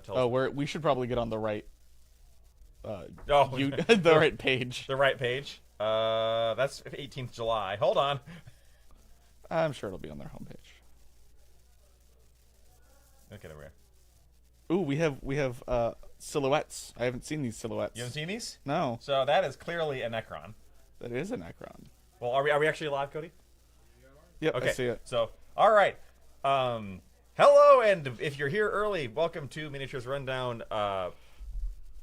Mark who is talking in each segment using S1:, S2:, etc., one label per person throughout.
S1: Now tell
S2: Oh,
S1: us.
S2: we should probably get on the right.
S1: Oh,
S2: The right page.
S1: The right page. That's 18th July. Hold on.
S2: I'm sure it'll be on their homepage.
S1: Okay, there we are.
S2: Ooh, we have silhouettes. I haven't seen these silhouettes.
S1: You haven't seen these?
S2: No,
S1: So that is clearly a Necron.
S2: that is a Necron.
S1: Well, are we actually live, Cody?
S2: Yep,
S1: Okay.
S2: I see it.
S1: So, all right. Hello, and if you're here early, welcome to Miniatures Rundown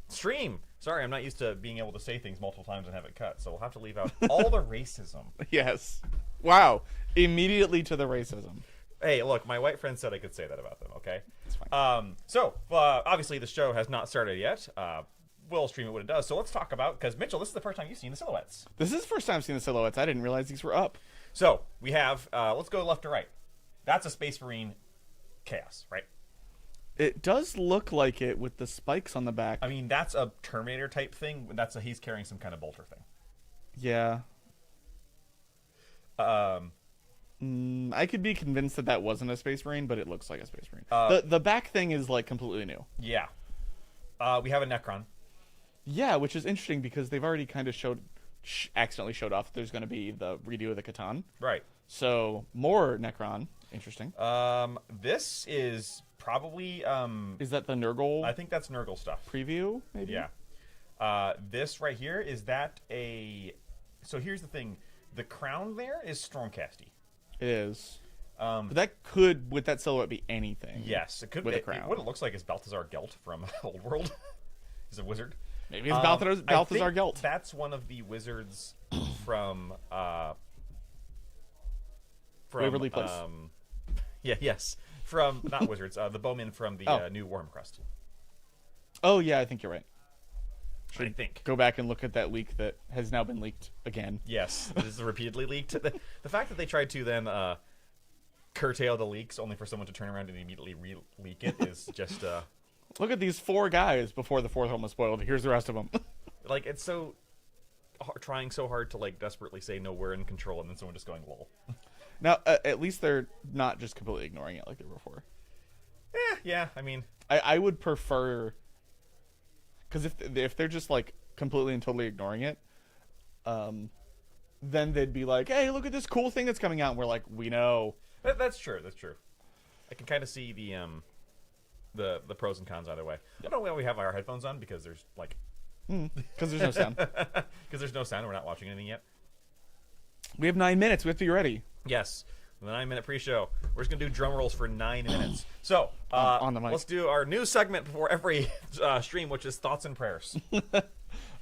S1: stream. Sorry, I'm not used to being able to say things multiple times and have it cut, so we'll have to leave out all the racism.
S2: Yes. Wow. Immediately to the racism.
S1: Hey, look, my white friend said I could say that about them, okay?
S2: It's fine.
S1: Obviously the show has not started yet. We'll stream it when it does. So let's talk about, because Mitchell, this is the first time you've seen the silhouettes.
S2: This is the first time I've seen the silhouettes. I didn't realize these were up.
S1: So we have, let's go left to right. That's a Space Marine Chaos, right?
S2: It does look like it with the spikes on the back.
S1: I mean, that's a Terminator type thing. He's carrying some kind of bolter thing.
S2: Yeah. I could be convinced that wasn't a Space Marine, but it looks like a Space Marine. The back thing is like completely new.
S1: Yeah. We have a Necron.
S2: Yeah, which is interesting because they've already kind of accidentally showed off that there's going to be the redo of the Catan.
S1: Right.
S2: So more Necron. Interesting.
S1: This is probably
S2: Is that the Nurgle?
S1: I think that's Nurgle stuff.
S2: Preview, maybe?
S1: Yeah. This right here, is that a... So here's the thing. The crown there is Stormcasty.
S2: It is. But that could, with that silhouette, be anything.
S1: Yes, it could
S2: with
S1: be.
S2: A crown.
S1: What it looks like is Balthazar Gelt from Old World. He's a wizard.
S2: Maybe it's Balthazar Gelt.
S1: That's one of the wizards from
S2: Waverly Place.
S1: Yes. From, not wizards, the bowmen from the new Warhammer Crust.
S2: Oh, yeah, I think you're right.
S1: I think.
S2: Go back and look at that leak that has now been leaked again.
S1: Yes, this is repeatedly leaked. The fact that they tried to then curtail the leaks only for someone to turn around and immediately re-leak it is just...
S2: Look at these 4 guys before the 4th one was spoiled. Here's the rest of them.
S1: Like, it's so... trying so hard to, like, desperately say, no, we're in control, and then someone just going, lol.
S2: Now, at least they're not just completely ignoring it like they were before.
S1: Yeah, I mean...
S2: I would prefer... Because if they're just, like, completely and totally ignoring it, then they'd be like, hey, look at this cool thing that's coming out. And we're like, we know.
S1: That's true, that's true. I can kind of see the pros and cons either way. I don't know why we have our headphones on, because there's, like...
S2: Because there's no sound.
S1: Because there's no sound and we're not watching anything yet.
S2: We have 9 minutes. We have to be ready.
S1: Yes. The 9-minute pre-show. We're just going to do drum rolls for 9 minutes. So,
S2: on the mic.
S1: Let's do our new segment before every stream, which is Thoughts and Prayers.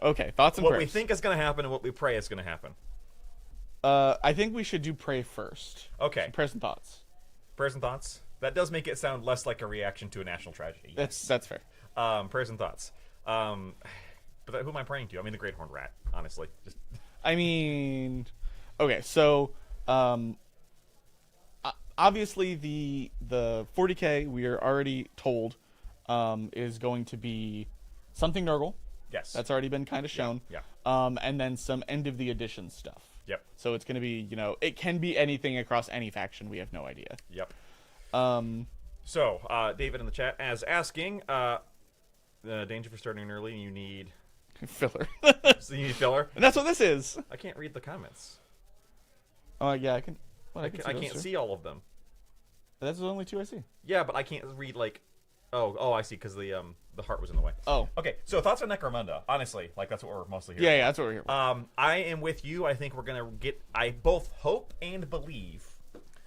S2: Okay, thoughts and
S1: What
S2: prayers.
S1: we think is going to happen and what we pray is going to happen.
S2: I think we should do pray first.
S1: Okay.
S2: Prayers and thoughts.
S1: Prayers and thoughts? That does make it sound less like a reaction to a national tragedy. Yes.
S2: That's fair.
S1: Prayers and thoughts. But who am I praying to? I mean, the Great Horned Rat, honestly. Just...
S2: I mean... Okay, so... obviously, the 40K, we are already told, is going to be something Nurgle.
S1: Yes.
S2: That's already been kind of shown.
S1: Yeah.
S2: And then some end of the edition stuff.
S1: Yep.
S2: So it's going to be, it can be anything across any faction. We have no idea.
S1: Yep. So, David in the chat is asking, the danger for starting early, you need...
S2: Filler.
S1: So you need filler?
S2: And that's what this is.
S1: I can't read the comments.
S2: Oh, yeah, I can... Well,
S1: I can't see all of them.
S2: That's the only 2 I see.
S1: Yeah, but I can't read, like... Oh, I see, because the heart was in the way.
S2: Oh.
S1: Okay, so thoughts on Necromunda. Honestly, like, that's what we're mostly here.
S2: Yeah, that's what we're here for.
S1: I am with you. I think we're going to get... I both hope and believe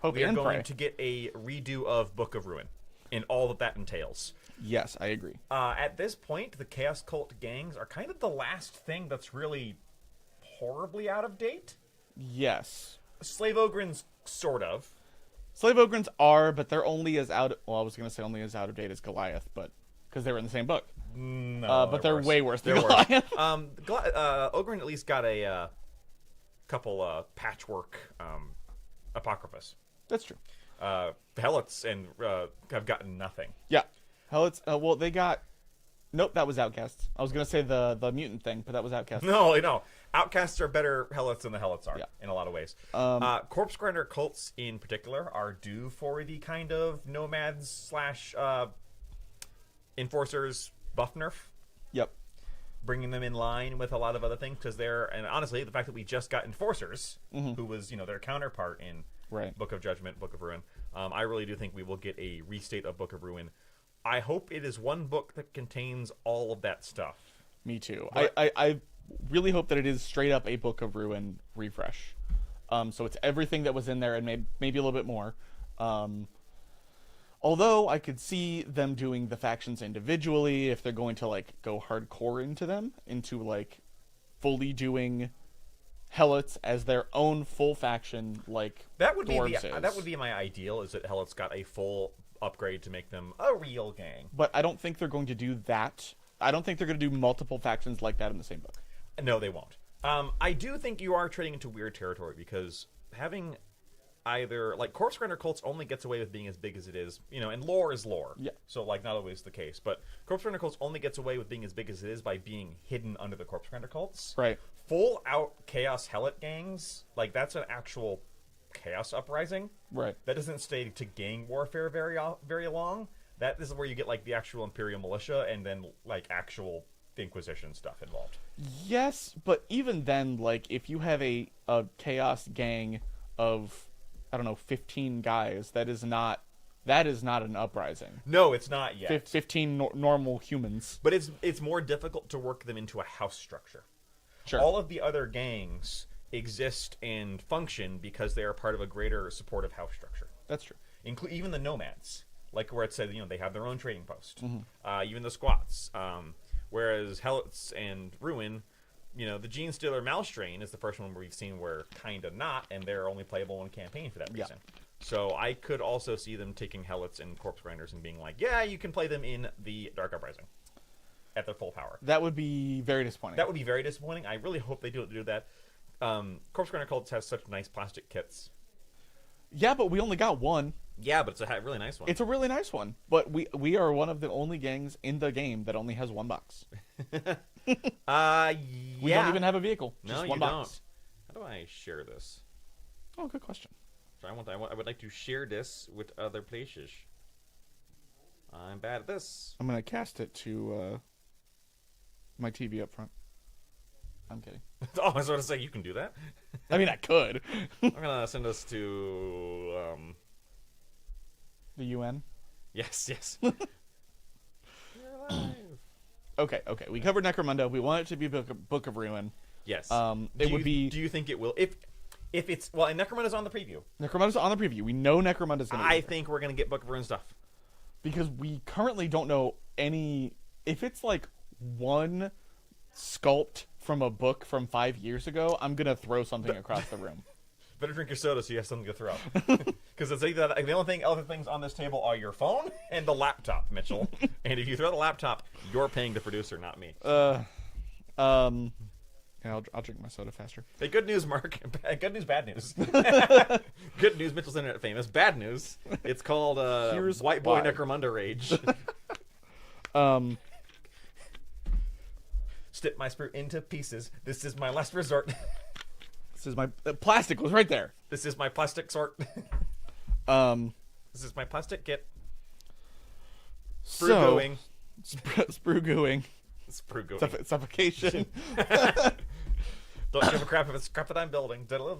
S1: we are going to get a redo of Book of Ruin and all that entails.
S2: Yes, I agree.
S1: At this point, the Chaos Cult gangs are kind of the last thing that's really horribly out of date.
S2: Yes.
S1: Slave Ogryns, sort of.
S2: Slave Ogryns are, but they're only as out... Well, I was going to say only as out of date as Goliath, but... Because they were in the same book.
S1: No,
S2: but they're
S1: worse.
S2: way worse than
S1: They're
S2: Goliath.
S1: Worse. Ogryn at least got a couple patchwork apocryphas.
S2: That's true.
S1: The Helots and have gotten nothing.
S2: Yeah. Helots, well, they got... Nope, that was Outcasts. I was going to say the mutant thing, but that was Outcasts.
S1: No. Outcasts are better Helots than the Helots are, in a lot of ways. Corpse Grinder cults, in particular, are due for the kind of nomads slash Enforcers buff nerf,
S2: Yep.
S1: bringing them in line with a lot of other things because and honestly, the fact that we just got Enforcers, who was their counterpart in
S2: Right.
S1: Book of Judgment, Book of Ruin, I really do think we will get a restate of Book of Ruin. I hope it is one book that contains all of that stuff.
S2: Me too.
S1: But-
S2: I really hope that it is straight up a Book of Ruin refresh. So it's everything that was in there and maybe a little bit more. Although I could see them doing the factions individually if they're going to like go hardcore into like fully doing Helots as their own full faction, like
S1: That would be
S2: Dwarves is.
S1: that would be my ideal. Is that Helot's got a full upgrade to make them a real gang?
S2: But I don't think they're going to do that. I don't think they're going to do multiple factions like that in the same book.
S1: No, they won't. I do think you are trading into weird territory because having either like Corpse Grinder Cults only gets away with being as big as it is, and lore is lore.
S2: Yeah.
S1: So like not always the case, but Corpse Grinder Cults only gets away with being as big as it is by being hidden under the Corpse Grinder Cults.
S2: Right.
S1: Full out Chaos Helot gangs, like that's an actual Chaos Uprising.
S2: Right.
S1: That doesn't stay to gang warfare very long. That is where you get like the actual Imperial Militia and then like actual Inquisition stuff involved.
S2: Yes, but even then, like if you have a chaos gang of 15 guys, that is not an uprising.
S1: No, it's not yet.
S2: 15 normal humans.
S1: But it's more difficult to work them into a house structure.
S2: Sure.
S1: All of the other gangs exist and function because they are part of a greater supportive house structure.
S2: That's true.
S1: Even the nomads, like where it said, they have their own trading post. Even the squats. Whereas Helots and Ruin, the Gene Stealer Malstrain is the first one where we've seen where kind of not, and they're only playable in campaign for that reason.
S2: Yeah.
S1: So I could also see them taking Helots and Corpse Grinders and being like, yeah, you can play them in the Dark Uprising at their full power.
S2: That would be very disappointing.
S1: That would be very disappointing. I really hope they do that. Corpse Grinder Cults have such nice plastic kits.
S2: Yeah, but we only got one.
S1: Yeah, but it's a really nice one.
S2: It's a really nice one. But we are one of the only gangs in the game that only has one box.
S1: Yeah.
S2: We don't even have a vehicle. Just
S1: No,
S2: one
S1: you
S2: box.
S1: don't. How do I share this?
S2: Oh, good question.
S1: So I would like to share this with other places. I'm bad at this.
S2: I'm gonna cast it to my TV up front. I'm kidding.
S1: Oh, I was about to say you can do that.
S2: I mean, I could.
S1: I'm gonna send us to.
S2: The UN.
S1: Yes. You're alive.
S2: Okay. We covered Necromunda. We want it to be Book of Ruin.
S1: Yes.
S2: It would be.
S1: Do you think it will? If it's and Necromunda's on the preview.
S2: Necromunda's on the preview. We know Necromunda's gonna.
S1: I think we're gonna get Book of Ruin stuff
S2: because we currently don't know any. If it's like one sculpt from a book from 5 years ago, I'm gonna throw something across the room.
S1: Better drink your soda so you have something to throw. Because it's either the only other things on this table are your phone and the laptop, Mitchell. And if you throw the laptop, you're paying the producer, not me.
S2: Yeah, I'll drink my soda faster.
S1: Hey, good news, Mark. Good news, bad news. Good news, Mitchell's internet famous. Bad news, it's called
S2: Here's
S1: White Boy
S2: why.
S1: Necromunda Rage. Snip my sprue into pieces. This is my last resort.
S2: This is my plastic was right there.
S1: This is my plastic sort. This is my plastic kit. Sprue gooing.
S2: Sprue gooing.
S1: Sprue gooing.
S2: Suffocation.
S1: Don't give a crap if it's crap that I'm building.
S2: So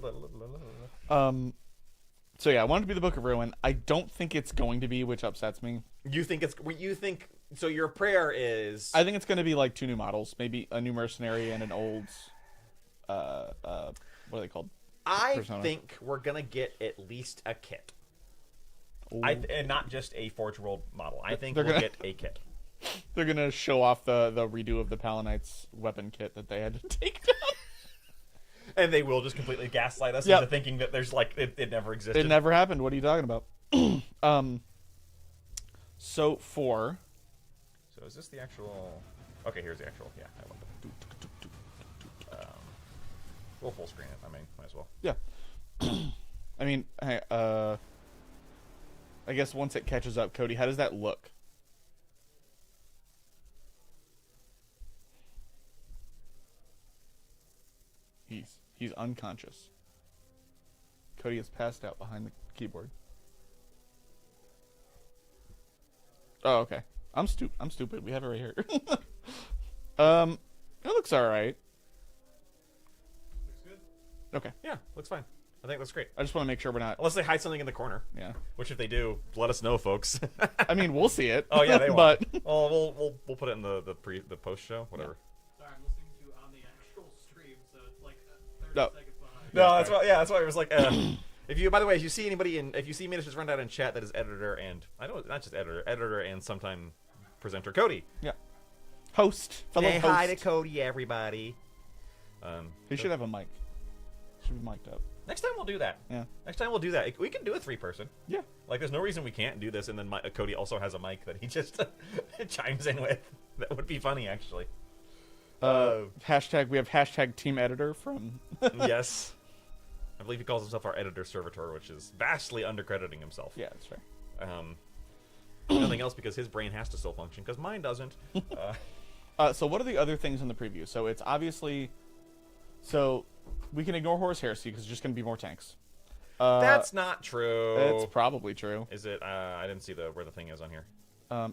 S2: yeah, I want it to be the Book of Ruin. I don't think it's going to be, which upsets me.
S1: You think so? Your prayer is.
S2: I think it's going to be like 2 new models, maybe a new mercenary and an old. What are they called?
S1: I
S2: Persona.
S1: think we're gonna get at least a kit.
S2: Ooh.
S1: And not just a Forge World model. I think
S2: They're
S1: we'll
S2: gonna-
S1: get a kit.
S2: They're gonna show off the redo of the Palanites weapon kit that they had to take down.
S1: And they will just completely gaslight us
S2: Yep.
S1: into thinking that there's it never existed.
S2: It never happened. What are you talking about? So for.
S1: So is this the actual? Okay, here's the actual. Yeah, I want it. We'll full screen it. I mean, might as well.
S2: Yeah. I mean, hey, I guess once it catches up, Cody, how does that look? He's unconscious. Cody is passed out behind the keyboard. Oh, okay. I'm stupid. We have it right here. It looks all right.
S3: Looks good.
S2: Okay.
S1: Yeah, looks fine. I think that's great.
S2: I just want to make sure we're not.
S1: Unless they hide something in the corner.
S2: Yeah.
S1: Which, if they do, let us know, folks.
S2: I mean, we'll see it.
S1: Oh yeah, they won't.
S2: But
S1: Well, we'll put it in the post show, whatever.
S3: Sorry, I'm listening to you on the actual stream, so it's like 30
S2: No.
S3: seconds behind.
S1: No, that's why. Yeah, that's why it was like. If you, by the way, if you see anybody if you see Miniatures Rundown in chat, that is editor and I know not just editor and sometime presenter Cody.
S2: yeah. Host, fellow
S1: Hey,
S2: host.
S1: hi to Cody, everybody.
S2: He should have a mic. Should be mic'd up.
S1: Next time we'll do that.
S2: Yeah.
S1: Next time we'll do that. We can do a 3-person.
S2: Yeah.
S1: Like, there's no reason we can't do this, and then Cody also has a mic that he just chimes in with. That would be funny, actually.
S2: Hashtag. We have hashtag team editor from.
S1: Yes. I believe he calls himself our editor servitor, which is vastly undercrediting himself.
S2: Yeah, that's fair.
S1: Nothing else because his brain has to still function, because mine doesn't.
S2: So what are the other things in the preview? So it's obviously. So we can ignore Horus Heresy because it's just going to be more tanks.
S1: That's not true.
S2: It's probably true.
S1: Is it? I didn't see where the thing is on here.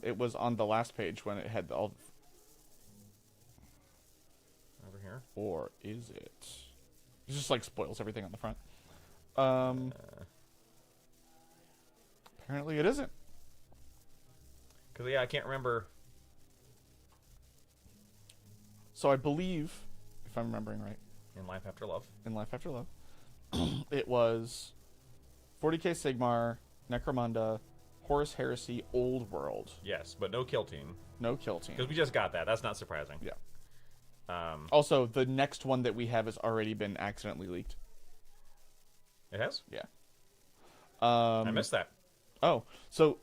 S2: It was on the last page when it had all.
S1: Over here.
S2: Or is it? It just like spoils everything on the front. Apparently it isn't.
S1: Because, yeah, I can't remember.
S2: So I believe, if I'm remembering right,
S1: In Life After Love.
S2: in Life After Love, it was 40k Sigmar, Necromunda, Horus Heresy, Old World.
S1: Yes, but no kill team.
S2: No kill team.
S1: Because we just got that. That's not surprising.
S2: Yeah.
S1: Um,
S2: Also, the next one that we have has already been accidentally leaked.
S1: it has?
S2: Yeah.
S1: I missed that.
S2: Oh, so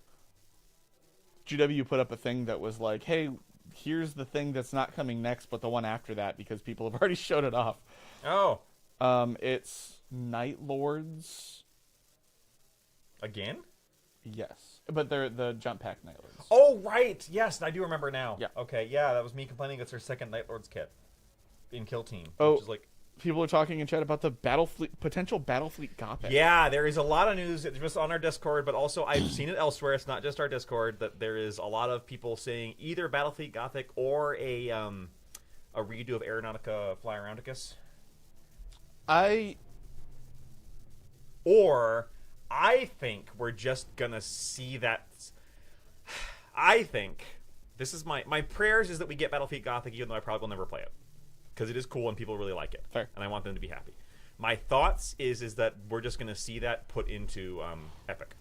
S2: GW put up a thing that was like, hey, here's the thing that's not coming next, but the one after that, because people have already showed it off.
S1: Oh.
S2: It's Night Lords.
S1: Again?
S2: Yes. But they're the Jump Pack Night Lords.
S1: Oh, right. Yes, I do remember now.
S2: Yeah.
S1: Okay, yeah, that was me complaining it's their second Night Lords kit in Kill Team.
S2: Oh.
S1: Which is like...
S2: People are talking in chat about the potential Battlefleet Gothic.
S1: Yeah, there is a lot of news just on our Discord, but also I've seen it elsewhere. It's not just our Discord, that there is a lot of people saying either Battlefleet Gothic or a redo of Aeronautica Fly Aroundicus. Or I think we're just gonna see that. I think this is my prayers is that we get Battlefleet Gothic, even though I probably will never play it because it is cool and people really like it.
S2: Fair.
S1: And I want them to be happy. My thoughts is that we're just gonna see that put into Epic.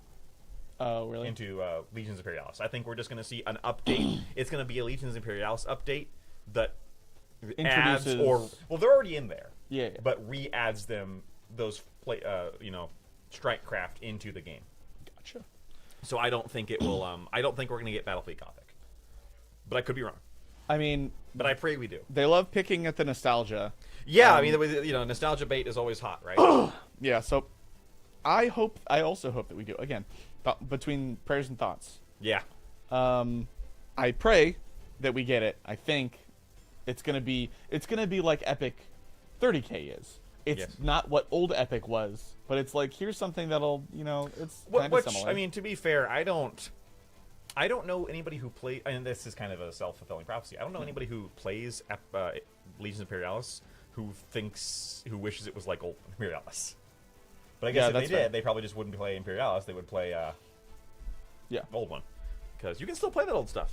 S2: Oh, really?
S1: Into Legions Imperialis. I think we're just gonna see an update. It's gonna be a Legions Imperialis update that adds
S2: Introduces...
S1: they're already in there.
S2: Yeah.
S1: But re-adds them those strike craft into the game.
S2: Gotcha.
S1: So I don't think it will. I don't think we're gonna get Battlefleet Gothic, but I could be wrong.
S2: I mean,
S1: But I pray we do.
S2: they love picking at the nostalgia.
S1: Yeah, I mean, nostalgia bait is always hot, right?
S2: Yeah, so I also hope that we do. Again, between prayers and thoughts.
S1: Yeah.
S2: I pray that we get it. I think it's gonna be like Epic 30K is. It's
S1: Yes.
S2: not what old Epic was, but it's like, here's something that'll, it's kind of
S1: Which
S2: similar.
S1: I mean, to be fair, I don't know anybody who plays. And this is kind of a self-fulfilling prophecy. I don't know anybody who plays Legions Imperialis who wishes it was like old Imperialis. But I guess if they
S2: that's fair.
S1: did, they probably just wouldn't play Imperialis. They would play old one, because you can still play that old stuff.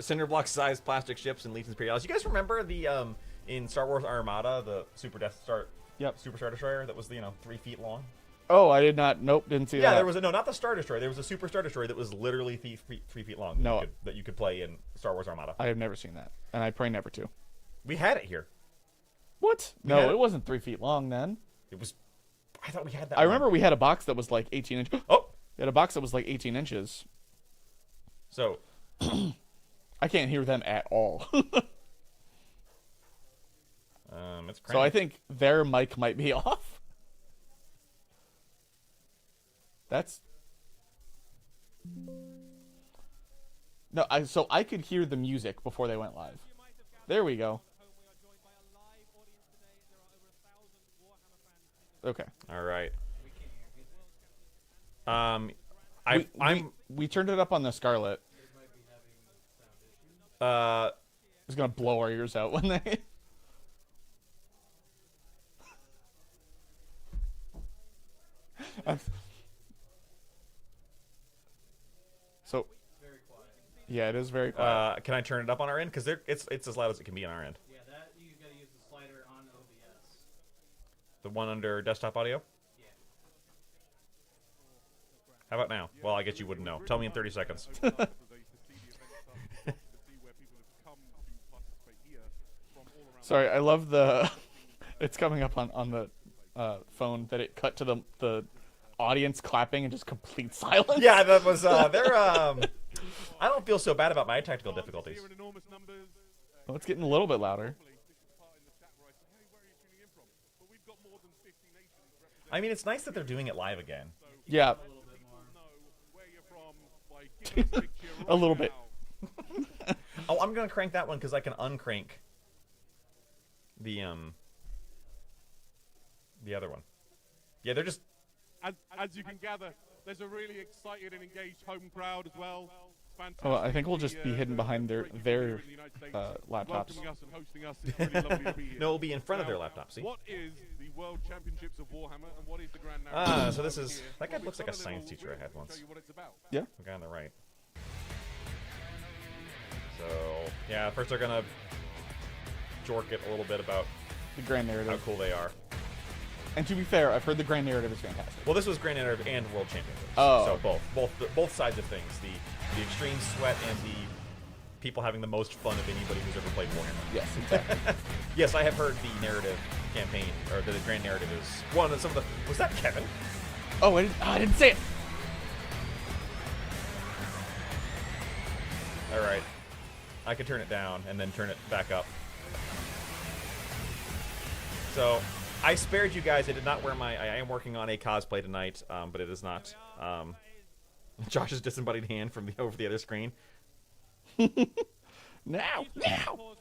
S1: Cinder block sized plastic ships in Legions Imperialis. You guys remember the in Star Wars Armada, the Super Death Star, Super Star Destroyer that was 3 feet long?
S2: Oh, I did not. Nope, didn't see that.
S1: Yeah, there was not the Star Destroyer. There was a Super Star Destroyer that was literally 3 feet long.
S2: No.
S1: That you could play in Star Wars Armada.
S2: I have never seen that, and I pray never to.
S1: We had it here.
S2: What?
S1: had
S2: No,
S1: it.
S2: it wasn't 3 feet long then.
S1: It was. I thought we had that.
S2: I remember we had a box that was like 18 inches.
S1: Oh,
S2: We had a box that was like 18 inches.
S1: so
S2: I can't hear them at all.
S1: it's crazy.
S2: So I think their mic might be off. That's no. So I could hear the music before they went live. There we go. Okay.
S1: All right.
S3: We can't hear you.
S2: We turned it up on the Scarlet. It's gonna blow our ears out when they. So,
S3: Very quiet.
S2: yeah, it is very quiet.
S1: Can I turn it up on our end? Because it's as loud as it can be on our end.
S3: Yeah, that you gotta use the slider on OBS.
S1: The one under desktop audio?
S3: Yeah.
S1: How about now? Well, I guess you wouldn't know. Tell me in 30 seconds.
S2: Sorry, I love the. It's coming up on the phone that it cut to the audience clapping and just complete silence.
S1: Yeah, that was they're I don't feel so bad about my technical difficulties.
S2: Well, it's getting a little bit louder.
S1: I mean, it's nice that they're doing it live again.
S2: Yeah,
S3: A little bit more.
S2: a little bit.
S1: Oh, I'm gonna crank that one because I can uncrank the other one. Yeah, they're just
S4: As you can gather, there's a really excited and engaged home crowd as well. Fantastic.
S2: Oh, I think we'll just be hidden behind their
S4: Great to be here in the United States,
S2: laptops.
S4: welcoming us and hosting us. It's really lovely to be here.
S1: no, it'll be in front of their
S4: Now,
S1: laptop. See?
S4: What is the World Championships of Warhammer and what is the Grand Narrative?
S1: So this is
S4: Here,
S1: that guy
S4: we've
S1: looks like
S4: done
S1: a
S4: little
S1: science teacher I
S4: video
S1: had
S4: to
S1: once.
S4: show you what it's about.
S2: Yeah.
S1: The guy on the right. So yeah, first they're gonna jork it a little bit about
S2: The grand
S1: how
S2: narrative.
S1: cool they are.
S2: And to be fair, I've heard the grand narrative is fantastic.
S1: Well, this was Grand Narrative and World Championships.
S2: Oh.
S1: So both sides of things. The extreme sweat and the people having the most fun of anybody who's ever played Warhammer.
S2: Yes, exactly.
S1: Yes, I have heard the narrative campaign, or the Grand Narrative is one of some of the... Was that Kevin?
S2: Oh, I didn't say it.
S1: Alright. I could turn it down and then turn it back up. So, I spared you guys. I did not wear my... I am working on a cosplay tonight, but it is not... Josh's disembodied hand from over the other screen.
S2: Now.
S3: The World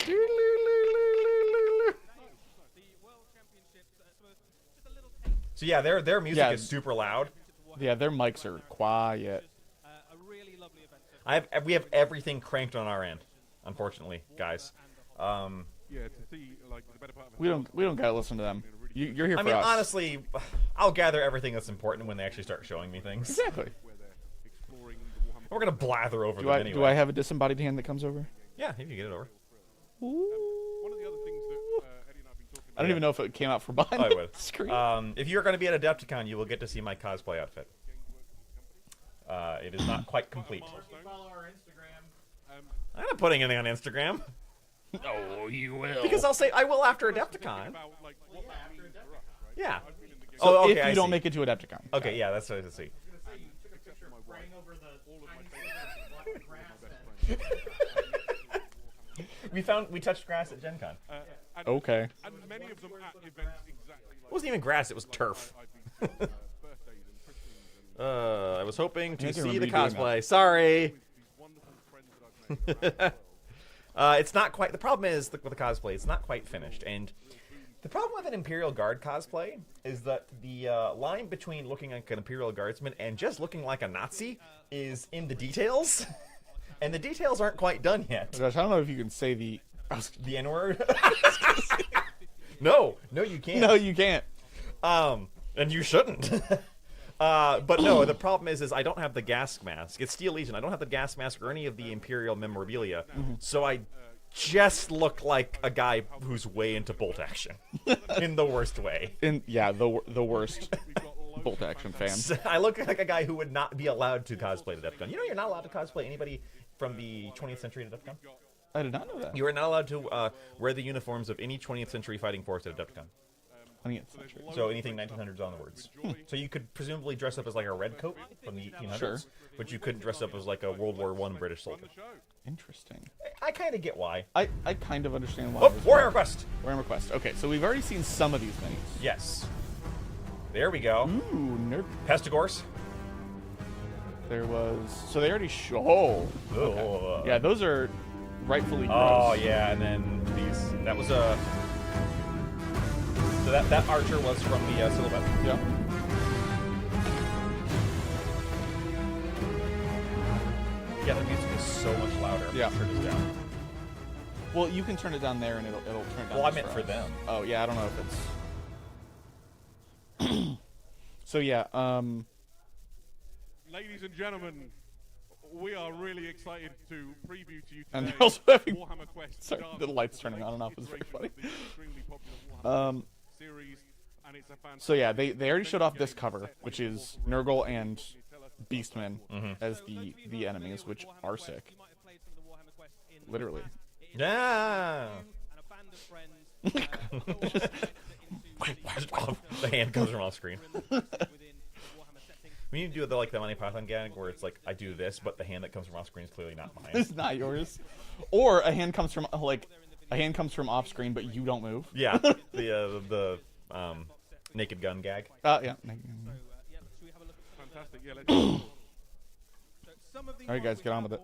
S3: Championships, just a little taste.
S1: So yeah, their music
S2: Yeah.
S1: is super loud.
S2: Yeah, their mics are quiet.
S3: A really lovely event.
S1: We have everything cranked on our end, unfortunately, guys.
S4: Yeah, to see like the better part of
S2: We don't gotta listen to them. You're here
S1: I
S2: for
S1: mean,
S2: us.
S1: honestly, I'll gather everything that's important when they actually start showing me things.
S2: Exactly.
S4: where they're exploring the Warhammer.
S1: We're gonna blather over
S2: Do
S1: them
S2: I
S1: anyway.
S2: do I have a disembodied hand that comes over?
S1: Yeah, if you get it over.
S4: One of the other things that Eddie and I have been talking about.
S2: I don't even know if it came out from behind
S1: I
S2: the
S1: would.
S2: screen.
S1: If you're going to be at Adepticon, you will get to see my cosplay outfit. It is not quite complete.
S3: Follow our Instagram.
S1: I'm not putting anything on Instagram
S2: Oh, you will.
S1: because I'll say I will after Adepticon.
S4: About like what that means for us, right?
S1: Yeah.
S4: I've been in the game.
S2: So
S1: okay,
S2: if you
S1: I
S2: don't
S1: see.
S2: make it to Adepticon.
S1: Okay, yeah, that's what I see.
S3: You took a picture spraying over the
S4: all of my
S3: tiny
S4: favorite
S3: black grass
S1: We touched grass at Gen Con.
S4: and,
S2: Okay.
S4: and many of them at events exactly
S1: It
S4: like
S1: wasn't even grass; it was turf.
S4: I've been to, birthdays and christenings and
S1: I was hoping to
S2: I
S1: see
S2: remember
S1: the
S2: you doing
S1: cosplay. Sorry.
S4: these wonderful friends that I've made around the world.
S1: It's not quite. The problem is with the cosplay, it's not quite finished. And the problem with an Imperial Guard cosplay is that the line between looking like an Imperial Guardsman and just looking like a Nazi is in the details, and the details aren't quite done yet.
S2: Josh, I don't know if you can say the.
S1: The N-word. No, you can't.
S2: No, you can't.
S1: And you shouldn't. But no, the problem is I don't have the gas mask. It's Steel Legion. I don't have the gas mask or any of the Imperial memorabilia. So I just look like a guy who's way into bolt action. In the worst way.
S2: The worst bolt action fan.
S1: So I look like a guy who would not be allowed to cosplay to DEF CON. You know you're not allowed to cosplay anybody from the 20th century to DEF CON?
S2: I did not know that.
S1: You are not allowed to wear the uniforms of any 20th century fighting force at DEF CON.
S2: I mean, it's not true.
S1: So anything 1900s onwards. So you could presumably dress up as like a red coat from the 1800s,
S2: Sure.
S1: but you couldn't dress up as like a World War I British soldier.
S2: Interesting.
S1: I kind of get why.
S2: I kind of understand why.
S1: Oh,
S2: as
S1: Warhammer
S2: well.
S1: Quest!
S2: Warhammer Quest. Okay, so we've already seen some of these minis.
S1: Yes. There we go.
S2: Ooh, nerd.
S1: Pestigors.
S2: There was. So they already show.
S1: Oh.
S2: Yeah, those are rightfully gross.
S1: Oh yeah, and then these. That was a. So that archer was from the silhouette.
S2: Yeah.
S1: Yeah, the music is so much louder.
S2: Yeah.
S1: Turn this down.
S2: Well, you can turn it down there, and it'll turn it down.
S1: Well, I
S2: just
S1: meant for
S2: us.
S1: them.
S2: Oh yeah, I don't know if it's. So yeah,
S4: Ladies and gentlemen, we are really excited to preview to you today
S2: And they're also having-
S4: Warhammer Quest.
S2: sorry,
S4: Dark
S2: the lights
S4: Forces.
S2: turning on and off is very funny.
S4: This extremely popular Warhammer series, and it's a
S2: So yeah,
S4: fantastic
S2: they already showed off this
S4: game
S2: cover,
S4: set
S2: which
S4: in
S2: is
S4: Warhammer.
S2: Nurgle and
S4: Can you tell us
S2: Beastmen as the enemies, which are sick. Literally.
S1: Yeah. The hand comes from off screen. We need to do the like the Monty Python gag where it's like I do this, but the hand that comes from off screen is clearly not mine.
S2: It's not yours. Or a hand comes from off screen, but you don't move.
S1: Yeah, the Naked Gun gag.
S2: Yeah.
S4: Fantastic. Yeah, let's
S2: All right, guys, get on with it.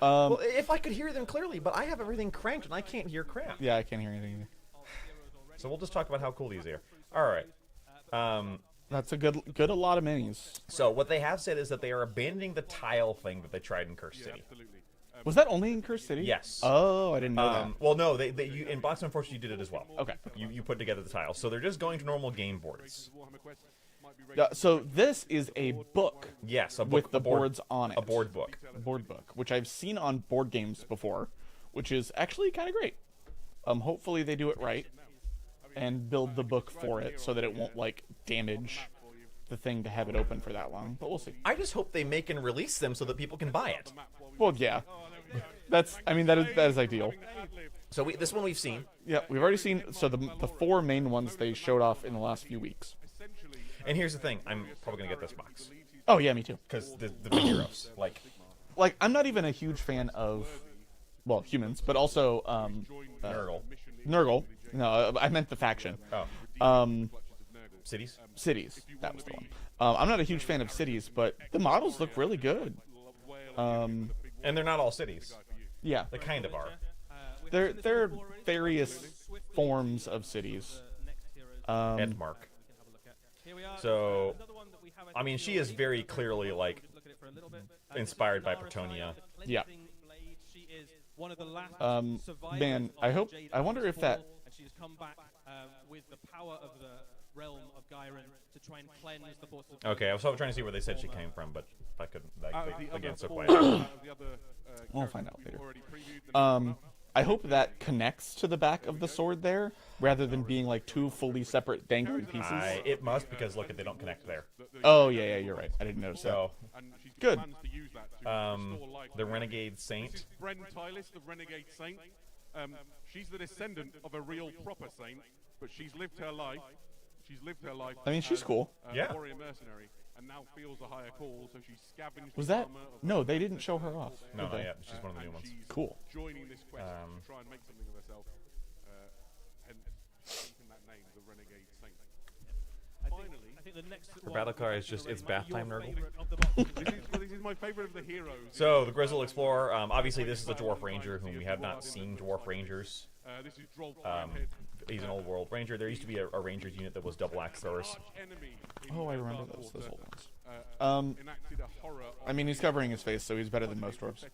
S1: Well, if I could hear them clearly, but I have everything cranked and I can't hear crap.
S2: Yeah, I can't hear anything either.
S1: So we'll just talk about how cool these are. All right.
S2: That's a good a lot of minis.
S1: So what they have said is that they are abandoning the tile thing that they tried in Cursed City.
S4: absolutely.
S2: Was that only in Cursed City?
S1: Yes.
S2: Oh, I didn't know that.
S1: Well, no, you, in Box of Fortune you did it as well.
S2: Okay.
S1: You put together the tiles, so they're just going to normal game boards.
S4: Warhammer Quest might be ready.
S2: So this is a book
S1: Yes, a book,
S2: with the
S1: a board,
S2: boards on it.
S1: a board book.
S2: Board book, which I've seen on board games before, which is actually kind of great. Hopefully they do it right and build the book for it so that it won't like damage the thing to have it open for that long. But we'll see.
S1: I just hope they make and release them so that people can buy it.
S2: Well, yeah. That is ideal.
S1: So this one we've seen,
S2: Yeah, we've already seen. So the four main ones they showed off in the last few weeks.
S1: and here's the thing: I'm probably gonna get this box
S2: Oh yeah, me too.
S1: because the big heroes, like
S2: Like I'm not even a huge fan of, well, humans, but also
S1: Nurgle,
S2: Nurgle. No, I meant the faction.
S1: cities.
S2: Cities. That was the one. I'm not a huge fan of cities, but the models look really good.
S1: And they're not all cities.
S2: Yeah,
S1: They kind of are.
S2: they're various forms of cities.
S1: And Mark. So, I mean, she is very clearly like inspired by Bretonia.
S2: Yeah.
S3: One of the last
S2: Man, I wonder if that.
S3: and she has come back with the power of the realm of Gyron to try and cleanse the forces of
S1: Okay, I was trying to see where they said she came from, but I couldn't. Again, so quiet.
S2: We'll find out later. I hope that connects to the back of the sword there, rather than being like two fully separate dangling pieces.
S1: It must because look, they don't connect there.
S2: Oh yeah, you're right. I didn't notice that.
S1: So,
S2: Good.
S1: the Renegade Saint.
S4: This is Bren Tylis, the Renegade Saint. She's the descendant of a real proper saint, but she's lived her life.
S2: I mean, she's
S4: as
S2: cool.
S4: a
S1: Yeah.
S4: warrior mercenary, and now feels a higher call, so she's scavenged.
S2: Was
S4: the
S2: that?
S4: armor of
S2: No, they didn't show her off.
S1: No,
S2: did
S1: not
S2: they?
S1: yet. She's one of the new
S4: and
S1: ones.
S4: she's
S2: Cool.
S4: joining this quest to try and make something of herself, and taking that name, the Renegade Saint. Finally,
S3: I think the next
S1: Her battle cry is just it's bath time, Nurgle.
S4: this is my favorite of the heroes.
S1: So the Grizzle Explorer. Obviously, this is a Dwarf Ranger whom we have not seen Dwarf Rangers.
S4: This is Droll
S1: He's an old world ranger. There used to be a Rangers unit that was double axe throwers.
S2: Oh, I remember those old ones.
S4: Enacted a horror
S2: I mean, he's covering his face, so he's better than most dwarves.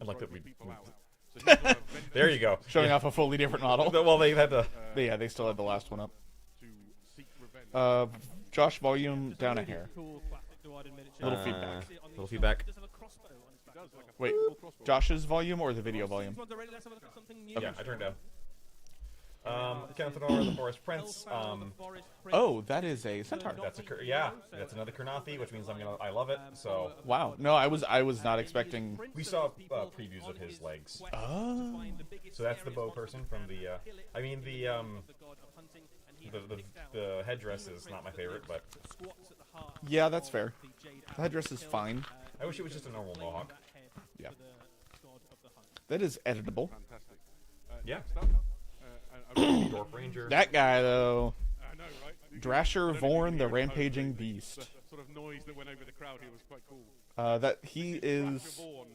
S1: I like that we.
S4: people out. So he's got a
S1: There you go.
S2: Showing off a fully different model.
S1: Well, they've had to.
S2: But yeah, they still had the last one up.
S4: to seek revenge.
S2: Josh, volume down a hair.
S3: cool classic Duardin miniature.
S2: Little feedback.
S1: Little feedback.
S3: Does have a crossbow on his back.
S2: Wait, Josh's volume or the video volume?
S3: Let's have a look at something new.
S1: Yeah, I turned down. Kenneth Honora, the Forest Prince.
S2: Oh, that is a centaur.
S1: That's that's another Kurnothi, which means I love it. So
S2: Wow. No, I was not expecting.
S1: we saw previews of his legs.
S2: Oh.
S1: So that's the bow person from the. I mean the headdress is not my favorite, but
S2: Yeah, that's fair. The headdress is fine.
S1: I wish it was just a normal mohawk.
S2: Yeah. That is editable.
S4: Fantastic.
S1: Yeah.
S4: I really
S1: Dwarf Ranger.
S2: That guy though,
S4: I know, right?
S2: Drasher Vorn, the rampaging beast.
S4: The sort of noise that went over the crowd here was quite cool.
S2: That he is
S4: Vaughan.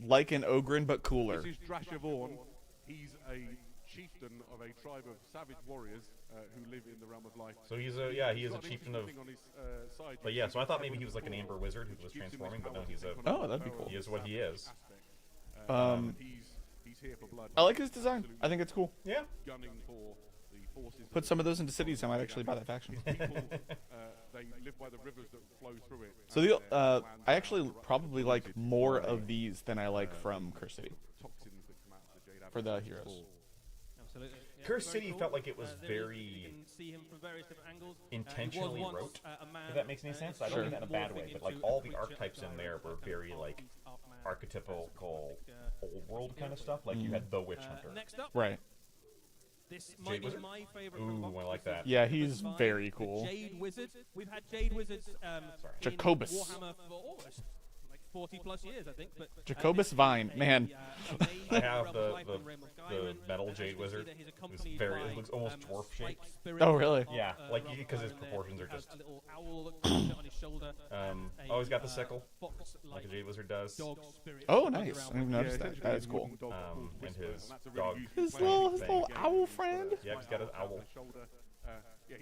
S2: like an Ogren but cooler.
S4: This is Drasher Vaughan. He's a chieftain of a tribe of savage warriors who live in the realm of life.
S1: So he is a
S4: Got an
S1: chieftain of.
S4: interesting thing on his, side.
S1: But yeah, so I thought maybe he was like an amber wizard who was transforming, but no, he's a.
S2: Oh, that'd be cool.
S1: He is what he is.
S4: And he's here for blood.
S2: I like his design. I think it's cool.
S1: Yeah.
S4: Gunning for the forces.
S2: Put some of those into cities. I might actually buy that faction.
S4: People, they live by the rivers that flow through it.
S2: So
S4: and
S2: the
S4: their lands
S2: I
S4: are
S2: actually
S4: corrupted
S2: probably
S4: by
S2: like more of these than I like from Curse City
S4: toxins that come out of the Jade
S2: for the
S4: Abbey
S2: heroes.
S4: before.
S3: Absolutely. Yeah,
S1: Curse
S3: very
S1: City
S3: cool.
S1: felt like it was
S3: There he is.
S1: very
S3: You can see him from various different angles.
S1: intentionally
S3: He was
S1: wrote,
S3: once, a man,
S1: if that makes any sense. I don't
S2: Sure.
S1: mean that in a bad way,
S3: morphing
S1: but like
S3: into
S1: all
S3: a
S1: the
S3: creature
S1: archetypes in
S3: of
S1: there
S3: Gyro,
S1: were
S3: kind of
S1: very
S3: half
S1: like
S3: beast, half man.
S1: archetypical
S3: Fantastic,
S1: old world kind of stuff. Like you had the Witch Hunter.
S3: Next up,
S2: Right.
S3: this might be
S1: Wizard?
S3: my favorite.
S1: Ooh, I like that.
S2: Yeah, he's
S3: Vine,
S2: very
S3: the
S2: cool.
S3: Jade Wizard. We've had Jade Wizards in
S2: Jacobus.
S3: Warhammer for like 40 plus years, I think. But
S2: Jacobus Vine, man.
S1: I have the metal Jade Wizard. It's very, it looks almost dwarf shaped.
S2: Oh, really?
S1: Yeah, like because his proportions are just.
S3: A little owl that comes on his shoulder.
S1: Always got the sickle,
S3: Fox
S1: like a Jade Wizard does.
S3: dog spirit
S2: Oh,
S3: runs
S2: nice.
S3: around
S2: I didn't
S3: with
S2: notice that. That is cool.
S1: And his dog.
S2: His
S1: thing.
S2: little owl friend
S1: Yeah, he's got his owl.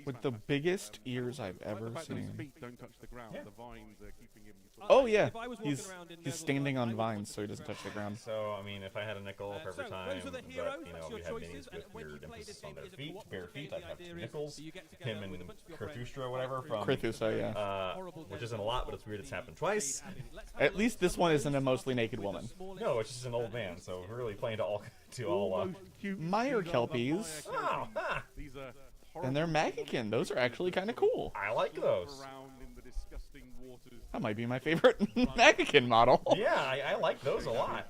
S2: with the biggest ears I've ever
S4: The fact that his
S2: seen.
S4: feet don't touch the ground,
S1: Yeah.
S4: the vines are keeping him.
S2: Oh yeah,
S3: If I was walking
S2: he's
S3: around in
S2: he's
S3: Nurgle
S2: standing
S3: Vine, I
S2: on
S3: would
S2: vines
S3: put
S2: so he doesn't touch the ground.
S1: So I mean, if I had a nickel for every
S3: so
S1: time
S3: those are the
S1: that
S3: heroes,
S1: you
S3: that's
S1: know
S3: your
S1: we had
S3: choices,
S1: minis
S3: and
S1: with
S3: when
S1: weird
S3: you play
S1: emphasis
S3: this
S1: on
S3: game,
S1: their
S3: it is a
S1: feet,
S3: cooperative
S1: bare feet,
S3: game.
S1: I'd have
S3: The
S1: two
S3: idea is
S1: nickels,
S3: that you get
S1: him
S3: together
S1: and
S3: with a bunch of your friends,
S1: Carthusia or whatever from.
S2: Carthusia, yeah.
S1: Which isn't a lot, but it's weird it's happened twice.
S2: At least this one isn't a mostly naked woman.
S1: No, it's just an old man, so we're really playing to all
S4: Almost cute.
S2: Meyer
S4: These are the
S2: Kelpies.
S4: Meyer
S1: Oh,
S4: Kelpies.
S1: huh.
S4: These are
S2: And they're
S4: horrible
S2: Magican. Those are actually kind of cool.
S1: I like those.
S4: around in the disgusting waters.
S2: That might be my favorite Magican model.
S1: Yeah, I like those a lot.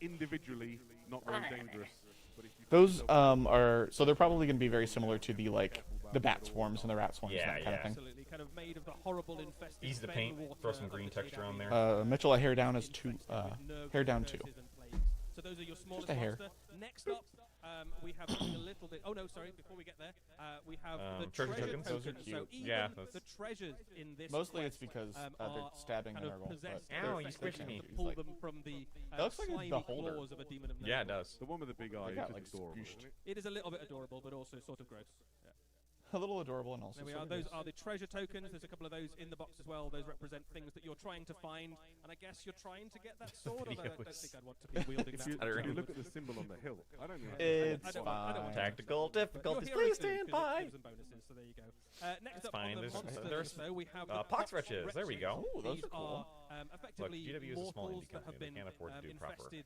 S4: Individually, not very dangerous. But if you
S2: Those are so they're probably going to be very similar to the like the bat swarms and the rat swarms,
S1: Yeah,
S2: that kind
S1: yeah.
S2: of thing.
S3: Absolutely, kind of made of the horrible infested
S1: Easy to
S3: fen
S1: paint,
S3: water
S1: throw some
S3: of
S1: green
S3: the Jade
S1: texture on
S3: Abbey.
S1: there.
S2: Mitchell, I hair down is two.
S3: Infested with Nurgle
S2: Hair down two.
S3: curses and plagues. So those are your smallest
S2: a hair.
S3: monster. Next up, we have something a little bit. Oh no, sorry. Before we get there, we have the
S1: treasure tokens.
S2: Those are
S3: So
S2: cute.
S3: even
S1: Yeah,
S3: the
S1: that's-
S3: treasures in this
S2: Mostly it's
S3: quest,
S2: because they're
S3: are
S2: stabbing
S3: kind of
S2: Nurgle.
S3: possessed.
S2: But
S1: Ow,
S3: They're
S1: you
S3: effectively
S1: squished
S3: trying
S1: me.
S3: to pull them from the
S2: That looks like a
S3: slimy
S2: beholder.
S3: claws of a demon of
S1: Yeah, it
S3: Nurgle.
S1: does.
S4: The one with the big eyes
S2: got,
S4: is
S2: like,
S4: adorable.
S2: squished.
S4: Isn't it?
S3: It is a little bit adorable, but also sort of gross. Yeah.
S2: a little adorable and also.
S3: There we
S2: sort
S3: are.
S2: of
S3: Those
S2: gross.
S3: are the treasure tokens. There's a couple of those in the box as well. Those represent things that you're trying to find, and I guess you're trying to get that sword. Although I don't
S1: videos.
S3: think I'd want to be wielding
S4: If
S3: that.
S4: you,
S1: I don't
S4: if you
S1: know.
S4: look at the symbol on the hill, I don't think
S2: It's
S3: I don't want
S2: fine.
S1: Tactical
S3: But your
S1: difficulties,
S3: hero
S1: please
S3: too,
S1: stand
S3: 'cause it
S1: by.
S3: gives them bonuses, so there you go. Next
S1: That's
S3: up
S1: fine.
S3: on the
S1: There's-
S3: monsters,
S1: there's,
S3: so we have
S1: Pox
S3: the Pox
S1: Wretches. There we go.
S2: Ooh, those
S3: These
S2: are cool.
S3: effectively
S1: GW is a small
S3: mortals
S1: indie
S3: that have
S1: company. They
S3: been
S1: can't afford to do proper.
S3: infested,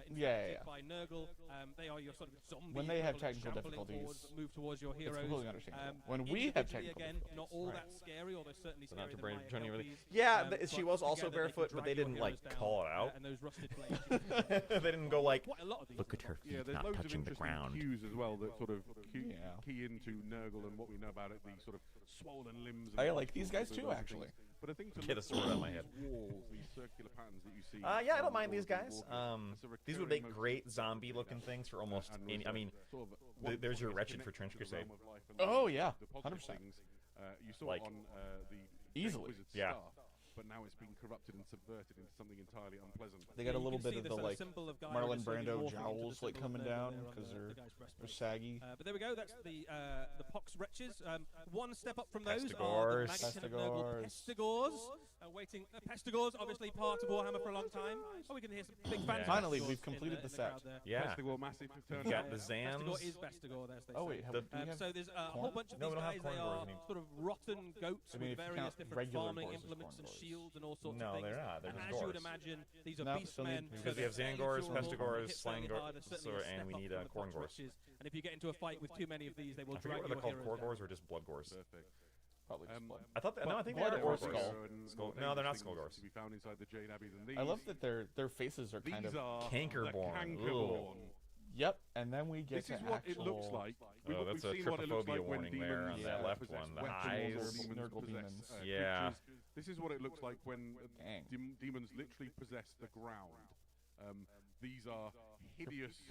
S2: Yeah.
S3: by Nurgle. They are your sort of zombie.
S2: When they have
S3: equivalent
S2: technical
S3: shambling
S2: difficulties,
S3: hordes that move towards your
S2: it's
S3: heroes.
S2: completely understandable. When we have
S3: individually,
S2: technical
S3: again, not all
S2: difficulties.
S3: that scary, although certainly
S1: So not
S3: scarier
S1: to
S3: than
S1: bring
S3: Maya
S1: Johnny really.
S3: Kelpies.
S1: Yeah,
S3: But
S1: she was also
S3: together they can
S1: barefoot, but they
S3: drag your
S1: didn't like
S3: heroes down,
S1: call it out.
S3: And those rusted blades.
S1: They didn't go like,
S3: Quite a lot of these.
S1: look at her
S4: Yeah,
S1: feet
S4: there's
S1: not
S4: loads of
S1: touching the
S4: interesting
S1: ground.
S4: cues as well that sort of key,
S2: Yeah.
S4: key into Nurgle and what we know about it, the sort of swollen limbs. And
S2: I like these
S4: muscles
S2: guys
S4: and
S2: too,
S4: those
S2: actually.
S4: things. But I think to
S1: Get
S4: look
S1: a sword
S4: at
S1: on my
S4: these
S1: head.
S4: walls, these circular patterns that you see.
S1: Yeah, I don't
S4: on
S1: mind these
S4: walls and
S1: guys.
S4: walls, it's a
S1: These would
S4: recurring
S1: make
S4: motif
S1: great
S4: that
S1: zombie-looking
S4: is,
S1: things for almost
S4: and
S1: any.
S4: was,
S1: I mean,
S4: sort of
S1: there's your
S4: one
S1: Wretched
S4: connected
S1: for Trench
S4: to the
S1: Crusade.
S4: realm of life and
S2: Oh,
S4: death,
S2: yeah,
S4: the positive
S2: 100%.
S4: things. You saw
S1: Like-
S4: it on the
S2: Easily.
S4: Wizard's
S1: Yeah.
S4: staff, but now it's been corrupted and subverted into something entirely unpleasant.
S2: They got a
S3: You
S2: little
S3: can
S2: bit
S3: see
S2: of
S3: the
S2: the
S3: sort of
S2: like
S3: symbol of Gaia
S2: Marlon
S3: just slowly
S2: Brando
S3: morphing into the
S2: jowls like
S3: symbol of
S2: coming
S3: Nurgle
S2: down
S3: there on
S2: because
S3: the
S2: they're
S3: guy's breastplate.
S2: they're saggy.
S3: But there we go. That's the Pox Wretches. One step up from those
S1: Pestigors.
S3: are the Magican of Nurgle Pestigors. Waiting. Pestigors, obviously part of Warhammer for a long time. Oh, we can hear some big fans.
S1: Yeah.
S3: of
S2: Finally,
S3: Pestigors
S2: we've completed
S3: in
S2: the
S3: crowd
S2: set.
S3: there.
S1: Yeah.
S4: Pestigor massive
S1: You
S4: turn.
S1: got the
S3: Pestigor
S1: Zans.
S3: is Pestigor, as they
S2: Oh
S3: say.
S2: wait,
S1: The-
S2: do we have
S3: So there's a
S2: corn?
S3: whole bunch of
S1: No,
S3: these
S1: we don't have
S3: guys.
S1: corn
S3: They
S1: gores,
S3: are
S1: I mean.
S3: sort of rotten goats
S2: I mean,
S3: with
S2: if you
S3: various
S2: count
S3: different
S2: regular
S3: farming
S2: gores as
S3: implements and
S2: corn gores.
S3: shields and all sorts
S1: No,
S3: of things.
S1: they're not. They're
S3: And
S1: just
S3: as you would
S1: gores.
S3: imagine, these are
S2: No,
S3: beast
S2: still need-
S3: men.
S2: because
S1: Because we have Zangors, Pestigors, Slangor, and we need corn gores.
S3: And if you get into a fight with too many of these, they will
S1: I forget
S3: drag
S1: what
S3: your
S1: they're called,
S3: heroes
S1: core
S3: down.
S1: gores or just blood gores.
S4: Perfect.
S2: Probably just blood.
S1: I thought that, no, I think they
S2: Blood
S1: are
S2: or
S1: core
S2: skull.
S1: gores.
S4: And
S1: Skull-
S4: more
S1: no, they're not
S4: dangerous
S1: skull
S4: things
S1: gores.
S4: To be found inside the Jade Abbey than these.
S2: I love that their faces are
S4: These
S2: kind of.
S4: are
S1: Cankerborn.
S4: the
S1: Ooh.
S4: Cankerborn.
S2: Yep, and then we get
S4: This
S2: to
S4: is what it looks
S2: actual-
S4: like.
S1: Oh, that's
S4: we've
S1: a
S4: seen what it looks
S1: trypophobia
S4: like when
S1: warning there
S4: demons,
S1: on that left
S4: possess
S1: one. The
S4: weapons
S1: eyes.
S4: or demons
S2: Nurgle
S4: possess,
S2: demons.
S1: Yeah.
S4: creatures. This is what it looks like when
S2: Dang.
S4: demons literally possess the ground. These are hideous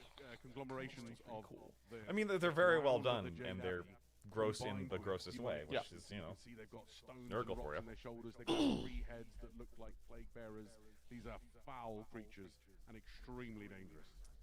S4: conglomerations of. The,
S1: I mean, they're very well
S4: ground of
S1: done,
S4: the Jade
S1: and they're
S4: Abbey.
S1: gross in
S4: Combined
S1: the
S4: with
S1: grossest
S4: demonic
S1: way, which
S2: Yeah.
S1: is, you know,
S4: see they've got stones
S1: Nurgle
S4: and
S1: for
S4: rocks
S1: ya.
S4: on their shoulders. They've got 3 heads that look like plague bearers. These are foul creatures and extremely dangerous.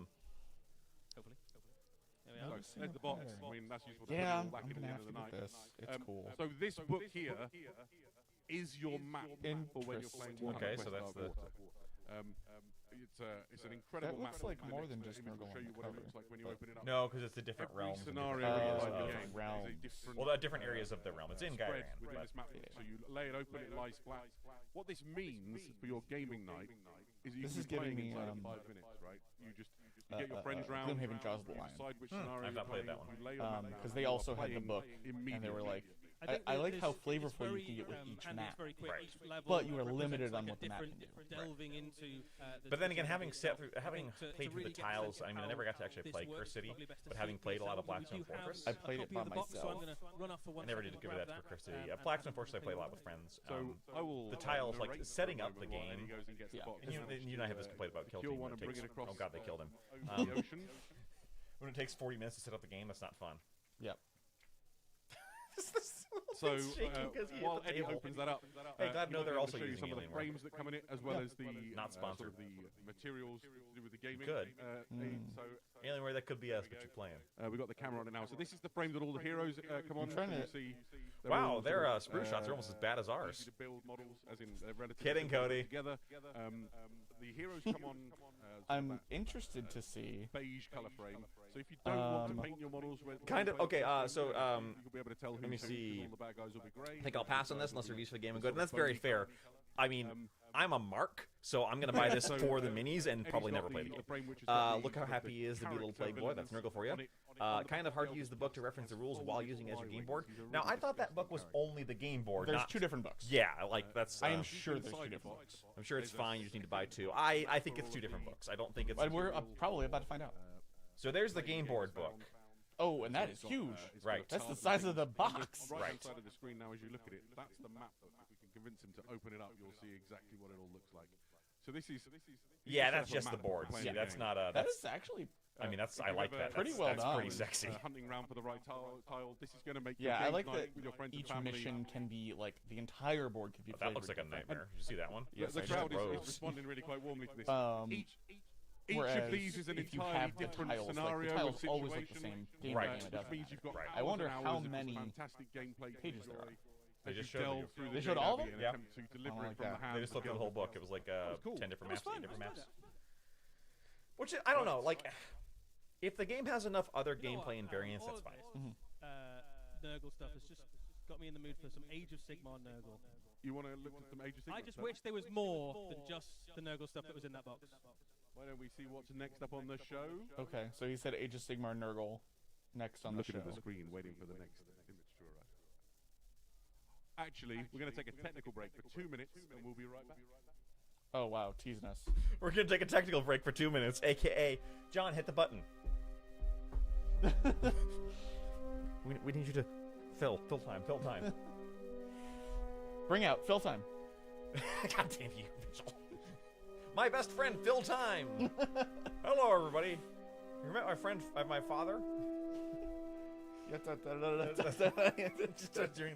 S1: them.
S3: Hopefully. There we
S4: So,
S3: are.
S4: there's the box. I mean, that's useful to
S2: Yeah,
S4: put it all
S2: I'm
S4: back in
S2: gonna
S4: the
S2: have
S4: end
S2: to
S4: of the
S2: get
S4: night.
S2: this. It's cool.
S4: So this book here is your map for when you're playing Warhammer
S1: Okay,
S4: Quest
S1: so that's
S4: Dark
S1: the-
S4: Water. It's an incredible
S2: That looks
S4: map.
S2: like
S4: My
S2: more
S4: next
S2: than just
S4: image will
S2: Nurgle
S4: show
S2: on
S4: you
S2: the
S4: what it
S2: cover,
S4: looks like when you
S2: but-
S4: open it up.
S1: No, because it's the different
S4: Every
S1: realms. and
S4: scenario
S1: different
S4: inside
S1: areas
S4: the
S1: of-
S4: game is a
S2: realms.
S4: different.
S1: Well, different areas of the realm. It's in
S4: spread
S1: Guyran.
S4: within this map. So you lay it open, it lies flat. What this means for your gaming night is you
S2: This
S4: can
S2: is
S4: be playing
S2: giving me,
S4: inside of 5 minutes, right? You get your friends round.
S2: Gloomhaven Jaws of the
S4: you
S2: Lion.
S4: decide which scenario
S1: I've not
S4: you're
S1: played that
S4: playing,
S1: one.
S4: you lay your map down,
S2: Because they
S4: you
S2: also
S4: are
S2: had the
S4: playing
S2: book,
S4: immediately.
S2: and they were like,
S3: think
S2: I like
S3: there's-
S2: how
S3: it's
S2: flavorful you
S3: very,
S2: can get with each
S3: and
S2: map.
S3: it's very quick.
S1: Right.
S3: Each level
S2: But you are
S3: represents
S2: limited on
S3: like a
S2: what the map
S3: different-
S2: can do.
S3: delving into the
S1: But then again,
S3: different
S1: having
S3: areas
S1: set
S3: of-
S1: through,
S3: I
S1: having
S3: think to
S1: played through
S3: really
S1: the
S3: get a sense
S1: tiles,
S3: of
S1: I mean, I
S3: how
S1: never got to actually
S3: this
S1: play
S3: works,
S1: Curse City,
S3: probably best to
S1: but
S3: see
S1: having
S3: for
S1: played a lot of
S3: yourself, and we
S1: Blackstone
S3: do have
S1: Fortress,
S2: I played
S3: a
S2: it
S3: copy
S2: by
S3: of the box, so I'm
S2: myself.
S3: gonna run off for one
S1: I never
S3: second
S1: did
S3: to
S1: good
S3: grab
S1: with that for
S3: that,
S1: Curse City.
S3: and
S1: Blackstone
S3: I
S1: Fortress, I
S3: can
S1: played a
S3: tell
S1: lot
S3: you
S1: with friends.
S4: So I will
S1: the tiles, like
S4: narrate
S1: setting
S4: for a
S1: up the
S4: moment while Eddie
S1: game.
S4: goes and gets the
S2: Yeah.
S4: box.
S1: And you and I have this complaint about Kill
S4: Secure
S1: Team.
S4: one
S1: When
S4: and
S1: it
S4: bring
S1: takes,
S4: it across.
S1: oh god, they killed him.
S4: Over the ocean.
S1: When it takes 40 minutes to set up the game, that's not fun.
S2: Yep.
S4: So
S1: shaking 'cause he hit
S4: while
S1: the
S4: Eddie
S1: table.
S4: opens that up,
S1: Hey, glad to know
S4: you might
S1: they're
S4: be able
S1: also
S4: to show you
S1: using
S4: some of the
S1: Alien
S4: frames that come in it, as well as the
S1: Not
S4: sort
S1: sponsored.
S4: of the materials to do with the gaming.
S1: Good.
S4: So
S1: Alienware, that could be us, but you're playing.
S4: we've got the camera on it now. So this is the frame that all the heroes come on.
S2: trying
S4: So you
S2: to-
S4: see
S1: Wow,
S4: all
S1: their
S4: sort of,
S1: sprue shots are almost as bad as
S4: easy
S1: ours.
S4: to build models, as in they're relatively
S1: Kidding,
S4: simple to put
S1: Cody.
S4: Together. The heroes come on. Sort of
S2: I'm
S4: that
S2: interested to see.
S4: beige color frame. So if you don't want to paint your models with
S1: Kind of, okay, so,
S4: you'll be able to tell who's
S1: me
S4: who, 'cause
S1: see.
S4: all the bad guys will be grey.
S1: I think I'll pass on this unless the reviews for the game are good, and that's very fair. I mean, I'm a mark, so I'm gonna buy this
S4: So,
S1: for the minis and
S4: Eddie's
S1: probably
S4: got
S1: never play the
S4: the
S1: game.
S4: frame which has got the-
S1: Look how
S4: sort of
S1: happy
S4: the
S1: he is to be a little
S4: character
S1: playboy. That's
S4: villains
S1: Nurgle for you.
S4: on it
S1: Kind of hard to use the book to reference the rules while using it as your game board. Now, I thought that book was only the game board.
S2: There's
S1: not,
S2: 2 different books.
S1: Yeah, like that's.
S2: I am sure there's 2
S4: Inside the
S2: different
S4: box.
S2: books.
S1: I'm sure it's fine. You just need to buy 2. I think it's 2 different books. I don't think it's.
S2: But we're probably about to find out.
S1: So there's the game board book.
S2: Oh, and that is huge.
S4: It's got
S1: Right.
S4: a
S2: That's the
S4: target
S2: size of the
S4: thing.
S2: box.
S4: On the right-hand
S1: Right.
S4: side of the screen now, as you look at it, that's the map. That if we can convince him to open it up, you'll see exactly what it all looks like. So this is.
S1: Yeah,
S4: set
S1: that's
S4: up a
S1: just the
S4: map
S1: board.
S4: playing
S1: See,
S4: the
S1: that's
S4: game.
S1: not a.
S2: That
S1: That's.
S2: is actually.
S1: I mean, that's.
S4: If
S1: I
S4: you've
S1: like
S4: ever-
S1: that.
S2: Pretty
S1: That's,
S2: well
S1: that's
S2: done.
S1: pretty sexy.
S4: Hunting round for the right tile. This is going to make
S2: Yeah,
S4: your
S2: I like
S4: games
S2: that
S4: night with your friends and
S2: each
S4: family.
S2: mission can be like the entire board could be.
S1: That looks like a
S2: flavored different.
S1: nightmare. Did you see that one?
S2: Yes,
S4: the
S2: I
S4: crowd
S2: did.
S4: is responding really quite warmly to this. Each
S2: Whereas
S4: of these is an
S2: if you
S4: entirely
S2: have the
S4: different
S2: tiles, like, the
S4: scenario
S2: tiles
S4: and
S2: always look the
S4: situation.
S2: same game
S1: Right.
S2: by game, it
S4: Which
S2: doesn't
S4: means
S2: matter.
S4: you've got
S1: Right.
S4: hours
S2: I wonder
S4: and
S2: how
S4: hours of
S2: many
S4: fantastic gameplay to
S2: pages there
S4: enjoy
S2: are.
S1: They
S4: as
S1: just
S4: you
S1: showed
S4: delve
S1: you.
S4: through the
S2: They showed all of
S4: game
S2: them?
S4: and
S1: Yep.
S4: attempt to deliver
S2: I
S4: it
S2: like
S4: from the
S2: that.
S4: hand
S1: They just looked at the whole book. It was like
S4: was cool.
S1: 10 different maps, 8 different maps.
S3: That
S1: Which I don't know. Like, if the game has enough other gameplay and variants,
S3: all
S1: that's
S3: of
S1: fine.
S3: this, Nurgle stuff has just got me in the mood for some Age of Sigmar Nurgle.
S4: You want to look at some Age of Sigmar
S3: I just
S4: stuff?
S3: wish there was more than just the Nurgle stuff that was in that box.
S4: Why don't we see what's next up on the show?
S2: Okay, so he said Age of Sigmar Nurgle next on
S4: Looking
S2: the
S4: at
S2: show.
S4: the screen, waiting for the next image to arrive. Actually, we're going to take a technical break for 2 minutes, and we'll be right back.
S2: Oh wow, teasing us.
S1: We're gonna take a technical break for 2 minutes, aka John, hit the button. we need you to fill time.
S2: Bring out fill time.
S1: God damn you, Mitchell. My best friend, Phil Time. Hello, everybody. You met my friend, my father? Just starts doing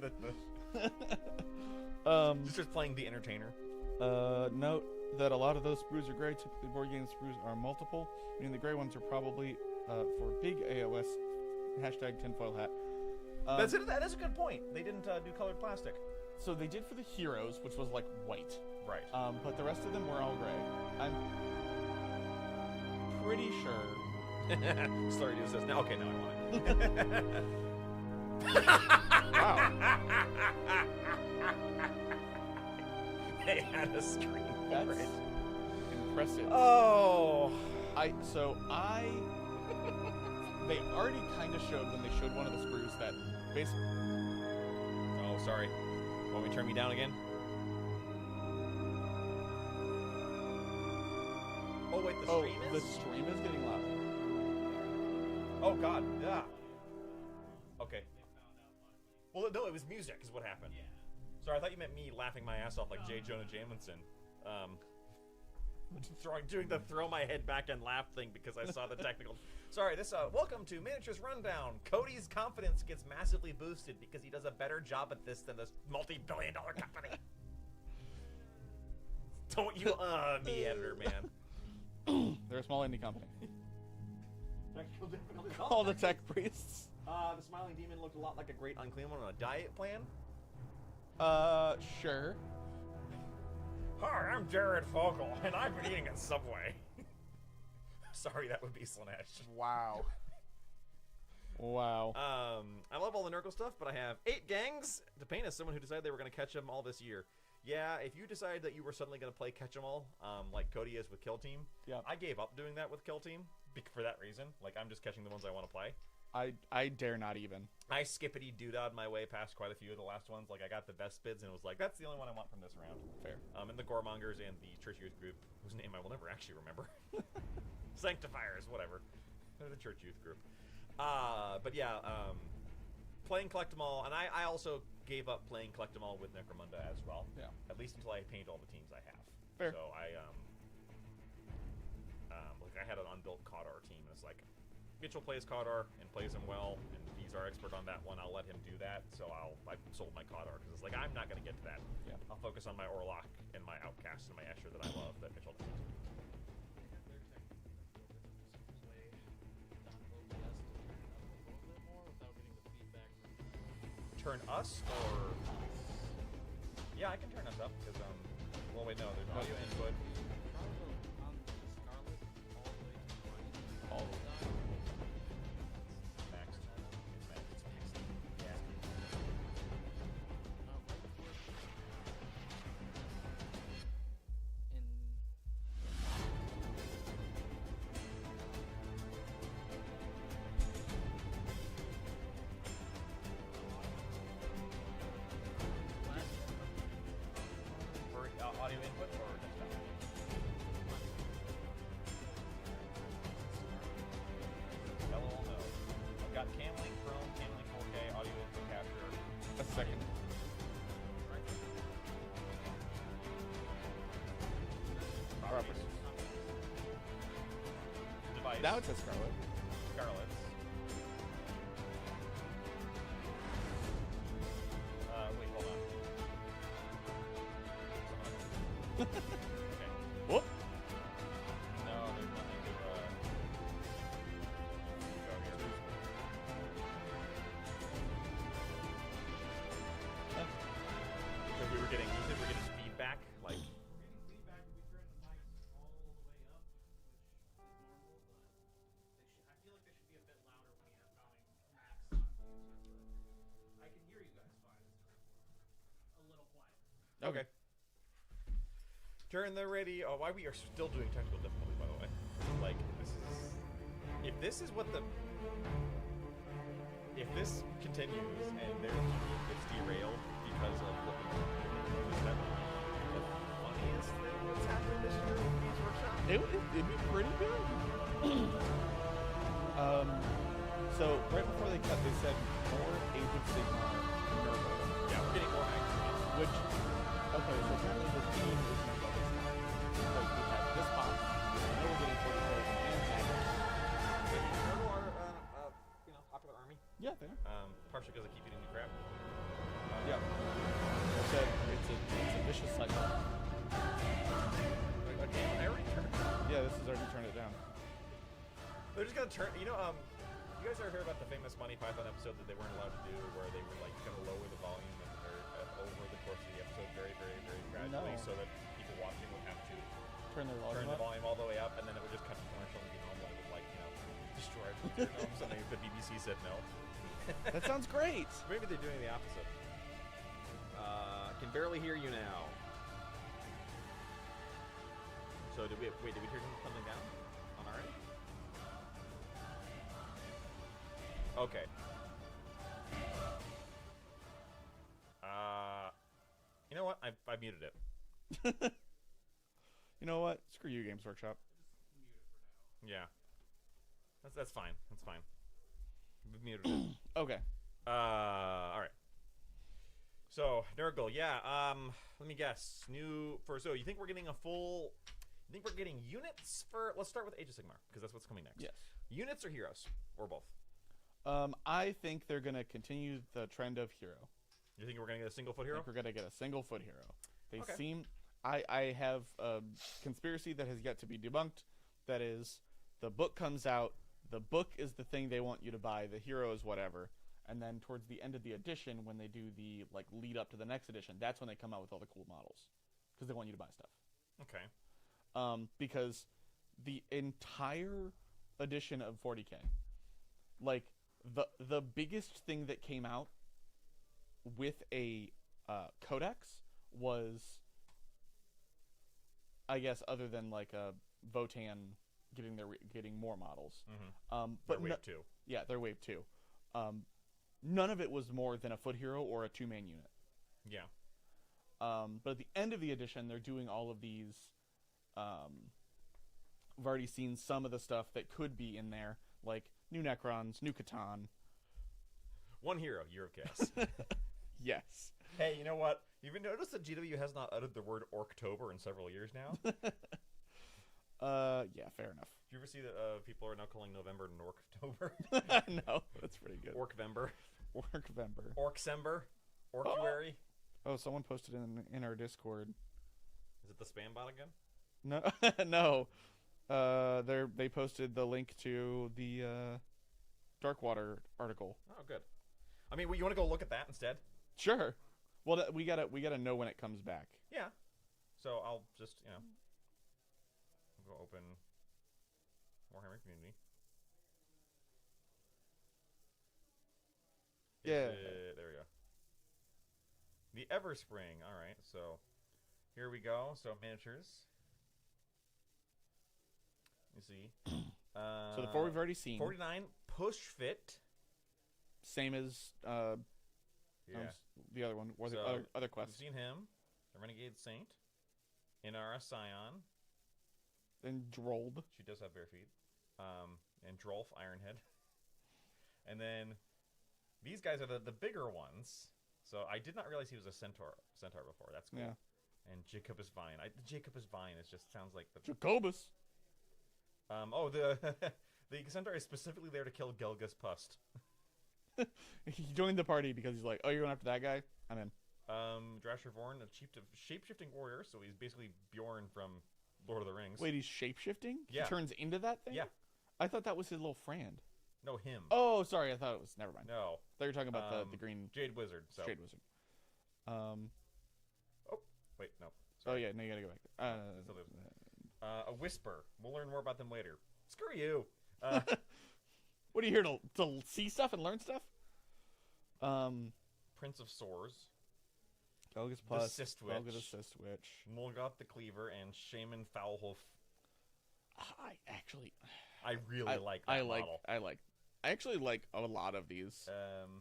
S1: the just starts playing the entertainer.
S2: Note that a lot of those sprues are gray. Typically, board game sprues are multiple, meaning the gray ones are probably for big AOS. Hashtag tinfoil hat.
S1: That's it. That is a good point. They didn't do colored plastic.
S2: So they did for the heroes, which was like white.
S1: Right.
S2: But the rest of them were all gray. I'm pretty sure.
S1: Sorry to use this now. Okay, now I want
S2: Wow.
S1: it. They had a screen for
S2: That's
S1: it.
S2: impressive.
S1: Oh.
S2: They already kind of showed when they showed one of the sprues that basically.
S1: Oh, sorry. Want me to turn me down again? Oh wait, the stream
S2: the
S1: is.
S2: stream is getting loud.
S1: Oh God, yeah. Okay. Well, no, it was music, is what happened. Yeah. Sorry, I thought you meant me laughing my ass off like J. Jonah Jameson. Doing the throw my head back and laugh thing because I saw the technical. Sorry, welcome to Miniatures Rundown. Cody's confidence gets massively boosted because he does a better job at this than this multi-billion-dollar company. Don't you, me, editor, man.
S2: They're a small indie company.
S1: Technical difficulties.
S2: All the tech priests.
S1: The Smiling Demon looked a lot like a great unclean one on a diet plan.
S2: Sure.
S1: Hi, I'm Jared Fogle, and I've been eating at Subway. Sorry, that would be Slanesh.
S2: Wow. Wow.
S1: I love all the Nurgle stuff, but I have 8 gangs to paint as someone who decided they were going to catch them all this year. Yeah, if you decided that you were suddenly going to play catch 'em all, like Cody is with Kill Team,
S2: Yeah.
S1: I gave up doing that with Kill Team for that reason. Like, I'm just catching the ones I want to play.
S2: I dare not even.
S1: I skippity doodad my way past quite a few of the last ones. Like, I got the best bids and it was like, that's the only one I want from this round.
S2: Fair.
S1: And the Goremongers and the Church Youth group, whose name I will never actually remember. Sanctifiers, whatever. They're the Church Youth group. But yeah, playing Collect 'em All, and I also gave up playing Collect 'em All with Necromunda as well.
S2: Yeah.
S1: At least until I paint all the teams I have.
S2: Fair.
S1: So like I had an unbuilt Kadar team, and it's like, Mitchell plays Kadar and plays him well, and he's our expert on that one. I'll let him do that. So I sold my Kadar because it's like, I'm not going to get to that.
S2: Yeah.
S1: I'll focus on my Orlok and my Outcast and my Escher that I love that Mitchell doesn't. Turn us or yeah, I can turn us up because well wait no, there's audio input.
S2: All
S1: Maxed. It's maxed. It's maxed. Yeah. For audio input or desktop? Hello, no. I've got Camlink Chrome, Camlink 4K, audio input capture.
S2: a second.
S1: Properties. Device.
S2: Now it says Scarlet.
S1: Scarlet's. Wait, hold on. Okay.
S2: Whoop.
S1: No, there's nothing to, go here. Because we were getting, you said we're getting feedback, like,
S5: Feedback, we turned the mics all the way up, which is normal, but I feel like they should be a bit louder when you have volume max on music. But I can hear you guys fine. It's a little quiet.
S1: okay. Turn the radio. Oh, why we are still doing technical difficulty, by the way. Like, this is. If this is what the. If this continues and their team gets derailed because of what is that the funniest thing that's happened this year in Games Workshop?
S2: It'd be pretty good. So right before they cut, they said more Age of Sigmar Nurgle,
S1: Yeah, we're getting more actions.
S2: which okay, so apparently the theme is Nurgle this time. Because we have this box, and now we're getting 40 players and
S1: Nurgle are, popular army.
S2: yeah, they are.
S1: Partially because I keep eating the crap.
S2: Yeah. It's a vicious cycle.
S1: Okay, I already turned.
S2: Yeah, this has already turned it down.
S1: They're just gonna turn. You guys ever heard about the famous Monty Python episode that they weren't allowed to do, where they were like gonna lower the volume over the course of the episode, very, very, very gradually,
S2: No.
S1: so that people watching would have to
S2: Turn their volume
S1: turn the
S2: up.
S1: volume all the way up, and then it would just cut to commercial and be normal. It would destroy their homes, and the BBC said no.
S2: That sounds great.
S1: Maybe they're doing the opposite. Can barely hear you now. So did we turn something down on our end? Okay. You know what? I muted it.
S2: You know what? Screw you, Games Workshop.
S1: Yeah. That's fine. That's fine. We've muted it.
S2: Okay.
S1: All right. So Nurgle, yeah. Let me guess. So you think we're getting a full? You think we're getting units for? Let's start with Age of Sigmar because that's what's coming next.
S2: Yes.
S1: Units or heroes or both?
S2: I think they're gonna continue the trend of hero.
S1: You think we're gonna get a single foot
S2: I
S1: hero?
S2: think we're gonna get a single foot hero. They
S1: Okay.
S2: seem. I have a conspiracy that has yet to be debunked. That is, the book comes out. The book is the thing they want you to buy. The hero is whatever. And then towards the end of the edition, when they do the lead up to the next edition, that's when they come out with all the cool models, because they want you to buy stuff.
S1: Okay.
S2: Because the entire edition of 40K, the biggest thing that came out with a codex was, I guess, other than a Votan getting more models.
S1: But
S2: But
S1: wave
S2: no-
S1: 2.
S2: yeah, they're wave 2. None of it was more than a foot hero or a 2-man unit.
S1: Yeah.
S2: But at the end of the edition, they're doing all of these. We've already seen some of the stuff that could be in there, like new Necrons, new Catan.
S1: One hero, Year of Chaos.
S2: Yes.
S1: Hey, you know what? You even noticed that GW has not uttered the word Orktober in several years now? Did
S2: Yeah, fair enough.
S1: you ever see that people are now calling November Norktober?
S2: No, that's pretty good.
S1: Orkvember?
S2: Workvember.
S1: Orcsember? Orcuary?
S2: Oh, someone posted in our Discord.
S1: Is it the spam bot again?
S2: No, no. They posted the link to the Darkwater article.
S1: Oh, good. I mean, you want to go look at that instead?
S2: Sure. Well, we gotta know when it comes back.
S1: Yeah. So I'll just, go open Warhammer Community.
S2: Yeah.
S1: There we go. The Everspring. All right. So here we go. So miniatures. You see.
S2: So the 4 we've already seen.
S1: 49 push fit.
S2: Same as
S1: Yeah.
S2: the other one. Was
S1: So,
S2: it other
S1: We've
S2: quest?
S1: seen him. The Renegade Saint. Inara Scion.
S2: And Drolled.
S1: She does have bare feet. And Drolf Ironhead. And then these guys are the bigger ones. So I did not realize he was a centaur before. That's cool.
S2: Yeah.
S1: And Jacobus Vine. Jacobus Vine just sounds like the
S2: Jacobus.
S1: the the centaur is specifically there to kill Gelgus Pust.
S2: He joined the party because he's like, oh, you're going after that guy? I'm in.
S1: Drasher Vorn, a shape-shifting warrior, so he's basically Bjorn from Lord of the Rings.
S2: Wait, he's shape-shifting?
S1: Yeah.
S2: He turns into that thing?
S1: Yeah.
S2: I thought that was his little friend.
S1: No, him.
S2: Oh, sorry. I thought it was... Never mind. I
S1: No.
S2: thought you were talking about the green...
S1: Jade Wizard. So.
S2: Jade Wizard.
S1: Oh, wait, no.
S2: Oh,
S1: Sorry.
S2: yeah. No, you gotta go back.
S1: So there's- a Whisper. We'll learn more about them later. Screw you.
S2: What are you here to see stuff and learn stuff?
S1: Prince of Swords.
S2: Gelgus Plus,
S1: Cyst Witch.
S2: Gelgus Assist Witch.
S1: Mulgoth the Cleaver, and Shaman Foulhoof.
S2: I actually...
S1: I really like that model.
S2: I actually like a lot of these,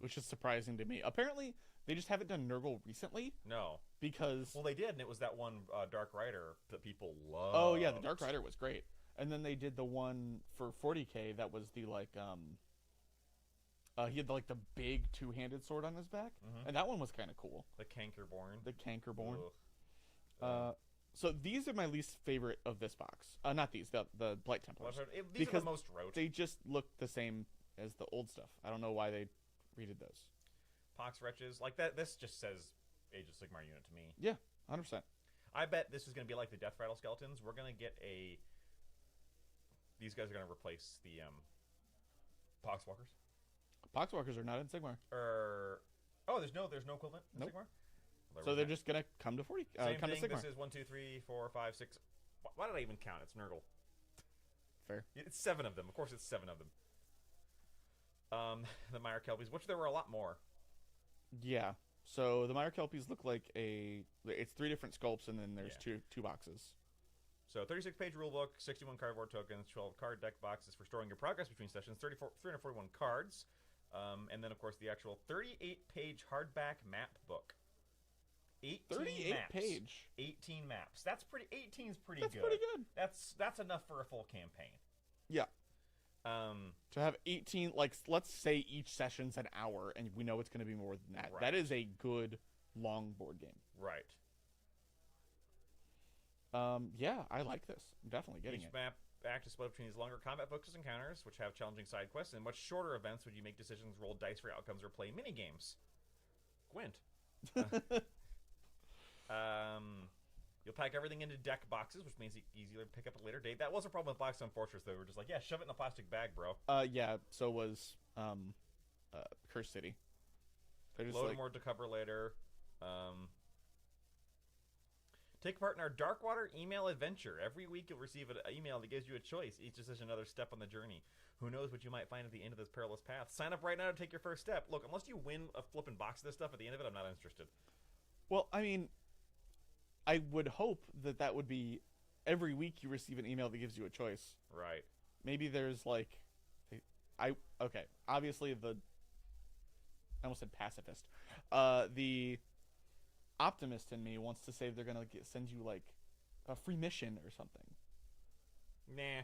S2: which is surprising to me. Apparently, they just haven't done Nurgle recently
S1: No.
S2: because...
S1: Well, they did, and it was that one Dark Rider that people love.
S2: Oh, yeah, the Dark Rider was great. And then they did the one for 40k that was the, like, he had, like, the big two-handed sword on his back. And that one was kind of cool.
S1: The Cankerborn.
S2: The Cankerborn.
S1: Ugh.
S2: So these are my least favorite of this box. Not these, the Blight Templars.
S1: These are
S2: Because
S1: the most rote.
S2: they just look the same as the old stuff. I don't know why they redid those.
S1: Pox Wretches. Like, that. This just says Age of Sigmar unit to me.
S2: Yeah, 100%.
S1: I bet this is going to be like the Death Rattle Skeletons. We're going to get a... These guys are going to replace the Poxwalkers.
S2: Poxwalkers are not in Sigmar.
S1: Oh, there's no equivalent in
S2: Nope.
S1: Sigmar? Well,
S2: So they're just going to come to 40.
S1: Same
S2: Come
S1: thing.
S2: to Sigmar.
S1: This is 1, 2, 3, 4, 5, 6. Why did I even count? It's Nurgle.
S2: Fair.
S1: It's 7 of them. Of course, it's 7 of them. The Meyer Kelpies, which there were a lot more.
S2: Yeah. So the Meyer Kelpies look like it's 3 different sculpts, and then there's two boxes.
S1: So 36-page rulebook, 61 cardboard tokens, 12 card deck boxes for storing your progress between sessions, 341 cards, and then, of course, the actual 38-page hardback map book. 18
S2: 38
S1: maps.
S2: page.
S1: 18 maps. That's pretty. 18 is pretty
S2: That's
S1: good.
S2: pretty good.
S1: That's enough for a full campaign.
S2: Yeah.
S1: Um,
S2: To have 18, like, let's say each session's an hour, and we know it's going to be more than that.
S1: Right.
S2: That is a good long board game.
S1: right.
S2: Yeah, I like this. I'm definitely getting
S1: Each
S2: it.
S1: map act is split between these longer combat-focused encounters, which have challenging side quests, and much shorter events when you make decisions, roll dice for outcomes, or play mini-games. Gwent. You'll pack everything into deck boxes, which means easier to pick up at a later date. That was a problem with Blackstone Fortress, though. We were just like, yeah, shove it in a plastic bag, bro.
S2: Yeah, so was Curse City. They're just
S1: Load
S2: like,
S1: more to cover later. Take part in our Darkwater email adventure. Every week you'll receive an email that gives you a choice. Each decision another step on the journey. Who knows what you might find at the end of this perilous path. Sign up right now to take your first step. Look, unless you win a flipping box of this stuff at the end of it, I'm not interested.
S2: well, I mean, I would hope that would be every week you receive an email that gives you a choice.
S1: Right.
S2: Maybe there's like, okay. Obviously I almost said pacifist. The optimist in me wants to say they're gonna send you like a free mission or something.
S1: Nah.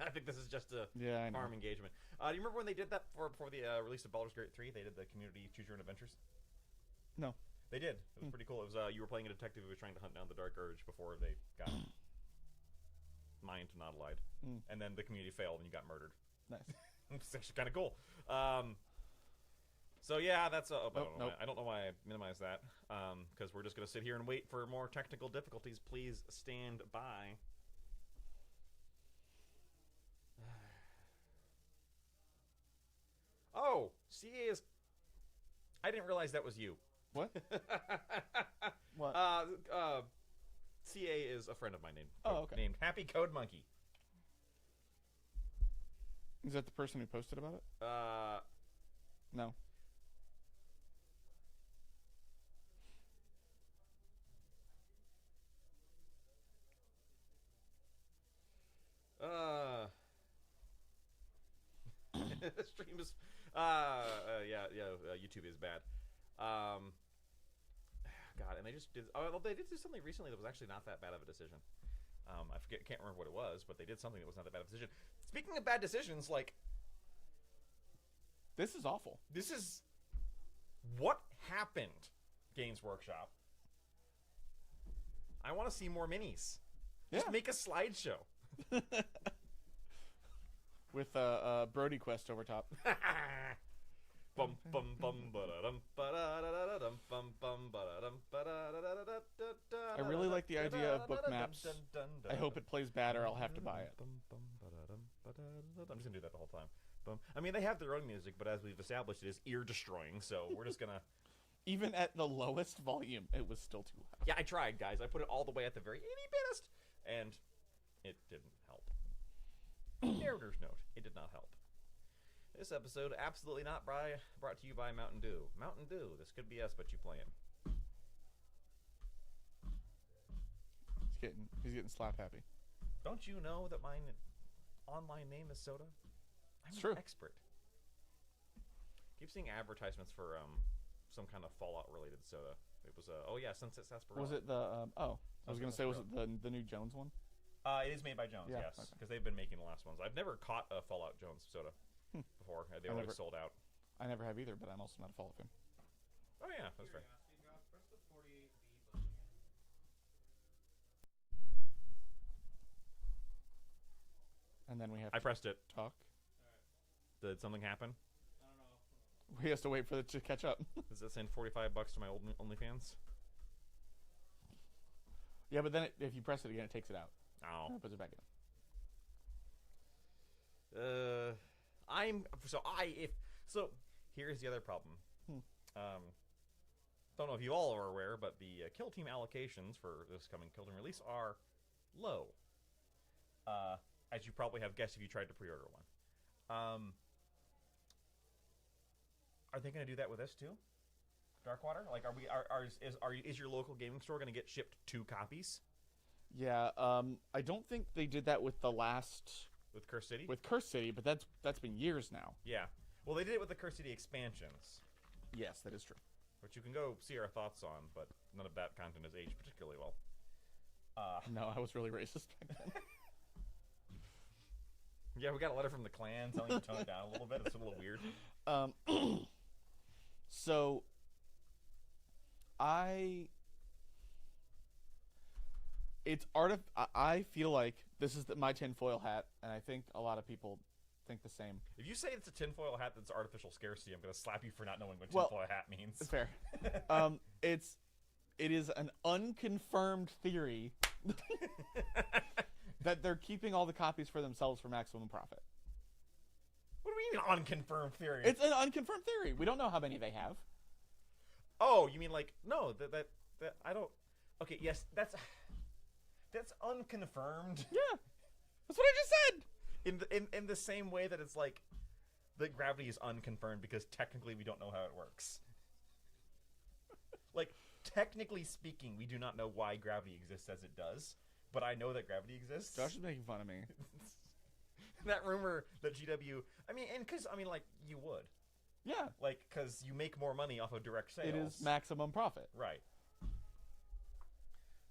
S1: I think this is just a
S2: Yeah, I know.
S1: farm engagement. Do you remember when they did that for the release of Baldur's Gate 3? They did the community choose your own adventures.
S2: No.
S1: They did. It was pretty cool. It was you were playing a detective who was trying to hunt down the Dark Urge before they got mined, not allied, and then the community failed and you got murdered.
S2: Nice.
S1: It's actually kind of cool. So yeah, that's
S2: Nope.
S1: I don't know why I minimized that. Because we're just gonna sit here and wait for more technical difficulties. Please stand by. Oh, CA is. I didn't realize that was you.
S2: What? What?
S1: CA is a friend of mine
S2: Oh, okay.
S1: named Happy Code Monkey.
S2: Is that the person who posted about it? No.
S1: Stream is YouTube is bad. God, and they just did. Oh, they did do something recently that was actually not that bad of a decision. I can't remember what it was, but they did something that was not that bad of a decision. Speaking of bad decisions, like
S2: This is awful.
S1: this is what happened. Games Workshop. I want to see more minis. Just
S2: Yeah.
S1: make a slideshow.
S2: With Brody Quest over top.
S1: Bum bum bum ba-da-dum, ba-da-da-da-dum, bum bum ba-da-dum, ba-da-da-da-da-da-da.
S2: I really like the idea of book maps. I hope it plays bad or I'll have to buy it.
S1: Bum, bum, ba-da-dum, ba-da-da-da. I'm just gonna do that the whole time. Bum. I mean, they have their own music, but as we've established, it is ear destroying. So we're just gonna.
S2: Even at the lowest volume, it was still too loud.
S1: Yeah, I tried, guys. I put it all the way at the very itty bittest, and it didn't help. Narrator's note: it did not help. This episode absolutely not brought to you by Mountain Dew. Mountain Dew. This could be us, but you playing.
S2: He's getting slap happy.
S1: Don't you know that my online name is Soda? I'm
S2: It's true.
S1: an expert. Keep seeing advertisements for some kind of Fallout related soda. It was oh yeah, Sunset Sarsaparilla.
S2: Was it the I was gonna say, was it the new Jones one?
S1: It is made by Jones,
S2: Yeah,
S1: yes,
S2: okay.
S1: because they've been making the last ones. I've never caught a Fallout Jones soda before. They always
S2: never-
S1: sold out.
S2: I never have either, but I'm also not a Fallout fan.
S1: Oh yeah, that's fair.
S5: Curiosity, Josh, press the 48B button again.
S2: And then we have
S1: I
S2: to
S1: pressed it.
S2: talk.
S1: Did something happen?
S5: I don't know.
S2: We have to wait for it to catch up.
S1: Does that send $45 to my old OnlyFans?
S2: Yeah, but then if you press it again, it takes it out.
S1: Oh.
S2: And it puts it back in.
S1: Here's the other problem. Don't know if you all are aware, but the Kill Team allocations for this coming Kill Team release are low. As you probably have guessed if you tried to pre-order one. Are they going to do that with this too? Darkwater? Like, is your local gaming store going to get shipped 2 copies
S2: Yeah, I don't think they did that with the last
S1: with Curse City?
S2: with Curse City, but that's been years now.
S1: Yeah. Well, they did it with the Curse City expansions,
S2: Yes, that is true.
S1: which you can go see our thoughts on, but none of that content has aged particularly well.
S2: No, I was really racist back then.
S1: Yeah, we got a letter from the clan telling you to tone it down a little bit. It's a little weird.
S2: So, I feel like this is my tinfoil hat, and I think a lot of people think the same.
S1: If you say it's a tinfoil hat that's artificial scarcity, I'm going to slap you for not knowing what
S2: Well,
S1: tinfoil hat means.
S2: Fair. It is an unconfirmed theory that they're keeping all the copies for themselves for maximum profit.
S1: What do you mean unconfirmed theory?
S2: It's an unconfirmed theory. We don't know how many they have.
S1: Oh, you mean like no? That I don't. Okay, yes, that's unconfirmed.
S2: Yeah, that's what I just said.
S1: In the same way that it's like that gravity is unconfirmed because technically we don't know how it works. Like technically speaking, we do not know why gravity exists as it does, but I know that gravity exists.
S2: Josh is making fun of me.
S1: That rumor that GW, I mean, and because I mean, like you would,
S2: Yeah,
S1: like because you make more money off of direct sales.
S2: it is maximum profit.
S1: Right.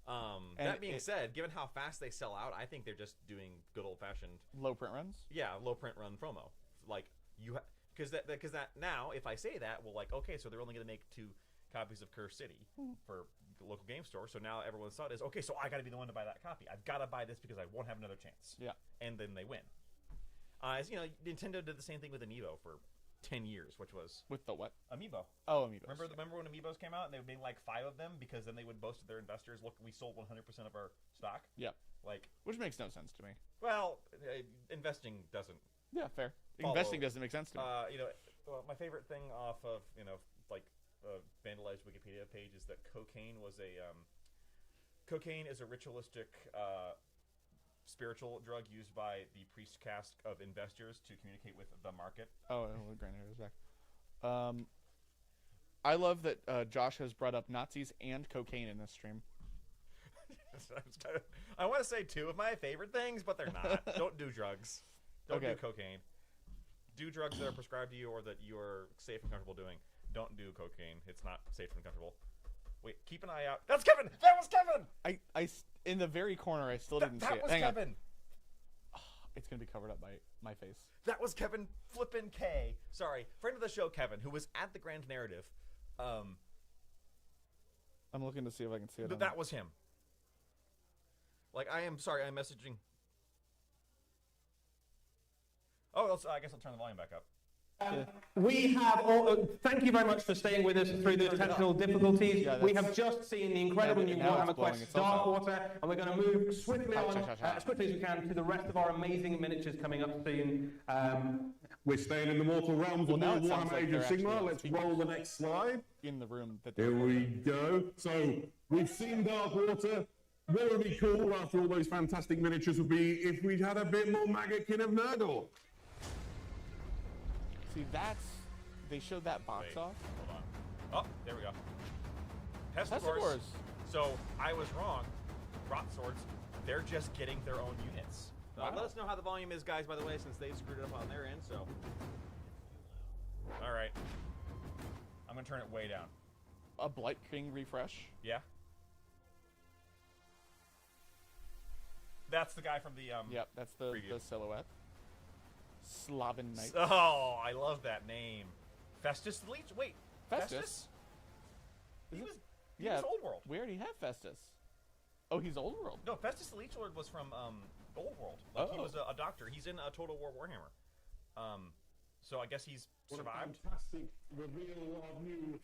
S2: And
S1: That being said, given how fast they sell out, I think they're just doing good old fashioned,
S2: Low print runs.
S1: low print run promo. Like you, because that now, if I say that, well, like okay, so they're only going to make 2 copies of Curse City for the local game store. So now everyone's thought is okay, so I got to be the one to buy that copy. I've got to buy this because I won't have another chance.
S2: Yeah.
S1: And then they win. As you know, Nintendo did the same thing with Amiibo for 10 years, which was
S2: With the what?
S1: Amiibo.
S2: Oh, Amiibos.
S1: Remember when Amiibos came out and they would make like 5 of them because then they would boast to their investors, look, we sold 100% of our stock.
S2: Yeah.
S1: Like,
S2: Which makes no sense to me.
S1: well, investing doesn't.
S2: Yeah, fair.
S1: Follow.
S2: Investing doesn't make sense to me.
S1: You know, my favorite thing off of like vandalized Wikipedia page is that cocaine was a cocaine is a ritualistic spiritual drug used by the priest caste of investors to communicate with the market.
S2: Oh, well, Granted is back. I love that Josh has brought up Nazis and cocaine in this stream.
S1: I want to say 2 of my favorite things, but they're not. Don't do drugs. Don't
S2: Okay.
S1: do cocaine. Do drugs that are prescribed to you or that you are safe and comfortable doing. Don't do cocaine. It's not safe and comfortable. Wait, keep an eye out. That's Kevin! That was Kevin!
S2: In the very corner, I still didn't see
S1: That
S2: it.
S1: was
S2: Hang on.
S1: Kevin!
S2: It's going to be covered up by my face.
S1: That was Kevin flippin' K. Sorry, friend of the show, Kevin, who was at the Grand Narrative.
S2: I'm looking to see if I can see it.
S1: But that was him. Like, I'm sorry, I'm messaging. Oh, I guess I'll turn the volume back up.
S3: We have thank you very much for staying with us through the technical difficulties.
S2: Yeah,
S3: We have just seen the incredible new
S2: now it's
S3: Warhammer
S2: blowing
S3: Quest
S2: itself
S3: Darkwater, and we're going to move swiftly on,
S2: Hush.
S3: as quickly as we can, to the rest of our amazing miniatures coming up soon.
S4: We're staying in the mortal realms
S2: Well,
S4: of
S2: now
S4: more
S2: it sounds
S4: Warhammer
S2: like
S4: Age
S2: they're
S4: of Sigmar.
S2: actually
S4: Let's
S2: speaking.
S4: roll the next slide.
S2: In the room that
S4: Here we go. So we've seen Darkwater. What would be cool after all those fantastic miniatures would be if we'd had a bit more Maggotkin of Nurgle.
S2: See, they showed that box
S1: Wait,
S2: off.
S1: hold on. Oh, there we go. Pestigores.
S2: Pestigores.
S1: So, I was wrong. Rot Swords, they're just getting their own units.
S2: Wow.
S1: Let us know how the volume is, guys, by the way, since they screwed it up on their end, so. Alright. I'm going to turn it way down.
S2: A Blight King refresh.
S1: Yeah? That's the guy from the,
S2: Yep, that's the
S1: Preview.
S2: silhouette. Slavin Knight.
S1: Oh, I love that name. Festus the Leech? Wait.
S2: Festus?
S1: He
S2: Is it-
S1: was,
S2: Yeah,
S1: was Old World.
S2: We already have Festus. Oh, he's Old World.
S1: No, Festus the Leech Lord was from Old World. Like, he
S2: Oh.
S1: was a doctor. He's in Total War Warhammer. So I guess he's survived.
S4: What a fantastic reveal of new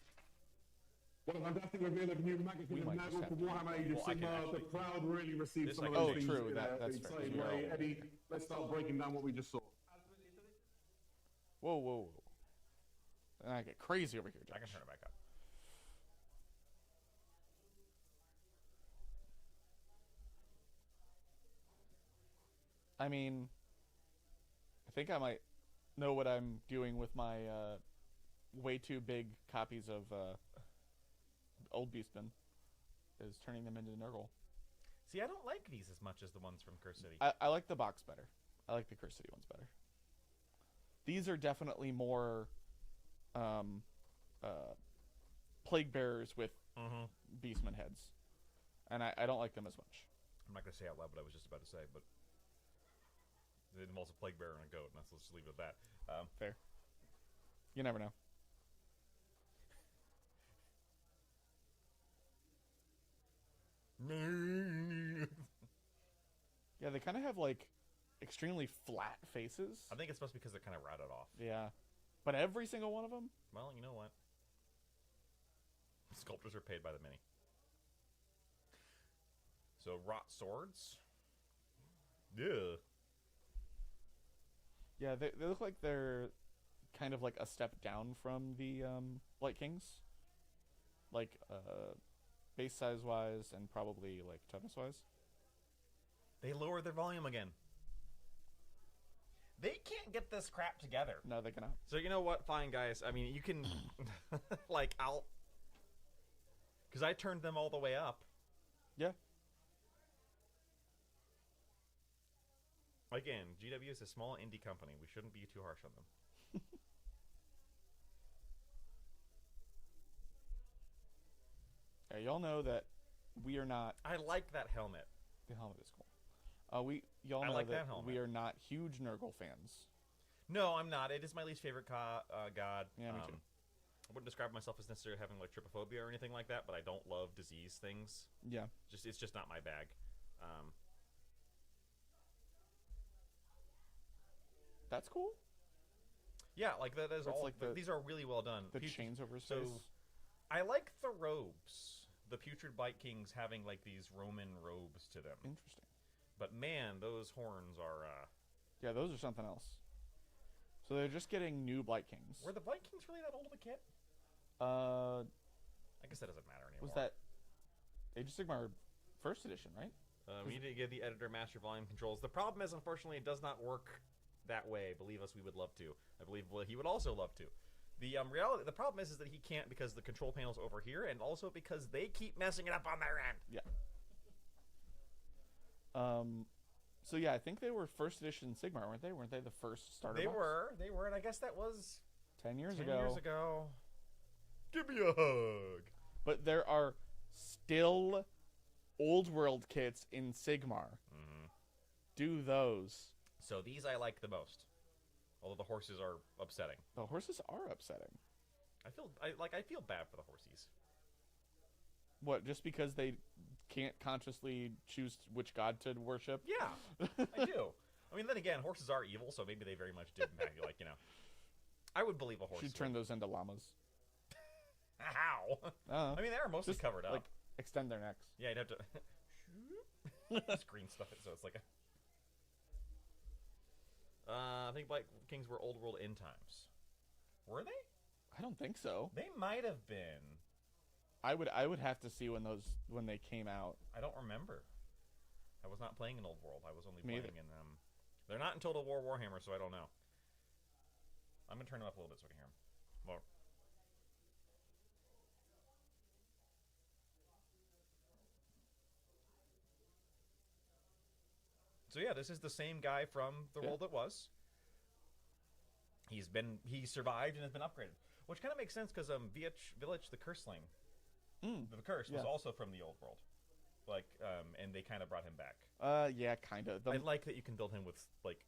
S4: Maggotkin of
S2: might just
S4: Nurgle
S2: have
S4: for
S2: to-
S4: Warhammer Age of
S1: Well, I can
S4: Sigmar.
S1: actually-
S4: The crowd really received
S1: This
S4: some
S1: I
S4: of
S1: can
S4: those
S1: change.
S4: things
S2: true,
S4: in
S2: that's
S4: an
S2: fair.
S4: exciting
S2: You're
S4: way.
S2: right.
S4: Eddie, let's start breaking down what we just saw.
S2: Whoa. I get crazy over here, Josh.
S1: I can turn it back up.
S2: I mean, I think I might know what I'm doing with my way too big copies of Old Beastmen. Is turning them into Nurgle.
S1: See, I don't like these as much as the ones from Curse City.
S2: I like the box better. I like the Curse City ones better. These are definitely more plague bearers with beastman heads, and I don't like them as much.
S1: I'm not going to say out loud what I was just about to say, but it involves a plague bearer and a goat, and let's just leave it at that.
S2: Fair. You never know. Yeah, they kind of have like extremely flat faces.
S1: I think it's supposed to be because they're kind of routed off.
S2: Yeah, but every single one of them.
S1: Well, you know what? Sculptors are paid by the many. So, Rot Swords. Yeah.
S2: Yeah, they look like they're kind of like a step down from the Blight Kings, like base size wise and probably like toughness wise.
S1: They lowered their volume again. They can't get this crap together.
S2: No, they cannot.
S1: So you know what? Fine, guys. I mean, you can, like, because I turned them all the way up.
S2: Yeah.
S1: Again, GW is a small indie company. We shouldn't be too harsh on them.
S2: Yeah, y'all know that we are not.
S1: I like that helmet.
S2: The helmet is cool. Y'all
S1: I
S2: know
S1: like
S2: that
S1: that helmet.
S2: we are not huge Nurgle fans.
S1: No, I'm not. It is my least favorite god.
S2: Yeah, me too.
S1: I wouldn't describe myself as necessarily having like trypophobia or anything like that, but I don't love disease things.
S2: Yeah.
S1: It's just not my bag.
S2: That's cool.
S1: Yeah, like that is
S2: That's
S1: all.
S2: like the-
S1: these are really well done.
S2: The chains over his
S1: so,
S2: face.
S1: I like the robes. The Putrid Blight Kings having like these Roman robes to them.
S2: Interesting.
S1: But man, those horns are.
S2: Yeah, those are something else. So they're just getting new Blight Kings.
S1: Were the Blight Kings really that old of a kit?
S2: Uh,
S1: I guess that doesn't matter anymore.
S2: was that Age of Sigmar first edition, right?
S1: We need to give the editor master volume controls. The problem is, unfortunately, it does not work that way. Believe us, we would love to. I believe he would also love to. The reality, the problem is that he can't because the control panel's over here, and also because they keep messing it up on their end.
S2: Yeah. So yeah, I think they were first edition Sigmar, weren't they? Weren't they the first starter
S1: They
S2: box?
S1: were, and I guess that was
S2: 10 years
S1: 10
S2: ago.
S1: years ago. Give me a hug.
S2: But there are still old world kits in Sigmar.
S1: Mm-hmm.
S2: Do those.
S1: So these I like the most, although the horses are upsetting.
S2: The horses are upsetting.
S1: I feel bad for the horsies.
S2: What, just because they can't consciously choose which god to worship?
S1: Yeah, I do. I mean, then again, horses are evil, so maybe they very much did impact you. Like, you know, I would believe a horse.
S2: Should turn those into llamas.
S1: How? I mean, they are mostly
S2: Just,
S1: covered up.
S2: like, extend their necks.
S1: Yeah, you'd have to screen stuff it so it's like a. I think Blight Kings were old world end times. Were they?
S2: I don't think so.
S1: They might have been.
S2: I would have to see when they came out.
S1: I don't remember. I was not playing in Old World. I was only
S2: Me
S1: playing
S2: either.
S1: in They're not in Total War Warhammer, so I don't know. I'm gonna turn them up a little bit so I can hear them. More. So yeah, this is the same guy from the world that was. He survived and has been upgraded, which kind of makes sense because Village the Curseling, the curse was
S2: Yeah.
S1: also from the old world, like and they kind of brought him back.
S2: Yeah, kind of.
S1: I like that you can build him with like.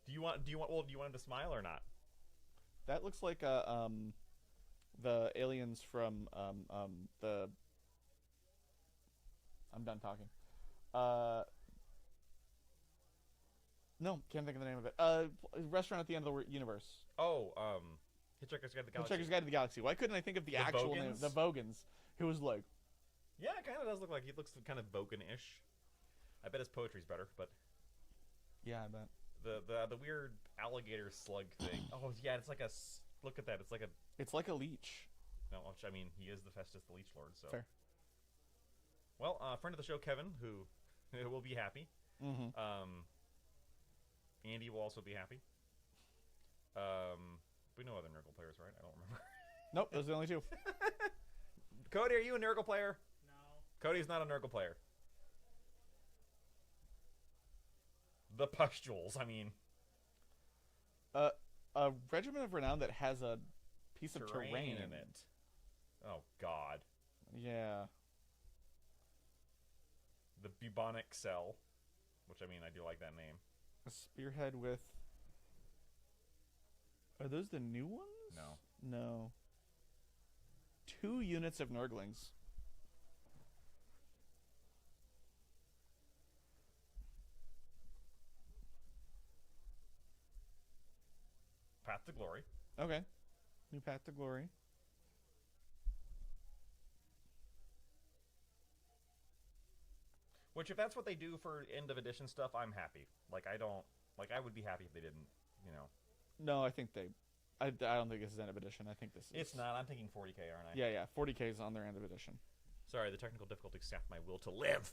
S1: Do you want him to smile or not?
S2: That looks like the aliens from the. I'm done talking. No, can't think of the name of it. Restaurant at the end of the universe.
S1: Oh, Hitchhiker's Guide to the Galaxy.
S2: Hitchhiker's Guide to the Galaxy. Why couldn't I think of the actual name?
S1: Vogons?
S2: The Vogons. Who was like,
S1: Yeah, it kind of does look like he looks kind of Bogan-ish. I bet his poetry's better, but
S2: yeah, I bet.
S1: the weird alligator slug thing. Oh yeah, it's like look at that. It's like a
S2: It's like a leech.
S1: no. Which, I mean, he is the Festus the Leech Lord. So
S2: Fair.
S1: well, friend of the show, Kevin, who will be happy.
S2: Mm-hmm.
S1: Andy will also be happy. We know other Nurgle players, right? I don't remember.
S2: Nope, those are the only two.
S1: Cody, are you a Nurgle player?
S5: No.
S1: Cody's not a Nurgle player. The pustules, I mean.
S2: A regiment of renown that has a piece of terrain
S1: in it. Oh, God.
S2: Yeah.
S1: The bubonic cell. Which, I mean, I do like that name.
S2: A spearhead with. Are those the new ones?
S1: No.
S2: No. 2 units of Nurglings.
S1: Path to Glory.
S2: Okay. New Path to Glory.
S1: Which, if that's what they do for end of edition stuff, I'm happy. Like, I would be happy if they didn't, you know.
S2: No, I think they. I don't think this is end of edition. I think this is.
S1: It's not. I'm thinking 40k, aren't I?
S2: Yeah. 40k is on their end of edition.
S1: Sorry, the technical difficulty sapped my will to live.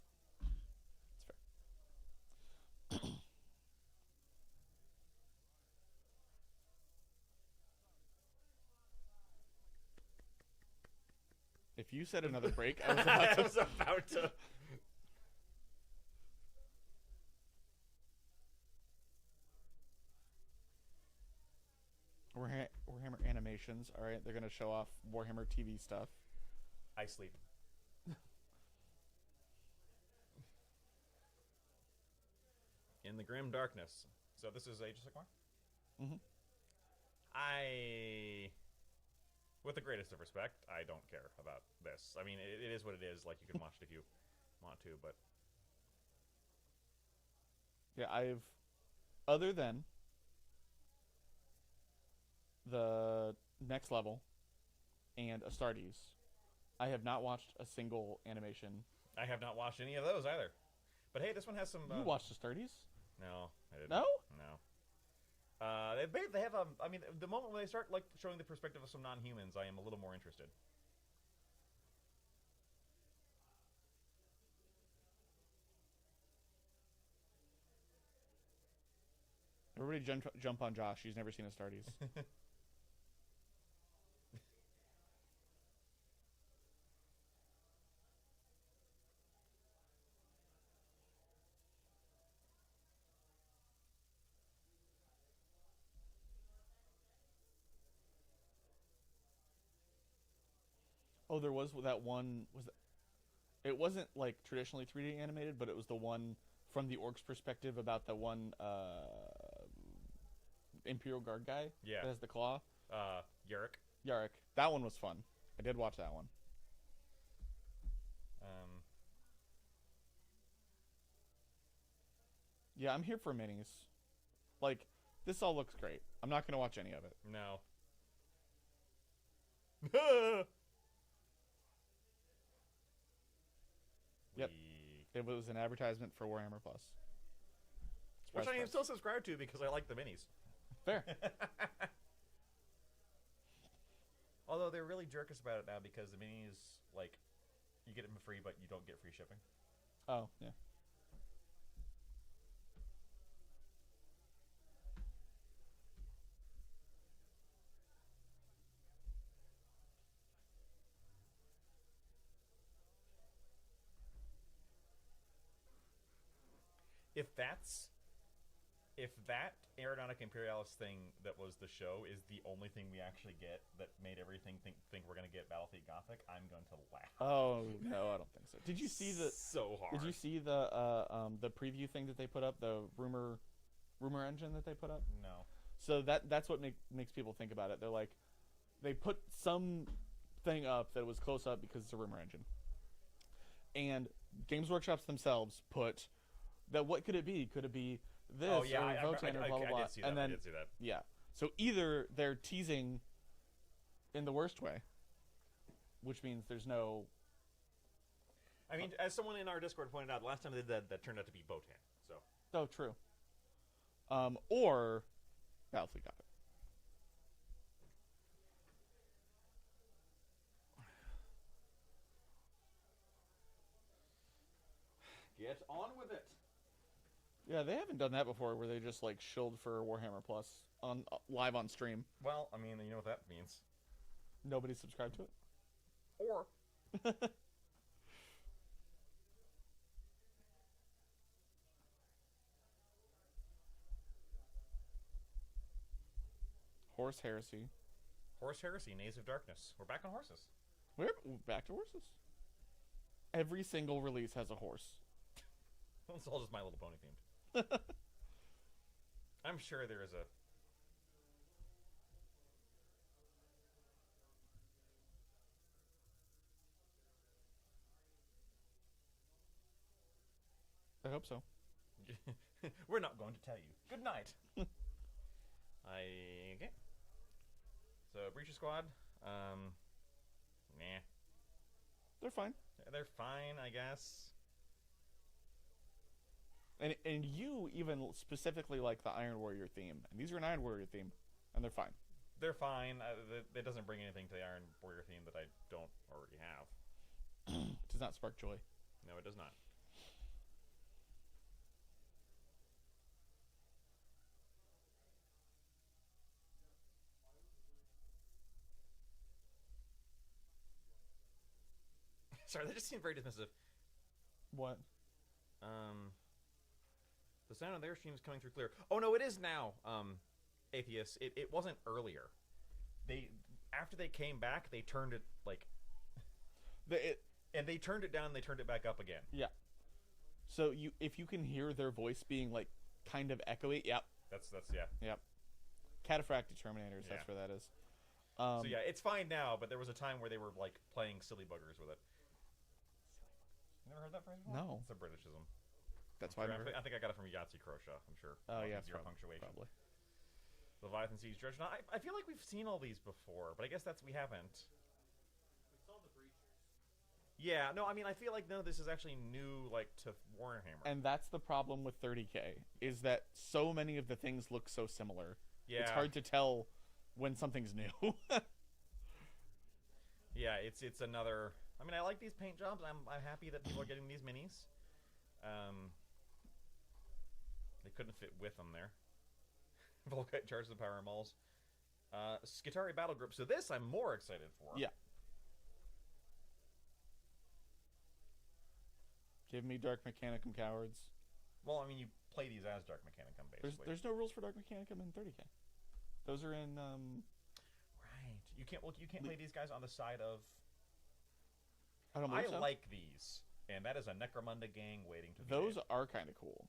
S2: It's fair. If you said another break, I was about
S1: I
S2: to.
S1: was about to.
S2: animations. All right, they're gonna show off Warhammer TV stuff.
S1: I sleep. In the grim darkness. So this is Age of Sigmar?
S2: Mm-hmm.
S1: With the greatest of respect, I don't care about this. I mean, it is what it is. Like, you can watch it if you want to, but...
S2: Yeah, other than the Next Level and Astartes, I have not watched a single animation.
S1: I have not watched any of those either. But hey, this one has some...
S2: You watched Astartes?
S1: No, I didn't.
S2: No?
S1: No. They have I mean, the moment when they start like showing the perspective of some non-humans, I am a little more interested.
S2: Everybody jump on Josh. He's never seen Astartes. Oh, there was that one. It wasn't like traditionally 3D animated, but it was the one from the orc's perspective about the one Imperial Guard guy.
S1: Yeah.
S2: That has the claw.
S1: Yarick.
S2: Yarrick. That one was fun. I did watch that one. Yeah, I'm here for minis. Like, this all looks great. I'm not gonna watch any of it.
S1: No.
S2: Yep. It was an advertisement for Warhammer Plus.
S1: Which I am
S2: Surprise.
S1: still subscribed to because I like the minis.
S2: Fair.
S1: Although they're really jerkish about it now because the minis, like, you get them for free, but you don't get free shipping.
S2: Oh, yeah.
S1: If that Aerodonic Imperialis thing that was the show is the only thing we actually get that made everything think we're gonna get Battlefleet Gothic, I'm going to laugh.
S2: Oh no, I don't think so. Did you see the
S1: so hard?
S2: Did you see the preview thing that they put up? The rumor engine that they put up?
S1: No.
S2: So that's what makes people think about it. They're like, they put some thing up that was close up because it's a rumor engine, and Games Workshops themselves put that. What could it be? Could it be this?
S1: Oh yeah,
S2: or Votan or blah blah blah?
S1: I did see that.
S2: And then
S1: I did see that.
S2: yeah. So either they're teasing in the worst way, which means there's no.
S1: I mean, as someone in our Discord pointed out, last time they did that turned out to be Votan. So.
S2: Oh, true. Or Battlefleet Gothic.
S1: Get on with it.
S2: Yeah, they haven't done that before, where they just like shilled for Warhammer Plus on live on stream.
S1: Well, I mean, you know what that means.
S2: Nobody subscribed to it.
S1: Or.
S2: Horse Heresy.
S1: Horse Heresy, Nays of Darkness. We're back on horses.
S2: We're back to horses. Every single release has a horse.
S1: It's all just My Little Pony themed. I'm sure there is a...
S2: I hope so.
S1: We're not going to tell you. Good night. Okay. So, Breacher Squad. Nah.
S2: They're fine.
S1: They're fine, I guess.
S2: And you even specifically like the Iron Warrior theme. And these are an Iron Warrior theme. And they're fine.
S1: They're fine. It doesn't bring anything to the Iron Warrior theme that I don't already have.
S2: It does not spark joy.
S1: No, it does not. Sorry, that just seemed very dismissive.
S2: What?
S1: The sound of their stream is coming through clear. Oh no, it is now. Atheist. It wasn't earlier. after they came back, they turned it like,
S2: The, it,
S1: and they turned it down, and they turned it back up again.
S2: yeah. So if you can hear their voice being like kind of echoey, yep,
S1: That's yeah.
S2: yep. Cataphractic Terminators,
S1: Yeah.
S2: that's where that is.
S1: So yeah, it's fine now, but there was a time where they were like playing silly buggers with it. You never heard that phrase before?
S2: No.
S1: It's a Britishism.
S2: That's
S1: I'm
S2: why
S1: sure-
S2: I never.
S1: I think I got it from Yahtzee Crochet, I'm sure.
S2: Oh yeah,
S1: Zero punctuation.
S2: probably.
S1: Leviathan Siege Dreadnought. I feel like we've seen all these before, but I guess we haven't.
S5: We saw the breachers.
S1: Yeah, no, I mean, I feel like none of this is actually new, like, to Warhammer.
S2: And that's the problem with 30K, is that so many of the things look so similar.
S1: Yeah.
S2: It's hard to tell when something's new.
S1: Yeah, it's another. I mean, I like these paint jobs. I'm happy that people are getting these minis. They couldn't fit with them there. Volkite charges the power mauls. Skitarii battle group. So this I'm more excited for.
S2: Yeah. Give me Dark Mechanicum cowards.
S1: Well, I mean, you play these as Dark Mechanicum, basically.
S2: There's no rules for Dark Mechanicum in 30K. Those are in
S1: Right. You can't play these guys on the side of.
S2: I don't
S1: I
S2: believe so.
S1: like these, and that is a Necromunda gang waiting to be
S2: Those
S1: made.
S2: are kind of cool.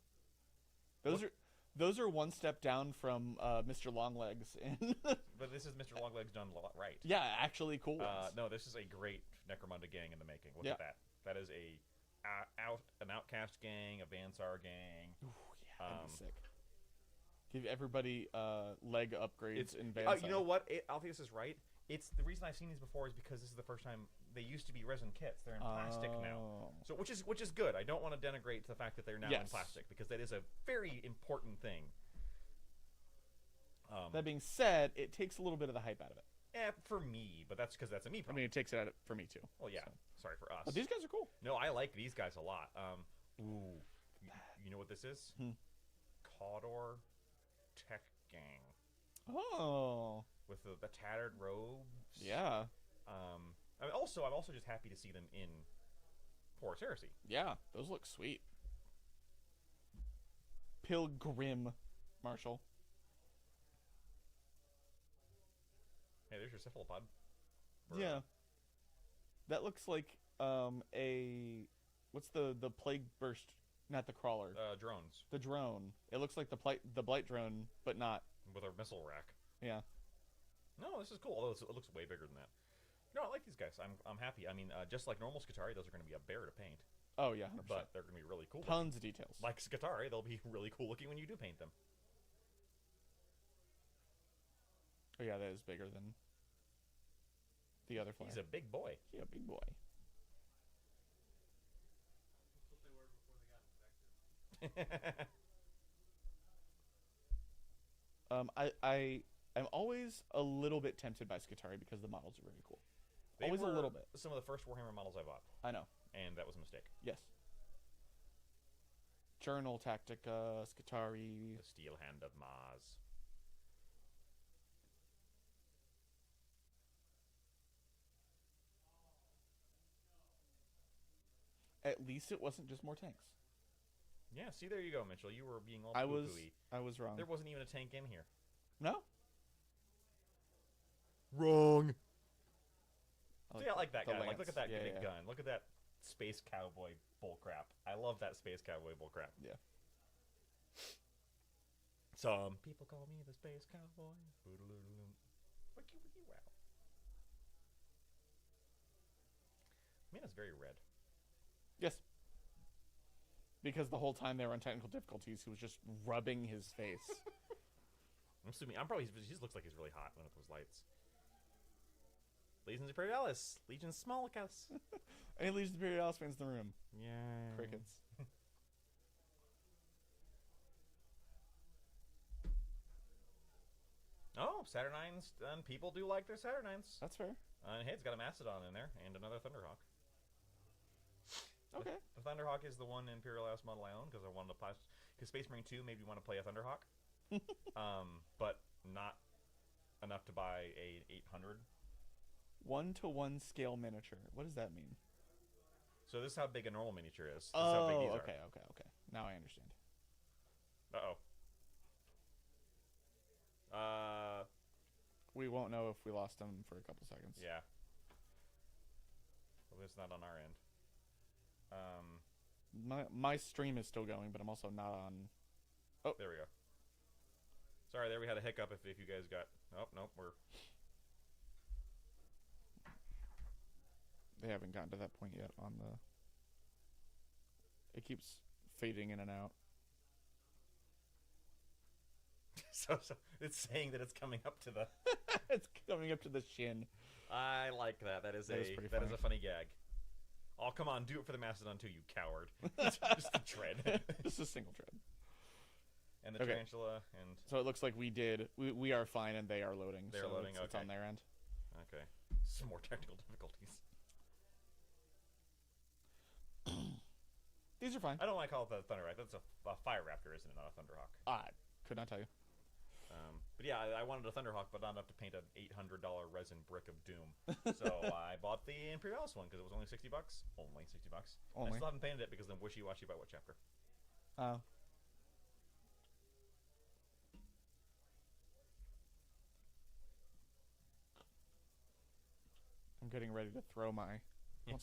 S2: Those are one step down from Mr. Longlegs in
S1: But this is Mr. Longlegs done right.
S2: yeah, actually cool ones.
S1: No, this is a great Necromunda gang in the making. Look
S2: Yeah.
S1: at that. That is an Outcast gang, a Vansar gang.
S2: Ooh, yeah, that'd
S1: um,
S2: be sick. Give everybody leg upgrades in
S1: Oh,
S2: Vansar.
S1: you know what? Alpheus is right. It's the reason I've seen these before is because this is the first time they used to be resin kits. They're in plastic now,
S2: Oh.
S1: so which is good. I don't want to denigrate the fact that they're now in
S2: Yes.
S1: plastic because that is a very important thing.
S2: That being said, it takes a little bit of the hype out of it.
S1: For me, but that's because that's a me
S2: I
S1: problem.
S2: mean, it takes it out of, for me too.
S1: Well, yeah.
S2: So.
S1: Sorry for us.
S2: But these guys are cool.
S1: No, I like these guys a lot. Ooh, you know what this is? Cawdor Tech Gang
S2: Oh,
S1: with the tattered robes.
S2: yeah,
S1: I'm also just happy to see them in Porous Heresy.
S2: yeah. Those look sweet. Pilgrim Marshall.
S1: Hey, there's your cephalopod.
S2: Yeah, that looks like a what's the plague burst? Not the crawler,
S1: Drones
S2: the drone. It looks like the blight drone, but not.
S1: with a missile rack.
S2: Yeah,
S1: No, this is cool. Although it looks way bigger than that. No, I like these guys. I'm happy. I mean, just like normal Skitarii, those are going to be a bear to paint,
S2: oh yeah, 100%.
S1: but they're going to be really cool.
S2: Tons of details.
S1: Like Skitarii, they'll be really cool looking when you do paint them.
S2: Oh yeah, that is bigger than the other flyer.
S1: He's a big boy.
S2: Yeah, big boy.
S5: That's what they were before they got infected.
S2: I'm always a little bit tempted by Skitarii because the models are very cool.
S1: They
S2: Always a
S1: were
S2: little bit.
S1: Some of the first Warhammer models I bought,
S2: I know.
S1: and that was a mistake.
S2: Yes. Journal Tactica, Skitarii.
S1: The Steel Hand of Maz.
S2: At least it wasn't just more tanks.
S1: Yeah, see, there you go, Mitchell. You were being all
S2: I was
S1: poo-pooey.
S2: wrong.
S1: There wasn't even a tank in here.
S2: No.
S1: Wrong. See, I like that
S2: the
S1: guy. Like,
S2: lance.
S1: look at that
S2: Yeah,
S1: big
S2: yeah.
S1: gun. Look at that space cowboy bullcrap. I love that space cowboy bullcrap.
S2: Yeah.
S1: Some people call me the space cowboy. Boodaloo. Wiki wiki wow. Mina's very red.
S2: Yes. Because the whole time they were on technical difficulties, he was just rubbing his face.
S1: I'm assuming. He just looks like he's really hot with those lights. Legions Imperialis. Legions Smallicus.
S2: And he leaves the Imperialis fans in the room.
S1: Yeah.
S2: Crickets.
S1: Oh, Saturnines. People do like their Saturnines.
S2: That's fair.
S1: And hey, it's got a Mastodon in there and another Thunderhawk.
S2: Okay.
S1: The Thunderhawk is the one Imperial House model I own because I wanted to play. Because Space Marine 2 made me want to play a Thunderhawk, but not enough to buy a 800.
S2: 1-to-1 scale miniature. What does that mean?
S1: So this is how big a normal miniature is. This is how big
S2: Oh,
S1: these
S2: okay. Now I understand.
S1: are. Uh-oh.
S2: We won't don't know if we lost him for a couple seconds.
S1: Yeah. Well, it's not on our end.
S2: My stream is still going, but I'm also not on. Oh,
S1: There we go. Sorry, there we had a hiccup if you guys got... Oh, nope, we're...
S2: they haven't gotten to that point yet on the... It keeps fading in and out.
S1: so it's saying that it's coming up to the...
S2: It's coming up to the shin.
S1: I like that. That is
S2: pretty
S1: that is
S2: funny.
S1: a funny gag. Oh, come on, do it for the Mastodon too, you coward. Just the tread.
S2: Just a single tread.
S1: And the
S2: Okay.
S1: tarantula, and...
S2: So it looks like we are fine and they are loading.
S1: They're
S2: so
S1: loading,
S2: it's
S1: okay.
S2: on their end.
S1: Okay. Some more technical difficulties.
S2: These are fine.
S1: I don't want to call it the Thunderhawk. That's a Fire Raptor, isn't it? Not a Thunderhawk.
S2: I could not tell you.
S1: But yeah, I wanted a Thunderhawk, but not enough to paint an $800 resin brick of doom. So I bought the Imperialis one because it was only $60. Only $60. I
S2: Only.
S1: still haven't painted it because I'm wishy-washy about what chapter.
S2: Oh. I'm getting ready to throw my.
S1: You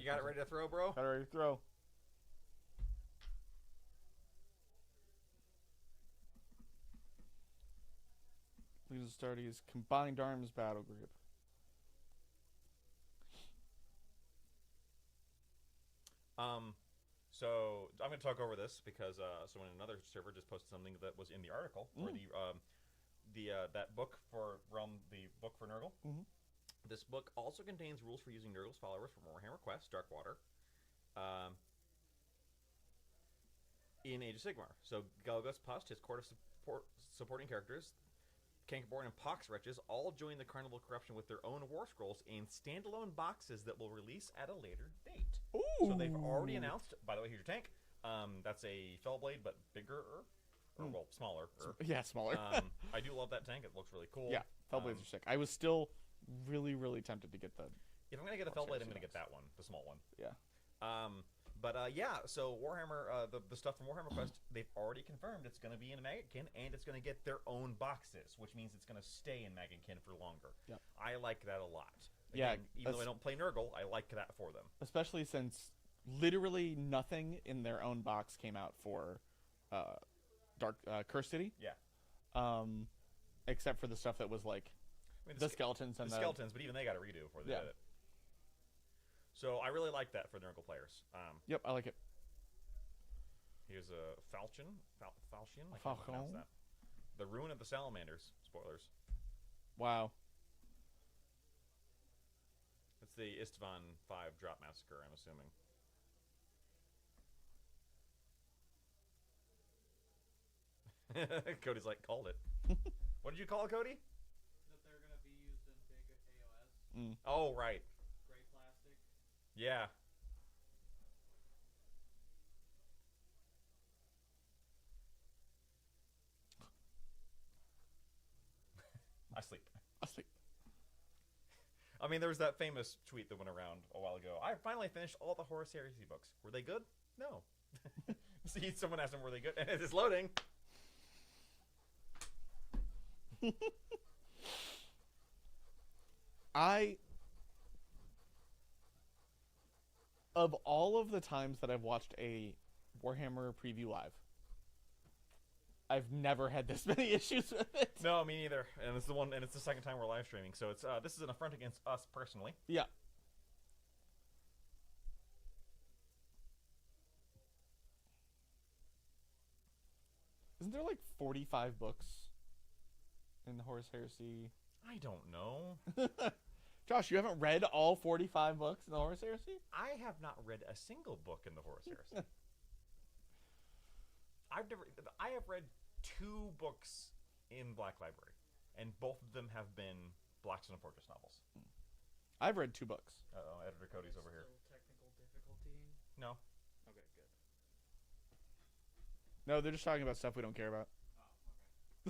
S1: got it ready to throw, bro?
S2: Got it ready to throw. Please start his combined arms battle group.
S1: So I'm going to talk over this because someone in another server just posted something that was in the article for that book for the book for Nurgle.
S2: Mm-hmm.
S1: This book also contains rules for using Nurgle's followers for Warhammer Quest, Darkwater, in Age of Sigmar. So Galgos Pust, his court of supporting characters, Kankerborn and Pox Wretches all join the Carnival Corruption with their own war scrolls in standalone boxes that will release at a later date.
S2: Ooh.
S1: So they've already announced, by the way, here's your tank. That's a Fellblade, but bigger, or well, smaller.
S2: Yeah, smaller.
S1: I do love that tank. It looks really cool.
S2: Yeah, Fellblades are sick. I was still really, really tempted to get the.
S1: If I'm going to get a
S2: Pox
S1: Fellblade, I'm
S2: Wretches
S1: going to get that one, the small one.
S2: Yeah.
S1: Yeah, so Warhammer, the stuff from Warhammer Quest, they've already confirmed it's going to be in a Maggotkin, and it's going to get their own boxes, which means it's going to stay in Maggotkin for longer.
S2: Yep.
S1: I like that a lot.
S2: Yeah,
S1: Again, even though I don't play Nurgle, I like that for them.
S2: Especially since literally nothing in their own box came out for Curse City.
S1: Yeah.
S2: Except for the stuff that was like
S1: I mean,
S2: the skeletons and
S1: the skeletons, but even they got a redo before they
S2: Yeah.
S1: did it. So I really like that for Nurgle players.
S2: Yep, I like it.
S1: Here's a Falchion. Falchion? I can't
S2: Falcon.
S1: pronounce that. The Ruin of the Salamanders. Spoilers.
S2: Wow.
S1: It's the Istvan 5 drop massacre, I'm assuming. Cody's like, called it. What did you call it, Cody?
S5: That they're gonna be used in big AOS,
S1: Oh, right.
S5: gray plastic.
S1: Yeah. I sleep.
S2: Asleep.
S1: I mean, there was that famous tweet that went around a while ago. I finally finished all the Horus Heresy books. Were they good? No. See, someone asked them, were they good? And it's loading.
S2: Of all of the times that I've watched a Warhammer preview live, I've never had this many issues with it.
S1: No, me neither. And it's the second time we're live streaming, so it's this is an affront against us personally.
S2: Yeah. Isn't there like 45 books in the Horus Heresy?
S1: I don't know.
S2: Josh, you haven't read all 45 books in the Horus Heresy?
S1: I have not read a single book in the Horus Heresy. I have read 2 books in Black Library, and both of them have been Blackstone Fortress novels.
S2: I've read 2 books.
S1: Uh-oh, Editor Cody's over here.
S5: Still technical difficulty.
S1: No.
S5: Okay, good.
S2: No, they're just talking about stuff we don't care about.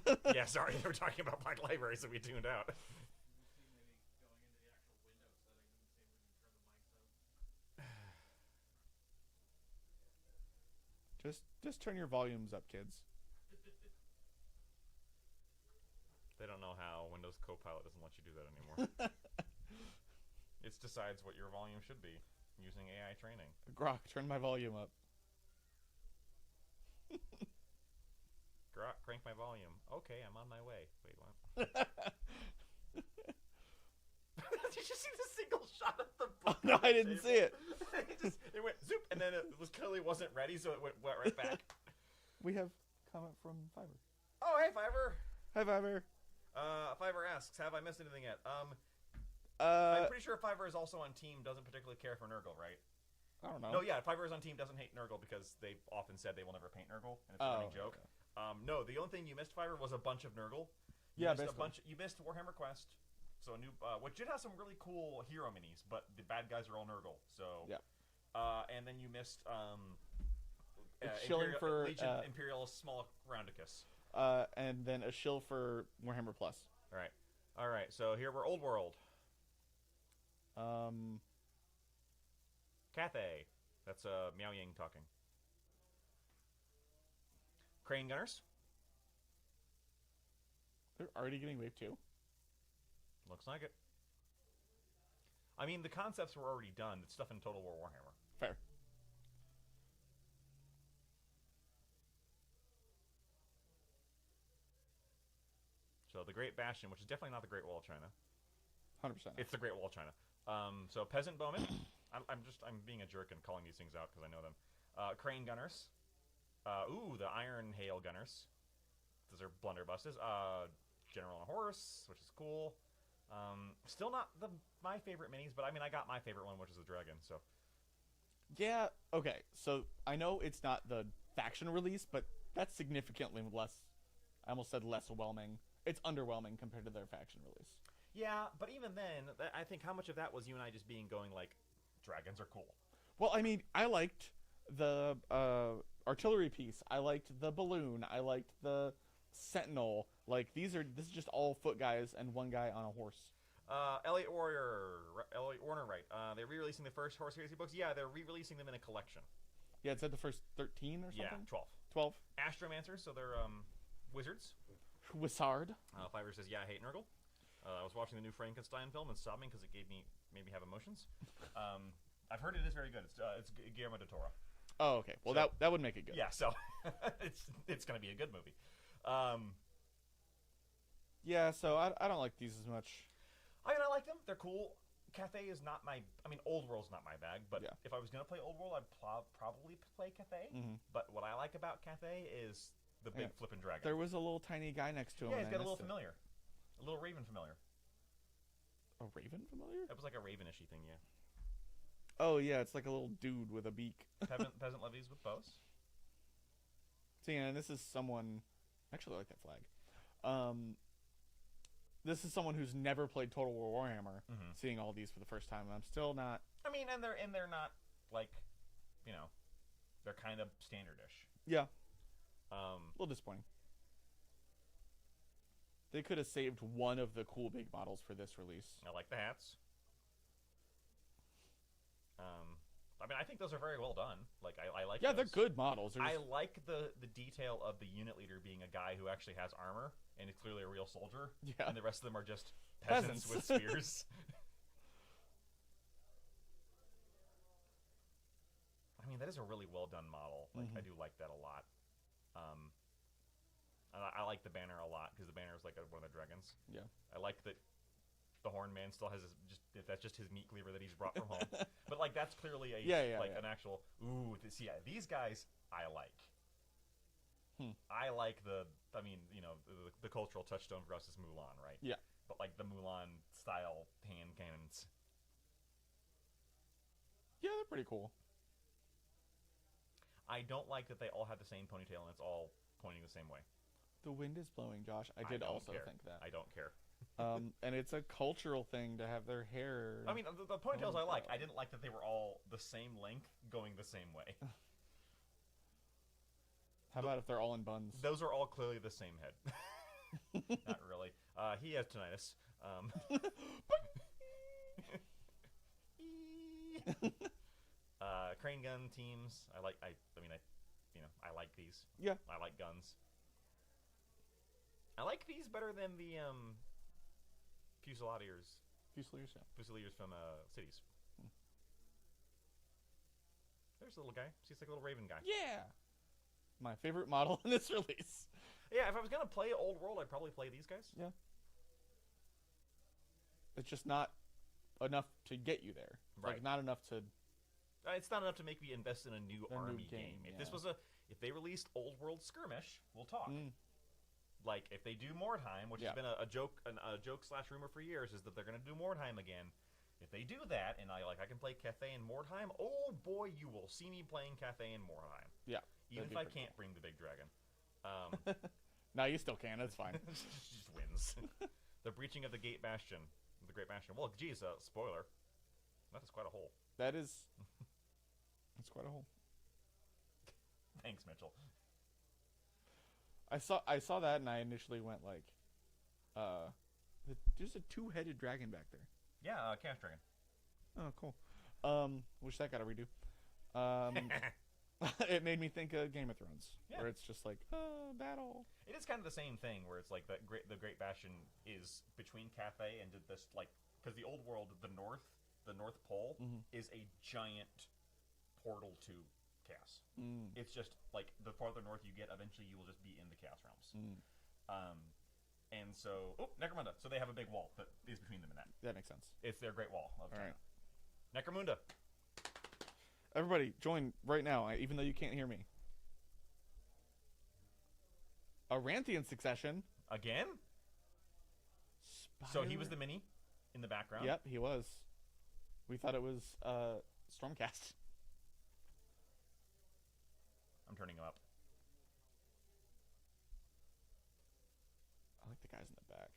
S5: Oh, okay.
S1: Yeah, sorry, they were talking about Black Library, so we tuned out.
S5: We'll see maybe going into the actual window settings and see if we can turn the mics up.
S2: Just turn your volumes up, kids.
S1: They don't know how Windows Copilot doesn't let you do that anymore. It decides what your volume should be using AI training.
S2: Grok, turn my volume up.
S1: Grok, crank my volume. Okay, I'm on my way. Wait, what? Did you see the single shot of the book?
S2: No, I didn't see it.
S1: It went zoop, and then it was clearly wasn't ready, so it went right back.
S2: We have comment from Fiverr.
S1: Oh, hey, Fiverr.
S2: Hi, Fiverr.
S1: Fiverr asks, have I missed anything yet? I'm pretty sure Fiverr is also on Team, doesn't particularly care for Nurgle, right?
S2: I don't know.
S1: No, yeah, Fiverr is on Team, doesn't hate Nurgle because they've often said they will never paint Nurgle, and it's a running joke.
S2: Okay.
S1: No, the only thing you missed, Fiverr, was a bunch of Nurgle.
S2: Yeah,
S1: missed
S2: basically.
S1: You missed Warhammer Quest, so a new, which did have some really cool hero minis, but the bad guys are all Nurgle. So
S2: Yeah.
S1: And then you missed
S2: Shilling for
S1: Legion Imperial Small Roundicus.
S2: and then a shill for Warhammer Plus.
S1: All right. So here we're Old World. Cathay. That's Miao Ying talking. Crane Gunners.
S2: They're already getting wave 2.
S1: Looks like it. I mean, the concepts were already done. It's stuff in Total War Warhammer.
S2: Fair.
S1: So the Great Bastion, which is definitely not the Great Wall of China.
S2: 100%.
S1: It's the Great Wall of China. So Peasant Bowmen. I'm being a jerk and calling these things out because I know them. Crane Gunners. The Iron Hail Gunners. Those are blunderbusses. General on a Horse, which is cool. Still not my favorite minis, but I mean I got my favorite one, which is the Dragon. So
S2: Yeah, okay. So I know it's not the faction release, but that's significantly less. I almost said less whelming. It's underwhelming compared to their faction release.
S1: yeah, but even then, I think how much of that was you and I just going like, dragons are cool.
S2: Well, I mean, I liked the artillery piece. I liked the balloon. I liked the sentinel. Like this is just all foot guys and one guy on a horse.
S1: Elliot Warner, right? They're re-releasing the first Horse Heresy books. Yeah, they're re-releasing them in a collection.
S2: Yeah, it said the first 13 or something.
S1: Yeah, 12.
S2: 12.
S1: Astromancers, so they're wizards.
S2: Wizard.
S1: Fiverr says, yeah, I hate Nurgle. I was watching the new Frankenstein film and sobbing because it made me have emotions. I've heard it is very good. It's Guillermo del Toro.
S2: Oh, okay. Well,
S1: So-
S2: that would make it good.
S1: Yeah, so it's going to be a good movie.
S2: Yeah, so I don't like these as much.
S1: I mean, I like them. They're cool. Cathay is not my... I mean, Old World's not my bag, but
S2: Yeah.
S1: if I was going to play Old World, I'd probably play Cathay.
S2: Mhm.
S1: But what I like about Cathay is the big
S2: Yeah.
S1: flipping dragon.
S2: There was a little tiny guy next to him.
S1: Yeah,
S2: and
S1: he's
S2: I
S1: got a little
S2: missed it.
S1: familiar. A little raven familiar.
S2: A raven familiar?
S1: It was like a ravenishy thing, yeah.
S2: Oh, yeah, it's like a little dude with a beak.
S1: Peasant levies with bows.
S2: So, yeah, and this is someone... Actually, I like that flag. This is someone who's never played Total War Warhammer, seeing all these for the first time, and I'm still not...
S1: I mean, and they're not, like, you know, they're kind of standardish.
S2: Yeah,
S1: Um,
S2: a little disappointing. They could have saved one of the cool big models for this release.
S1: I like the hats. I mean, I think those are very well done. Like, I like
S2: Yeah,
S1: those.
S2: they're good models. They're
S1: I
S2: just-
S1: like the detail of the unit leader being a guy who actually has armor and is clearly a real soldier.
S2: Yeah.
S1: And the rest of them are just peasants with spears. I mean, that is a really well done model. Like, I do like that a lot. I like the banner a lot because the banner is like one of the dragons.
S2: Yeah.
S1: I like that the Horn Man still has if that's just his meat cleaver that he's brought from home. But like that's clearly an actual these guys I like. I like the cultural touchstone for us is Mulan, right?
S2: Yeah.
S1: But like the Mulan style hand cannons.
S2: Yeah, they're pretty cool.
S1: I don't like that they all have the same ponytail and it's all pointing the same way.
S2: The wind is blowing, Josh. I did
S1: don't
S2: also
S1: care.
S2: think that.
S1: I don't care.
S2: And it's a cultural thing to have their hair.
S1: I mean, the ponytails
S2: Oh,
S1: I like.
S2: God.
S1: I didn't like that they were all the same length, going the same way.
S2: How about if they're all in buns?
S1: Those are all clearly the same head. Not really. He has tinnitus. Crane gun teams. I like these.
S2: Yeah.
S1: I like guns. I like these better than Fusiliers.
S2: Fusiliers, yeah.
S1: Fusiliers from cities. There's a little guy. He's like a little raven guy.
S2: Yeah! My favorite model in this release.
S1: Yeah, if I was gonna play Old World, I'd probably play these guys.
S2: Yeah. It's just not enough to get you there.
S1: Right.
S2: Like, not enough to...
S1: It's not enough to make me invest in a new
S2: A new
S1: army
S2: game,
S1: game. If
S2: yeah.
S1: this was if they released Old World Skirmish, we'll talk.
S2: Mm.
S1: Like if they do Mordheim, which
S2: Yeah.
S1: has been a joke / rumor for years, is that they're gonna do Mordheim again. If they do that, and I can play Cathay and Mordheim, oh boy, you will see me playing Cathay and Mordheim.
S2: Yeah.
S1: Even
S2: that'd
S1: if
S2: be
S1: I
S2: pretty
S1: can't bring the big dragon.
S2: No, you still can. That's fine.
S1: She just wins. The breaching of the Gate Bastion. The Great Bastion. Well, geez, spoiler. That is quite a hole.
S2: That is... That's quite a hole.
S1: Thanks, Mitchell.
S2: I saw that and I initially went like, there's a two-headed dragon back there.
S1: Yeah, Cash Dragon.
S2: Oh, cool. Wish that got a redo. It made me think of Game of Thrones,
S1: Yeah.
S2: where it's just like, battle.
S1: It is kind of the same thing, where it's like the Great Bastion is between Cathay and this, like, because the Old World, the North Pole, is a giant portal to Chaos. It's just like the farther north you get, eventually you will just be in the Chaos Realms. And so, Necromunda. So they have a big wall that is between them and that.
S2: That makes sense.
S1: It's their Great Wall of
S2: All
S1: China.
S2: right.
S1: Necromunda.
S2: Everybody, join right now, even though you can't hear me. Aranthian Succession.
S1: Again? So he was the mini in the background?
S2: Yep, he was. We thought it was Stormcast.
S1: I'm turning him up.
S2: I like the guys in the back.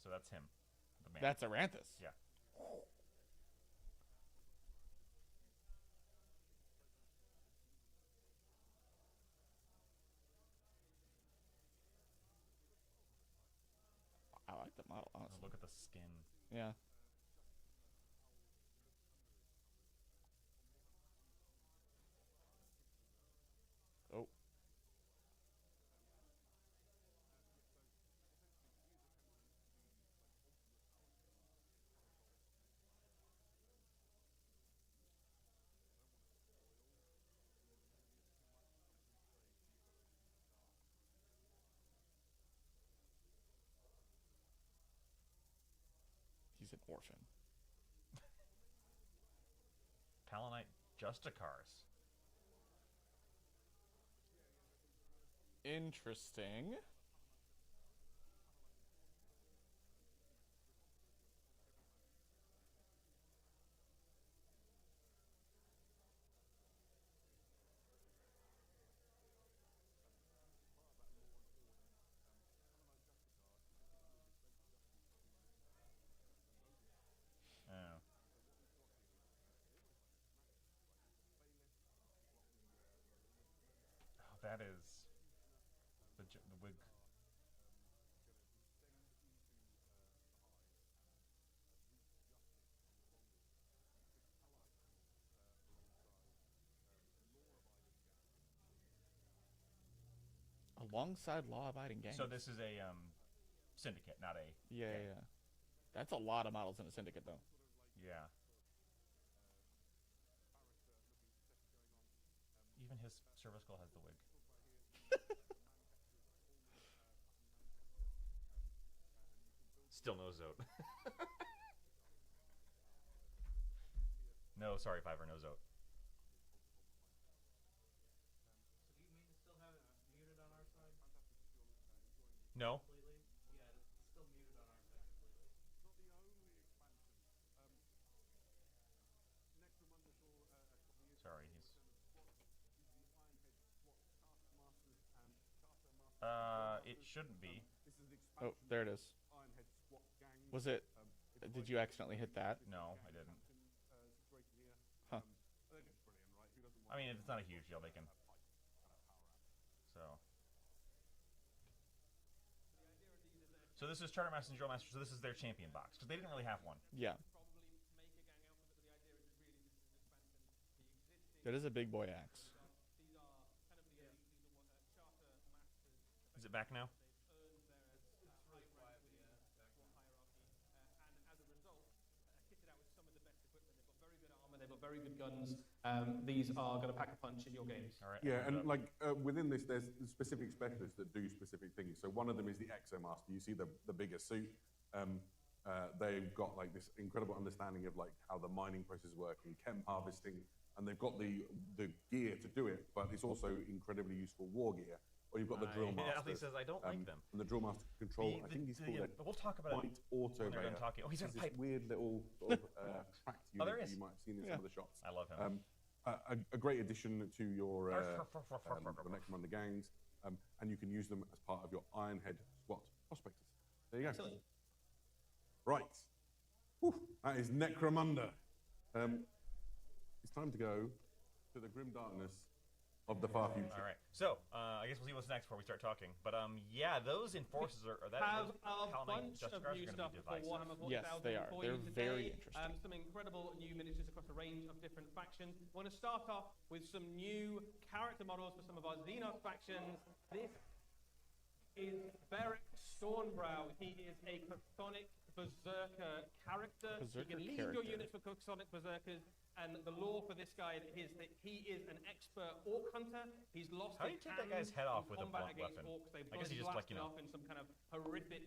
S1: So that's him. The man.
S2: That's Aranthus.
S1: Yeah.
S2: I like the model, honestly.
S1: Look at the skin.
S2: Yeah. Oh. He's an orphan.
S1: Palanite Justicars.
S2: Interesting.
S1: Oh. Oh, that is the wig.
S2: Alongside law-abiding gangs.
S1: So this is a syndicate, not a
S2: Yeah,
S1: gang.
S2: yeah. That's a lot of models in a syndicate, though.
S1: Yeah. Even his service skull has the wig. Still no Zote. No, sorry, Fiverr, no Zote.
S5: So do you mean to still have it muted on our side
S1: No?
S5: completely? Yeah, it's still muted on our side completely.
S1: Sorry, he's... It shouldn't be.
S2: Oh, there it is. Was it... Did you accidentally hit that?
S1: No, I didn't.
S2: Huh.
S1: I mean, it's not a huge deal, they can... So... So this is Charter Master and Drill Master. So this is their champion box because they didn't really have one.
S2: Yeah,
S3: Probably make a gang out of it, but the idea is really this is an expansion. The existing.
S2: that is a big boy axe.
S3: These are kind of the elite. These are what charter masters.
S1: Is it back now?
S3: They've earned their high rank within SWAT hierarchy, and as a result, kitted out with some of the best equipment. They've got very good armor. They've got very good guns. These are going to pack a punch in your games.
S1: All right.
S4: Yeah, and like within this, there's specific specialists that do specific things. So one of them is the Exomaster. You see the bigger suit. They've got like this incredible understanding of like how the mining process work and chem harvesting, and they've got the gear to do it. But it's also incredibly useful war gear. Or you've got the Drill Master.
S1: Athlete says I don't like them.
S4: And the Drill Master can control. I think he's called a
S1: We'll talk about
S4: White Auto
S1: when they're done talking. Oh, he's got a
S4: this
S1: pipe.
S4: weird little sort of, tracked unit
S1: there
S4: that
S1: is.
S4: you might have seen in some of the shots.
S1: I love him.
S4: A great addition to your the Necromunda gangs, and you can use them as part of your Ironhead SWAT prospectors. There you go.
S3: Excellent.
S4: Right. Whew, that is Necromunda. It's time to go to the grim darkness of the far future.
S1: All right. So I guess we'll see what's next before we start talking. But yeah, those enforcers are that.
S3: Have
S1: those
S3: a
S1: Calamite
S3: bunch
S1: Justice
S3: of
S1: Guards
S3: new
S1: are going
S3: stuff
S1: to be
S3: for
S1: divisive.
S3: Warhammer 40,000
S2: Yes, they are.
S3: for
S2: They're
S3: you today.
S2: very interesting.
S3: Some incredible new miniatures across a range of different factions. We're going to start off with some new character models for some of our Xenos factions. This is Beric Stormbrow. He is a Chthonic Berserker character.
S2: Berserker
S3: you can lead
S2: character.
S3: your units for Chthonic Berserkers. And the lore for this guy is that he is an expert orc hunter. He's lost
S1: How do
S3: a
S1: you take that
S3: hand
S1: guy's head off
S3: in
S1: with a
S3: combat
S1: blunt
S3: against
S1: weapon?
S3: Orcs. They
S1: I guess he just,
S3: blasted
S1: like,
S3: off in some kind of horrific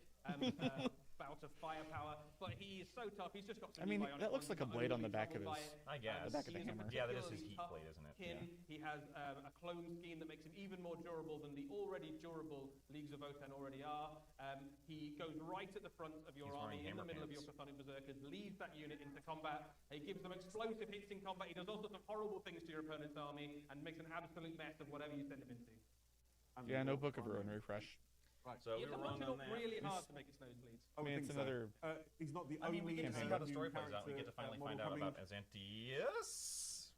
S3: bout of firepower. But he is so tough. He's just got some
S2: I mean,
S3: new bionic
S2: that looks
S3: ones,
S2: like a
S3: but
S2: blade on
S3: only
S2: the back of
S3: troubled
S2: his-
S3: by it.
S1: I guess.
S2: The back of the
S3: He is a
S2: hammer.
S1: Yeah, that is his
S3: particularly
S1: heat
S3: tough
S1: blade, isn't it?
S3: kin. He has a clone scheme that makes him even more durable than the already durable Leagues of Votan already are. He goes right at the front of your
S1: He's
S3: army,
S1: wearing
S3: in the
S1: hammer
S3: middle of your
S1: pants.
S3: Chthonic Berserkers, leads that unit into combat. He gives them explosive hits in combat. He does all sorts of horrible things to your opponent's army and makes an absolute mess of whatever you send him into.
S2: Yeah, no Book of Ruin refresh.
S4: Right.
S1: So we
S3: You
S1: were
S3: have to
S1: wrong
S3: look
S1: on that.
S3: really hard to make its nosebleeds.
S4: I would
S2: mean,
S4: think
S2: it's
S4: so.
S2: another-
S4: He's not the
S1: I
S4: only.
S1: mean, we get to see
S2: campaign.
S1: how the story plays out. We get to finally
S4: model
S1: find out
S4: coming.
S1: about Azantius.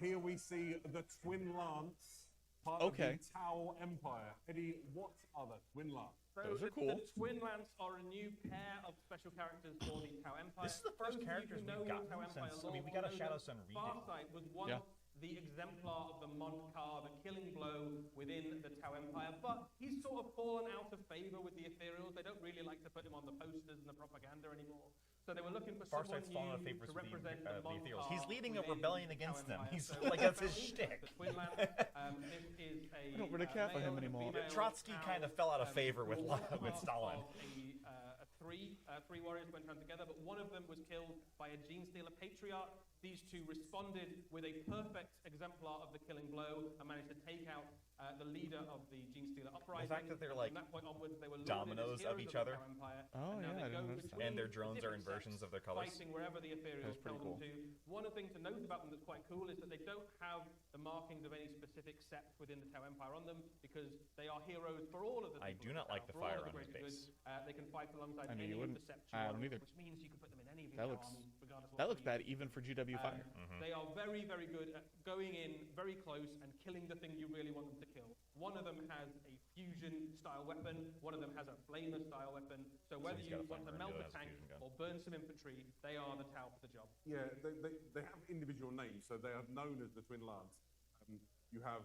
S4: Here we see the Twin Lance, part of
S2: Okay.
S4: the Tau Empire. Eddie, what are the Twin Lance?
S3: So
S2: Those are
S3: the
S2: cool.
S3: Twin Lance are a new pair of special characters for the Tau Empire.
S1: This is the first
S3: Those of you
S1: characters
S3: who
S1: we've
S3: know
S1: gotten
S3: Tau Empire
S1: since- I
S3: lore
S1: mean, we
S3: will
S1: got a
S3: know
S1: Shadow
S3: that
S1: Sun reading.
S3: Farsight was one
S2: Yeah.
S3: of the exemplar of the Mondkar, the killing blow within the Tau Empire, but he's sort of fallen out of favor with the Ethereals. They don't really like to put him on the posters and the propaganda anymore. So they were looking for
S1: Farsight's
S3: someone
S1: fallen out of
S3: new
S1: favor
S3: to
S1: with
S3: represent
S1: the
S3: the
S1: Ethereals.
S3: Mondkar
S1: He's leading a
S3: within
S1: rebellion
S3: the
S1: against
S3: Tau
S1: them.
S3: Empire.
S1: He's
S3: So
S1: like, that's his
S3: the
S1: shtick.
S3: Twin Lance, this is a
S2: I don't really care for
S3: male
S2: him
S3: and a
S2: anymore.
S3: female
S1: Trotsky
S3: Tau,
S1: kind of fell out of favor with
S3: all
S1: with
S3: part
S1: Stalin.
S3: of three warriors went down together, but one of them was killed by a gene stealer patriarch. These two responded with a perfect exemplar of the killing blow and managed to take out the leader of the gene stealer uprising.
S1: fact that they're, like,
S3: From that point onwards, they were lauded
S1: dominoes
S3: as heroes
S1: of each
S3: the
S1: other.
S3: Tau Empire,
S2: Oh,
S3: and now
S2: yeah,
S3: they
S2: I didn't
S3: go
S2: notice that.
S3: between
S1: And their drones are
S3: different
S1: inversions
S3: sects,
S1: of their colours.
S3: fighting wherever the Ethereals
S2: That's
S3: tell
S2: pretty
S3: them
S2: cool.
S3: to. One of the things to note about them that's quite cool is that they don't have the markings of any specific sect within the Tau Empire on them because they are heroes for all of the
S1: I
S3: people
S1: do
S3: of
S1: not
S3: Tau,
S1: like the
S3: for all of
S1: fire on
S3: greater
S1: his
S3: good.
S1: base.
S3: They can fight alongside
S2: I knew
S3: any
S2: you
S3: of
S2: wouldn't.
S3: the sects
S2: I
S3: you
S2: don't
S3: want,
S2: either.
S3: which means you can put them in any of your
S2: That
S3: Tau
S2: looks
S3: armies, regardless of
S2: that
S3: what
S2: looks
S3: color
S2: bad
S3: you
S2: even for GW Fire.
S3: They are very, very good at going in very close and killing the thing you really want them to kill. One of them has a fusion-style weapon. One of them has a flamer-style weapon. So whether
S1: he's
S3: you
S1: got a
S3: want to
S1: flamer and
S3: melt
S1: the other
S3: a
S1: has a
S3: tank
S1: fusion gun.
S3: or burn some infantry, they are the Tau for the job.
S4: Yeah, they have individual names, so they are known as the Twin Lance. You have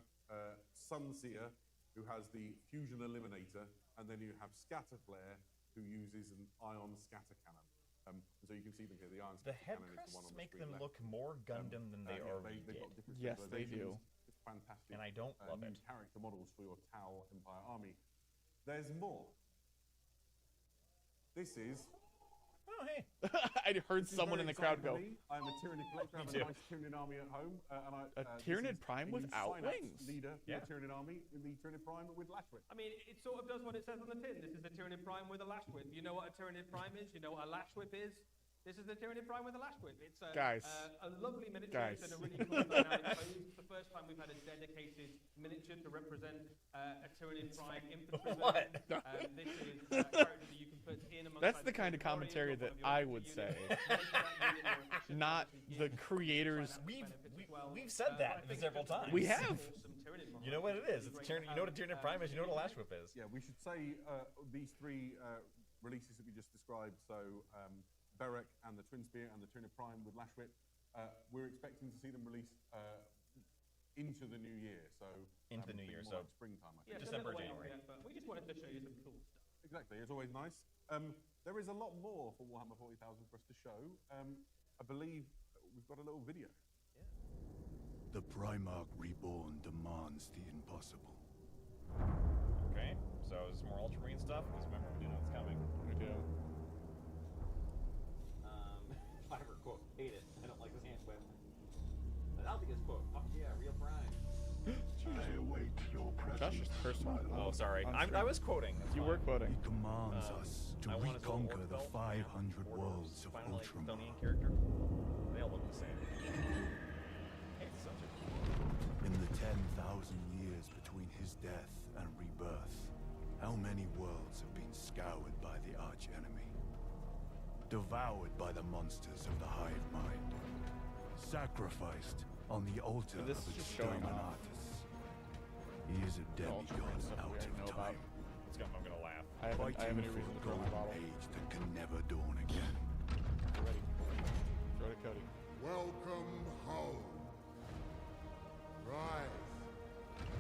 S4: Sunseer, who has the Fusion Eliminator, and then you have Scatterflare, who uses an ion scatter cannon. And so you can see them here. The ion
S1: The
S4: scatter
S1: head
S4: cannon is the one
S1: crests
S4: on the
S1: make
S4: screen
S1: them
S4: left.
S1: look more Gundam than they
S4: Yeah,
S1: already
S4: they've got
S1: did.
S4: different
S2: Yes, they
S4: civilizations.
S2: do.
S4: It's fantastic.
S1: And I don't love
S4: new
S1: it.
S4: character models for your Tau Empire army. There's more. This is.
S1: Oh, hey.
S2: I heard
S4: this is
S2: someone
S4: very
S2: in the crowd
S4: exciting
S2: go,
S4: for me. I'm a Tyranid collector. I have
S1: too.
S4: a nice Tyranid army at home.
S2: A Tyranid Prime
S4: the
S2: without
S4: Synapse
S2: wings?
S4: leader
S1: Yeah.
S4: for the Tyranid army, the Tyranid Prime with lash whip.
S3: I mean, it sort of does what it says on the tin. This is a Tyranid Prime with a lash whip. You know what a Tyranid Prime is? You know what a lash whip is? This is the Tyranid Prime with a lash whip. It's
S2: Guys.
S3: a lovely miniature.
S2: Guys.
S3: It's in a really cool dynamic pose. It's the first time we've had a dedicated miniature to represent a Tyranid Prime infantryman.
S1: What?
S3: This is a character that you can put in amongst
S2: That's the kind of commentary that I would say. Not the creators.
S1: We've said that several times.
S2: We have.
S1: You know what it is. It's you know what a Tyranid Prime is. You know what a Lash Whip is.
S4: Yeah, we should say these three releases that we just described, so Berek and the Twin Spear and the Tuna Prime with Lash Whip, we're expecting to see them released into the new year. So
S1: Into the new year,
S4: more
S1: so
S4: like springtime, I
S3: Yeah,
S4: think.
S3: it's a little
S1: December,
S3: way off
S1: January.
S3: yet, but we just wanted to show you some cool stuff.
S4: Exactly, it's always nice. There is a lot more for Warhammer 40,000 for us to show. I believe we've got a little video.
S6: The Primarch Reborn demands the impossible.
S1: Okay, so is this more Ultramarine stuff? Because remember, we do know it's coming.
S2: We do.
S7: Fiverr quote, hate it. I don't like this hand whip. But Albigus quote, fuck yeah, real prime.
S6: I await your
S2: Josh
S6: presence,
S2: just cursed
S6: my
S2: me.
S1: Oh,
S6: lord.
S1: sorry.
S2: On
S1: I
S2: stream.
S1: was quoting. That's
S2: You
S1: fine.
S2: were quoting.
S6: He commands us to
S1: I want his little
S6: reconquer
S1: orc
S6: the
S1: belt,
S6: 500
S1: Ordos,
S6: worlds of
S1: finally,
S6: Ultramar.
S1: Estonian character. They all look the same. It's such a
S6: In the 10,000 years between his death and rebirth, how many worlds have been scoured by the archenemy? Devoured by the monsters of the hive mind. Sacrificed on the altar
S2: This
S6: of
S2: is just showing off.
S6: exterminatus. He is a
S2: Ultramarine
S6: demigod
S2: stuff we
S6: out
S2: already
S6: of
S2: know about.
S6: time.
S1: I'm gonna laugh.
S2: I have
S6: Fighting
S2: any
S6: for
S2: reason
S6: a
S2: to throw my
S6: golden
S2: bottle.
S6: age that can never dawn again.
S2: Get ready. Throw to Cody.
S8: Welcome home. Rise,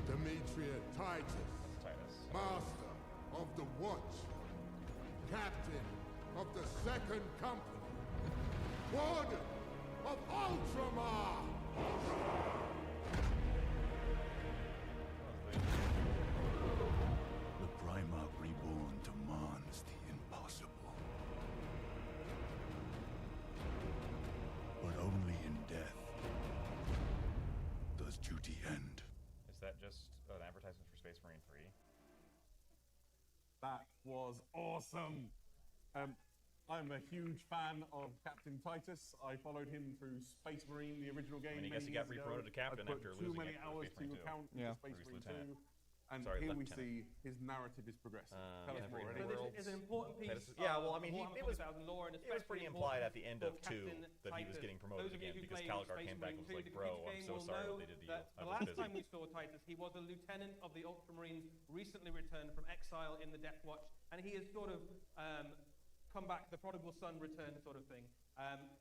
S8: Demetria Titus,
S1: Titus.
S8: Master of the Watch, Captain of the Second Company, Warden of Ultramar.
S6: The Primarch Reborn demands the impossible. But only in death does duty end.
S1: Is that just an advertisement for Space Marine 3?
S4: That was awesome. I'm a huge fan of Captain Titus. I followed him through Space Marine, the original game.
S1: I mean, I
S4: many
S1: guess he got
S4: years ago.
S1: re-promoted to captain
S4: I put
S1: after
S4: too
S1: losing
S4: many
S1: it for
S4: hours
S1: Space Marine
S4: to
S1: 2.
S4: account
S2: Yeah.
S4: for Space
S1: Or he's
S4: Marine
S1: lieutenant.
S4: 2. And
S1: Sorry,
S4: here we
S1: lieutenant.
S4: see his narrative is progressing. Tell us
S1: yeah,
S4: more.
S1: Forbidden
S4: Eddie.
S1: World.
S3: It's an important piece.
S1: Titus- yeah, well, I mean,
S3: Warhammer
S1: it was
S3: 40,000 lore, and
S1: it was
S3: especially
S1: pretty
S3: important
S1: implied at the end
S3: for
S1: of 2
S3: Captain
S1: that he was
S3: Titus.
S1: getting promoted
S3: Those of you
S1: again
S3: who
S1: because
S3: played
S1: Caligar
S3: Space
S1: came back and
S3: Marine
S1: was like,
S3: 2, the
S1: bro,
S3: computer
S1: I'm
S3: game
S1: so
S3: will
S1: sorry
S3: know
S1: what they did to you.
S3: that
S1: I
S3: the
S1: was
S3: last
S1: busy.
S3: time we saw Titus, he was a lieutenant of the Ultramarines, recently returned from exile in the Death Watch, and he has sort of come back, the prodigal son return sort of thing.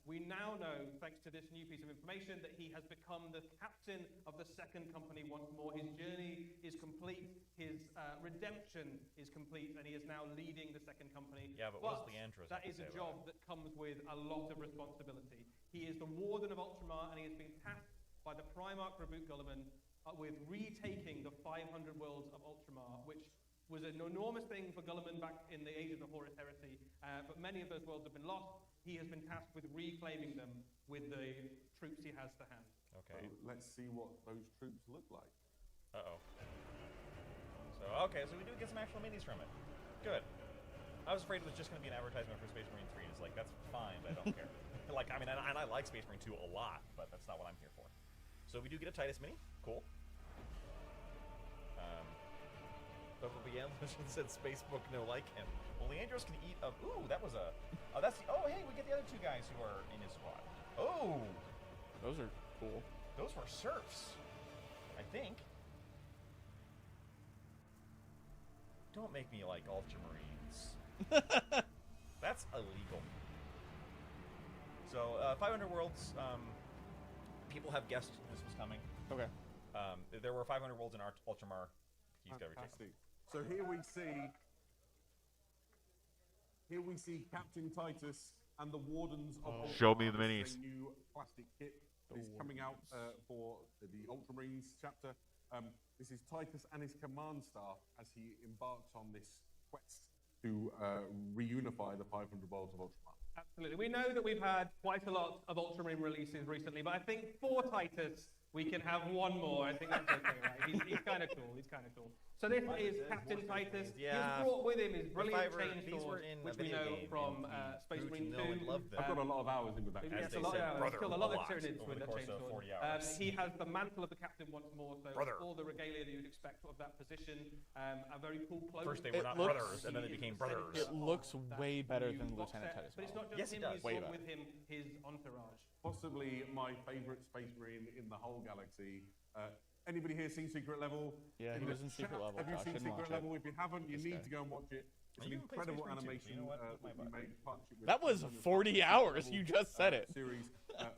S3: We now know, thanks to this new piece of information, that he has become the captain of the Second Company once more. His journey is complete, his redemption is complete, and he is now leading the Second Company.
S1: Yeah, but what does Leandros have
S3: that
S1: to
S3: is
S1: say
S3: a
S1: about
S3: job that comes with a lot of responsibility. He is the Warden of Ultramar, and he has been tasked by the Primarch Reboot Gulliman with retaking the 500 worlds of Ultramar, which was an enormous thing for Gulliman back in the age of the Horus Heresy, but many of those worlds have been lost. He has been tasked with reclaiming them with the troops he has to hand.
S1: Okay.
S4: So let's see what those troops look like.
S1: Uh-oh. So, okay, so we do get some actual minis from it. Good. I was afraid it was just going to be an advertisement for Space Marine 3, and it's like, that's fine, but I don't care. Like, I mean, and I like Space Marine 2 a lot, but that's not what I'm here for. So we do get a Titus mini. Cool. Local BM said Spacebook no like him. Well, Leandros can eat a... Ooh, that was a... Oh, that's the... Oh, hey, we get the other two guys who are in his squad. Oh!
S2: Those are cool.
S1: Those were serfs. I think. Don't make me like Ultramarines. That's illegal. So, 500 Worlds, people have guessed this was coming.
S2: Okay.
S1: There were 500 Worlds in Ultramar. He's got to retake them.
S4: Fantastic. So here we see Captain Titus and the Wardens of Ultramar.
S7: Show me the
S4: This
S7: minis.
S4: is a new plastic kit that is coming out for the Ultramarines chapter. This is Titus and his command staff as he embarks on this quest to reunify the 500 worlds of Ultramar.
S3: Absolutely. We know that we've had quite a lot of Ultramarine releases recently, but I think for Titus, we can have one more. I think that's okay, right? He's kind of cool. He's kind of cool. So this is Captain Titus.
S1: Yeah.
S3: He's brought with him his brilliant
S1: Fiverr,
S3: chain
S1: these were
S3: sword,
S1: in a
S3: which we
S1: video
S3: know
S1: game
S3: from
S1: in the
S3: Space
S1: Brute
S3: Marine
S1: and no one
S3: 2.
S1: loved them.
S4: I've got a lot of hours in with that.
S3: Yes,
S1: As
S3: a
S1: they
S3: lot,
S1: said,
S3: yeah,
S1: brother,
S3: killed a lot
S1: a
S3: of
S1: lot
S3: Tyranids
S1: over
S3: with
S1: the
S3: that
S1: course of
S3: chainsaw.
S1: 40 hours.
S3: He has the mantle of the captain once more, so
S1: Brother.
S3: all the regalia that you'd expect of that position. A very cool cloak.
S1: First they were
S2: It
S1: not
S2: looks-
S1: brothers, and then they became brothers.
S2: It looks
S3: That
S2: way better
S3: new
S2: than
S3: box
S2: Lieutenant
S3: set.
S2: Titus.
S3: But it's
S2: model.
S3: not just
S1: Yes, it
S3: him,
S1: does.
S3: he's
S2: Way
S3: brought
S2: better.
S3: with him his entourage.
S4: Possibly my favourite Space Marine in the whole galaxy. Anybody here seen Secret Level?
S2: Yeah, he was in Secret Level,
S4: Have you
S2: Josh.
S4: seen
S2: Didn't
S4: Secret
S2: watch it.
S4: Level? If you haven't, you
S2: This
S4: need
S2: guy.
S4: to go and watch it. It's an
S1: You can play
S4: incredible
S1: Space Marine too, so
S4: animation
S1: you know what?
S4: that
S1: My
S4: we
S1: butt.
S4: made in partnership with
S2: That was
S4: Amazon
S2: 40 hours. You just said it.
S4: Series.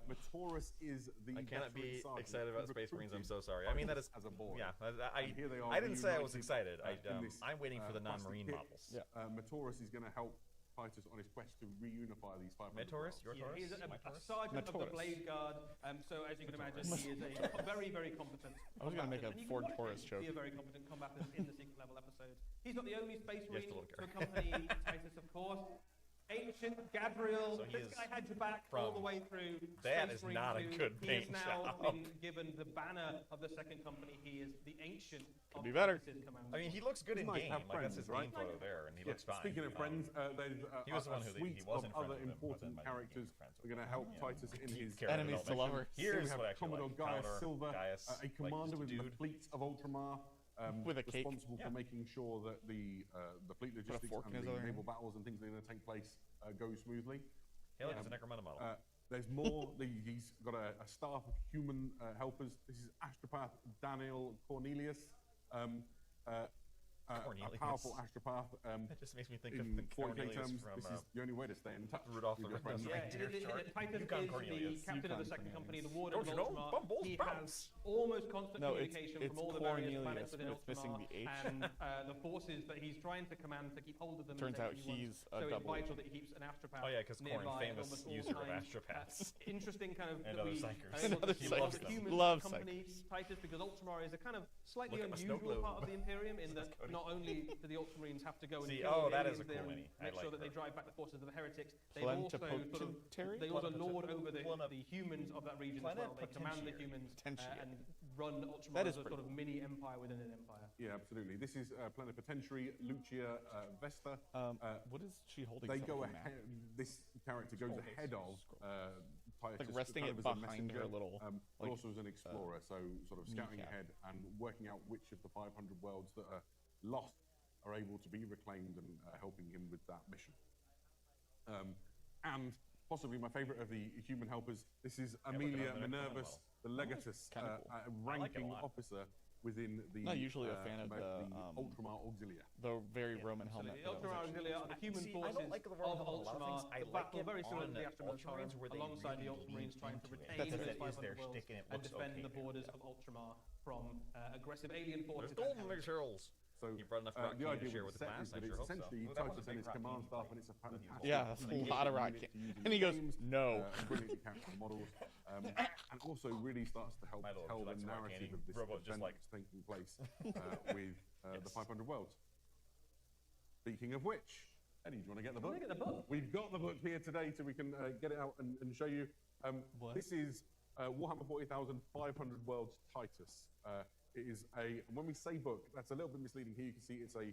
S4: Matoris is the
S1: I cannot be
S4: veteran sergeant
S1: excited about
S4: who
S1: Space Marines. I'm
S4: recruited
S1: so sorry. I mean, that is
S4: as a boy.
S1: Yeah,
S4: And here they are
S1: I didn't say I was
S4: reunited,
S1: excited.
S4: in this,
S1: I'm waiting for the
S4: plastic
S1: non-marine
S4: kit.
S1: models.
S2: Yeah.
S4: Matoris is going to help Titus on his quest to reunify these 500
S1: Matoris,
S4: worlds.
S1: your
S3: Yeah,
S1: Taurus,
S3: he's a
S1: my Taurus?
S3: sergeant of the
S2: Taurus.
S3: Blade Guard, so as you can imagine, he is a very, very competent
S2: I was gonna make
S3: combatant,
S2: a
S3: and you
S2: Ford
S3: can watch
S2: Taurus
S3: him
S2: joke.
S3: be a very competent combatant in the secret level episodes. He's not the only Space
S1: Just a
S3: Marine
S1: little
S3: to
S1: guy.
S3: accompany Titus, of course. Ancient Gabriel,
S1: So he
S3: this
S1: is
S3: guy had your back all the
S1: from-
S3: way through.
S1: That
S3: Space
S1: is
S3: Marine
S1: not a
S3: 2.
S1: good
S3: He has
S1: paint
S3: now
S1: job.
S3: been given the banner of the second company. He is the ancient.
S2: Could
S3: of
S2: be better.
S3: Titus's command.
S1: I mean, he looks good in
S4: It's nice to
S1: game.
S4: have
S1: Like that's
S4: friends,
S1: his
S4: right?
S1: name photo there, and he
S4: Yeah,
S1: looks fine.
S4: speaking of friends, there's
S1: he was the one
S4: a
S1: who
S4: suite
S1: he wasn't
S4: of
S1: friends
S4: other
S1: with him, but then
S4: important
S1: by the
S4: characters
S1: friends
S4: that
S1: with
S4: are going to
S1: him.
S4: help
S1: Yeah.
S4: Titus in
S1: Keep
S4: his
S1: character
S2: Enemies to
S1: development.
S2: lover.
S1: Here's
S4: we have
S1: what I actually
S4: Commodore
S1: like.
S4: Gaius
S1: Commodore
S4: Silver,
S1: Gaius,
S4: a
S1: like,
S4: commander
S1: just a
S4: within the
S1: dude.
S4: fleets of Ultramar,
S2: With a cake.
S4: responsible for making sure that the fleet logistics
S2: fork
S4: and
S2: in his
S4: the
S2: other
S4: naval
S2: hand.
S4: battles and things that are going to take place go smoothly.
S1: Hey, look, it's a Necromunda model.
S4: There's more. He's got a staff of human helpers. This is astropath Daniel Cornelius. A
S1: Cornelius.
S4: powerful astropath.
S1: That just makes me think of
S4: In
S1: the
S4: 40K
S1: Cornelius
S4: terms,
S1: from
S4: this is the only way to stay in touch
S1: Rudolph
S4: with
S1: the
S4: your friends.
S1: Red-Nosed
S3: Yeah,
S1: Reindeer chart.
S3: Titus
S1: Yukon
S3: is
S1: Cornelius.
S3: the captain of the
S2: Yukon
S3: second company, the
S2: Cornelius.
S3: warden of
S1: Don't you know?
S3: Ultramar.
S1: Bumbles
S3: He
S1: bounce.
S3: has almost constant
S2: No,
S3: communication
S2: it's
S3: from all the various
S2: Cornelius
S3: planets within
S2: with missing
S3: Ultramar
S2: the H.
S3: and the forces that he's trying to command to keep hold of them. and
S2: Turns
S3: take
S2: out
S3: new ones.
S2: he's a
S3: so
S2: double.
S3: it's vital that he keeps an astropath.
S1: Oh, yeah, 'cause Corn,
S3: nearby at
S1: famous
S3: almost all
S1: user of
S3: times.
S1: astropaths.
S3: Interesting kind of
S1: And
S3: that
S1: other
S3: we
S1: psychers.
S3: are able
S2: And
S3: to
S2: other
S3: see
S1: psychers.
S3: the humans
S2: Love
S3: accompany
S2: psychers.
S3: Titus because Ultramar is a kind of slightly
S1: Look at my snow
S3: unusual
S1: globe.
S3: part of the Imperium in that
S1: Cody.
S3: not only do the Ultramarines have to go and
S1: See,
S3: kill
S1: oh,
S3: the
S1: that is
S3: aliens
S1: a
S3: there
S1: cool
S3: and
S1: mini. I
S3: make sure
S1: like
S3: that they
S1: her.
S3: drive back the forces of the heretics. They also
S2: Plenipotentiary?
S3: they also lord over the
S1: Plenip-
S3: humans of that region as well. They command the
S1: Plenipotentiary.
S3: humans
S2: Potentiary.
S3: and run Ultramar
S2: That
S3: as
S2: is
S3: a
S2: pretty
S3: sort of mini empire within an empire.
S4: Yeah, absolutely. This is Plenipotentiary Lucia Vesta.
S2: What is she holding?
S4: They
S2: something
S4: go
S2: in that?
S4: ahead. This character goes
S2: Scroll
S4: ahead of Titus,
S2: resting
S4: kind
S2: it
S4: of as a
S2: behind her
S4: messenger,
S2: little,
S4: but
S2: like,
S4: also as an explorer. So sort of scouting
S2: kneecap.
S4: ahead and working out which of the 500 worlds that are lost are able to be reclaimed and helping him with that mission. And possibly my favorite of the human helpers. This is Amelia
S1: at the
S4: Minervus, the Legatus,
S2: kinda cool.
S4: a
S1: I like it a
S4: ranking
S1: lot.
S4: officer within the.
S2: Not usually a fan of
S4: the
S2: the,
S4: Ultramar Auxilia.
S2: The very Roman
S3: So
S2: helmet.
S3: the
S2: that was
S3: Ultramar
S2: actually-
S3: Auxilia are the human
S1: See, I
S3: forces
S1: don't like the
S3: of
S1: Roman helmet, a lot of
S3: Ultramar.
S1: things. I
S3: The
S1: like
S3: battle
S1: it
S3: very similar to
S1: on
S3: the Astromech
S1: Ultramarines where they
S3: alongside the
S1: really
S3: Ultramarines
S1: lean
S3: trying to
S1: into it.
S3: retain
S2: That's
S3: those
S2: it.
S1: That is
S3: 500
S1: their
S3: worlds
S1: shtick and it
S3: and
S1: looks
S3: defend
S1: okay
S3: the
S1: there.
S3: borders of Ultramar from aggressive alien forces.
S1: There's golden materials.
S4: So
S1: You brought enough rock
S4: the
S1: candy
S4: idea
S1: to share
S4: with
S1: with
S4: the
S1: the
S4: set
S1: class?
S4: is
S1: I
S4: that
S1: sure
S4: it's
S1: hope so.
S4: essentially
S1: Well, that
S4: Titus
S1: was a
S4: and
S1: big
S4: his
S1: rock
S4: command
S1: candy
S4: staff,
S1: fight.
S4: and it's a fantastic.
S2: Yeah, that's a
S4: unit
S2: lot of rock
S4: to
S2: candy.
S4: use in
S2: And he goes,
S4: games,
S2: no.
S4: Brilliantly character models, and also really starts to help
S1: My lord,
S4: tell
S1: would you
S4: the
S1: like some rock
S4: narrative
S1: candy?
S4: of this
S1: Robot just
S4: event
S1: like-
S4: that's taking place with the 500 Worlds. Speaking of which, Eddie, do you want to get the book?
S3: Look at the book.
S4: We've got the book here today, so we can get it out and show you.
S2: What?
S4: This is Warhammer 40,000 500 Worlds Titus. It is a, and when we say book, that's a little bit misleading. Here you can see it's a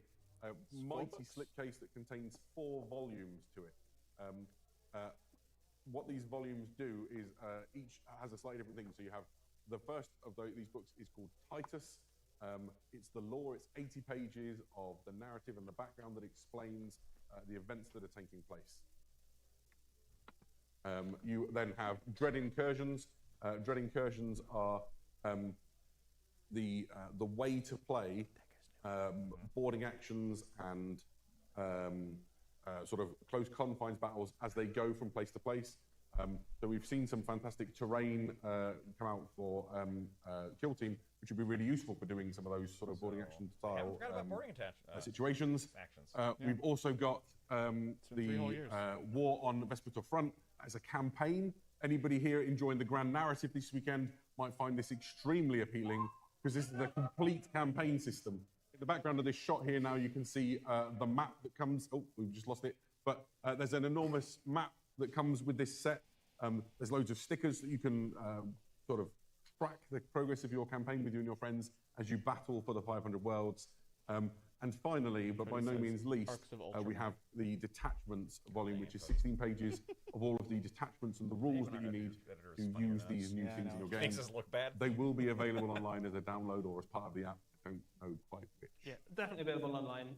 S4: mighty slipcase that contains 4 volumes to it. What these volumes do is each has a slightly different thing. So you have the first of these books is called Titus. It's the lore. It's 80 pages of the narrative and the background that explains the events that are taking place. You then have Dread Incursions. Dread Incursions are the way to play boarding actions and sort of close confines battles as they go from place to place. So we've seen some fantastic terrain come out for Kill Team, which would be really useful for doing some of those sort of boarding action
S1: I haven't
S4: style
S1: forgot about boarding attach
S4: situations.
S1: actions.
S4: We've also got
S2: 3 whole years.
S4: War on Vespertor Front as a campaign. Anybody here enjoying the grand narrative this weekend might find this extremely appealing because this is the complete campaign system. In the background of this shot here now, you can see the map that comes. Oh, we've just lost it. But there's an enormous map that comes with this set. There's loads of stickers that you can sort of track the progress of your campaign with you and your friends as you battle for the 500 worlds. And finally, but by no
S2: says
S4: means least,
S2: Arcs of
S4: we
S2: Ultramar.
S4: have the detachments volume, which is 16 pages of all of the detachments and the rules that you need
S1: editor
S4: to
S1: is funny
S4: use
S1: with
S4: these
S1: us.
S4: new
S2: Yeah, I
S4: things in
S2: know.
S4: your
S1: Makes
S4: game.
S1: us look bad.
S4: They will be available online as a download or as part of the app. I don't know quite which.
S3: Definitely available online.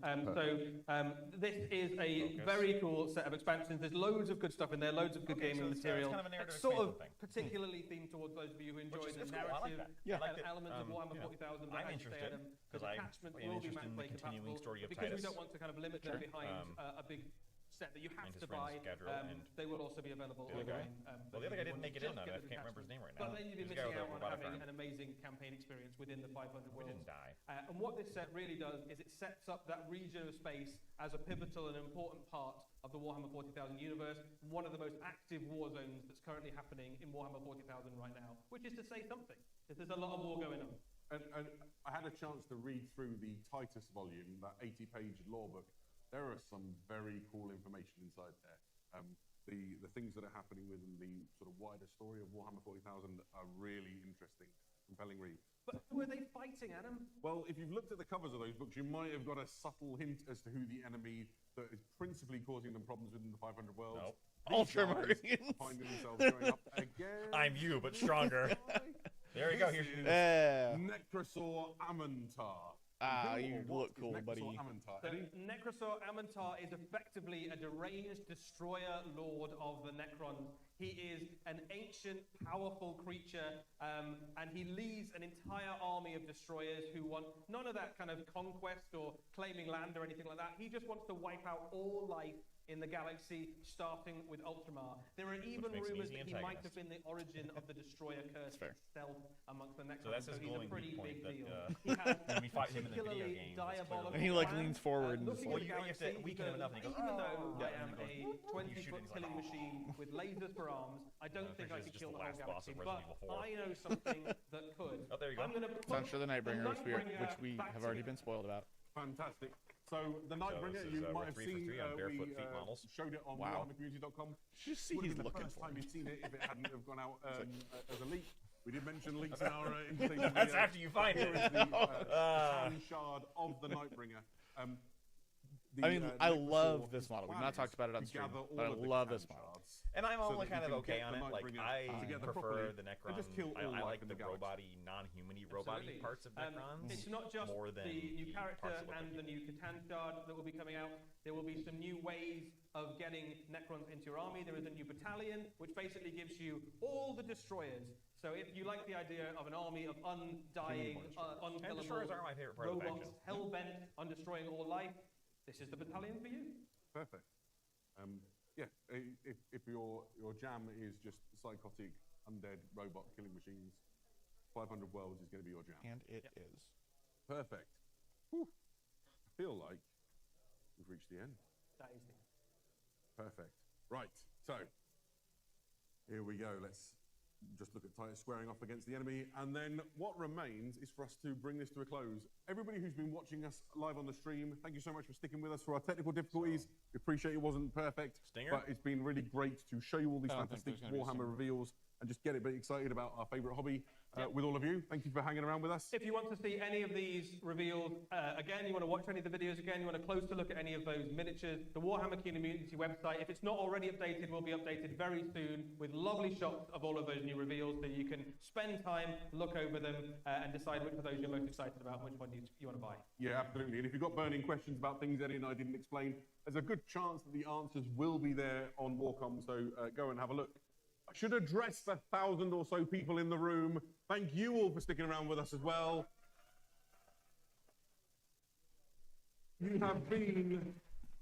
S3: This is a very cool set of expansions. There's loads of good stuff in there, loads of good gaming
S1: so it's
S3: material.
S1: kind of a narrative
S3: It's sort of
S1: expansion thing.
S3: particularly themed towards those of you who enjoy
S1: is-
S3: the
S1: it's cool. I like
S3: narrative
S1: that. I like that,
S3: elements of Warhammer
S1: you know,
S3: 40,000.
S1: I'm interested,
S3: because
S1: I
S3: attachments
S1: am
S3: will be
S1: interested in the
S3: match-play
S1: continuing
S3: compatible,
S1: story of
S3: because we
S1: Titus.
S3: don't want to kind of limit them behind a big set that you have
S1: And his
S3: to
S1: friends
S3: buy.
S1: Gadriel and
S3: they will also be available
S1: the other guy.
S3: online.
S1: Well, the other guy didn't make it in, though. I can't remember his name right now.
S3: But then you'd be
S1: He's the guy
S3: missing
S1: with
S3: out
S1: the
S3: on
S1: robotic
S3: having
S1: arm.
S3: an amazing campaign experience within the 500
S1: We
S3: worlds.
S1: didn't die.
S3: And what this set really does is it sets up that region of space as a pivotal and important part of the Warhammer 40,000 universe, one of the most active war zones that's currently happening in Warhammer 40,000 right now, which is to say something, because there's a lot of war going on.
S4: And I had a chance to read through the Titus volume, that 80-page lore book. There are some very cool information inside there. The things that are happening within the sort of wider story of Warhammer 40,000 are really interesting, compelling read.
S3: But who are they fighting, Adam?
S4: Well, if you've looked at the covers of those books, you might have got a subtle hint as to who the enemy that is principally causing them problems within the 500 worlds.
S1: Nope.
S4: These guys
S2: Ultramarines.
S4: are finding themselves going up again.
S1: I'm you, but stronger. There you go. Here's
S2: Yeah.
S4: Necrosaur Amantar.
S2: You
S4: What
S2: look
S4: is
S2: cool,
S4: Necrosaur
S2: buddy.
S4: Amantar?
S3: So
S4: Eddie?
S3: Necrosaur Amantar is effectively a deranged destroyer lord of the Necrons. He is an ancient, powerful creature, and he leads an entire army of destroyers who want none of that kind of conquest or claiming land or anything like that. He just wants to wipe out all life in the galaxy, starting with Ultramar. There are even
S1: makes him
S3: rumors
S1: easy
S3: that he might
S1: antagonist.
S3: have been the origin of the destroyer curse
S2: fair.
S3: itself amongst the Necrons.
S1: So that's his
S3: he's a
S1: glowing
S3: pretty
S1: weak point
S3: big deal.
S1: that,
S3: He has
S1: when we fight him in the video
S3: particularly
S1: games, it's
S3: diabolical
S2: And he, like,
S3: plan.
S2: leans forward and
S3: Looking
S2: just,
S3: at the
S1: Well, you have to
S3: galaxy,
S1: weaken him enough and he goes,
S3: even though
S1: "Oh,"
S3: I
S1: and
S3: am
S1: then he
S3: a
S1: goes, "Whoop," and you shoot
S3: 20-foot
S1: and he's
S3: killing
S1: like, "Oh."
S3: machine with lasers for arms, I don't think I
S1: This is
S3: could
S1: just
S3: kill
S1: the
S3: the whole
S1: last boss
S3: galaxy.
S1: of
S3: But
S1: Resident Evil 4.
S3: I know something that could.
S1: Oh, there you go.
S3: I'm gonna put
S2: Sounds for the Nightbringer,
S3: Nightbringer
S2: which we
S3: back
S2: have already
S3: together.
S2: been spoiled about.
S4: Fantastic. So the Nightbringer,
S1: this is,
S4: you
S1: we're
S4: might have
S1: 3 for
S4: seen
S1: 3 on barefoot
S4: we
S1: feet models.
S4: showed it on
S2: Wow.
S4: warhammercommunity.com.
S2: Just see
S4: Would
S2: he's
S4: have been the
S2: looking
S4: first
S2: for
S4: time
S2: him.
S4: you'd seen it if it hadn't have gone out as a leak. We did mention leaks in our invitation.
S1: That's
S4: video.
S1: after you find
S4: Here
S1: it.
S4: is the hand shard of the Nightbringer.
S2: I mean, I love this model. We've not talked about it on stream, but I love this model.
S1: And I'm
S4: so
S1: only
S4: that
S1: kind
S4: you
S1: of
S4: can
S1: okay
S4: get
S1: on
S4: the
S1: it. Like,
S4: Nightbringer
S1: I
S4: together
S1: prefer
S4: properly
S1: the
S4: and
S1: Necron.
S4: just kill all
S1: I
S4: life
S1: like
S4: in
S1: the
S4: the galaxy.
S1: robot-y, non-human-y, robot-y
S3: Absolutely.
S1: parts of Necrons
S3: It's not just
S1: more than
S3: the new character
S1: parts that look
S3: and
S1: like
S3: the new Catan shard that will be coming out. There will be some new ways of getting Necrons into your army. There is a new battalion, which basically gives you all the destroyers. So if you like the idea of an army of undying,
S1: And destroyers are my favorite part of the
S3: robots,
S1: faction.
S3: hell-bent on destroying all life, this is the battalion for you.
S4: Perfect. Yeah, if your jam is just psychotic, undead robot killing machines, 500 Worlds is going to be your jam.
S2: And it is.
S4: Perfect. Whew. I feel like we've reached the end.
S3: That is it.
S4: Perfect. Right, so here we go. Let's just look at Titus squaring off against the enemy, and then what remains is for us to bring this to a close. Everybody who's been watching us live on the stream, thank you so much for sticking with us for our technical difficulties. We appreciate it wasn't perfect,
S1: Stinger?
S4: but it's been really great to show you all these
S2: I don't think
S4: fantastic
S2: there's gonna be a
S4: Warhammer
S2: Stinger.
S4: reveals and just get a bit excited about our favourite hobby with all of you. Thank you for hanging around with us.
S3: If you want to see any of these revealed, again, you want to watch any of the videos again, you want a closer look at any of those miniatures, the Warhammer Community website, if it's not already updated, will be updated very soon with lovely shots of all of those new reveals so you can spend time, look over them, and decide which of those you're most excited about and which one you want to buy.
S4: Yeah, absolutely. And if you've got burning questions about things Eddie and I didn't explain, there's a good chance that the answers will be there on Warcom, so go and have a look. I should address the 1,000 or so people in the room. Thank you all for sticking around with us as well. You have been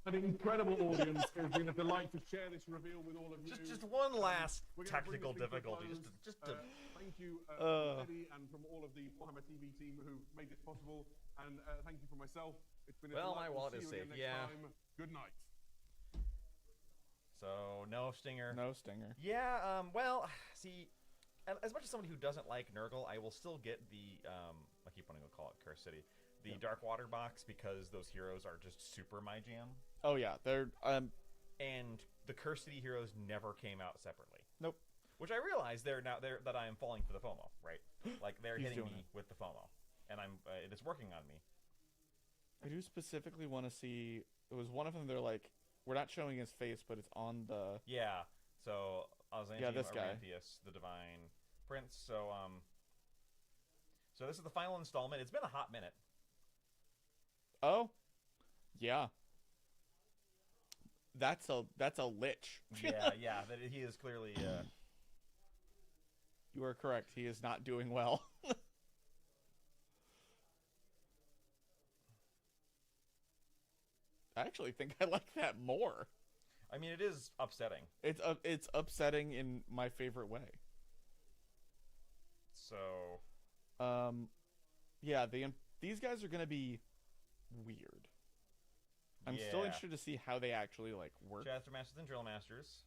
S4: an incredible audience. It's been a delight to share this reveal with all of you.
S1: Just one last
S4: We're gonna bring
S1: technical
S4: this thing to a
S1: difficulty.
S4: close.
S1: Just to
S4: Thank you, Eddie, and from all of the Warhammer TV team who made this possible. And thank you for myself. It's been a
S1: Well,
S4: delight.
S1: my wallet
S4: See
S1: is
S4: you again
S1: safe,
S4: next
S1: yeah.
S4: time. Good night.
S1: So no Stinger.
S2: No Stinger.
S1: Yeah. Well, see, as much as somebody who doesn't like Nurgle, I will still get the I keep wanting to call it Curse City, the Dark Water box, because those heroes are just super my jam.
S2: Oh yeah, they're
S1: And the Curse City heroes never came out separately.
S2: nope.
S1: Which I realize that I am falling for the FOMO, right? Like they're
S2: He's
S1: hitting
S2: doing
S1: me
S2: it.
S1: with the FOMO, and it is working on me.
S2: I do specifically want to see. It was one of them. They're like, we're not showing his face, but it's on the.
S1: Yeah. So Ozantium,
S2: Yeah, this guy.
S1: Arantheus, the Divine Prince. So so this is the final installment. It's been a hot minute.
S2: Oh, yeah. That's a lich.
S1: Yeah. That he is clearly.
S2: You are correct. He is not doing well. I actually think I like that more.
S1: I mean, it is upsetting.
S2: It's upsetting in my favorite way.
S1: So.
S2: Yeah, these guys are gonna be weird. I'm still
S1: Yeah.
S2: interested to see how they actually like work.
S1: Chapter Masters and Drill Masters.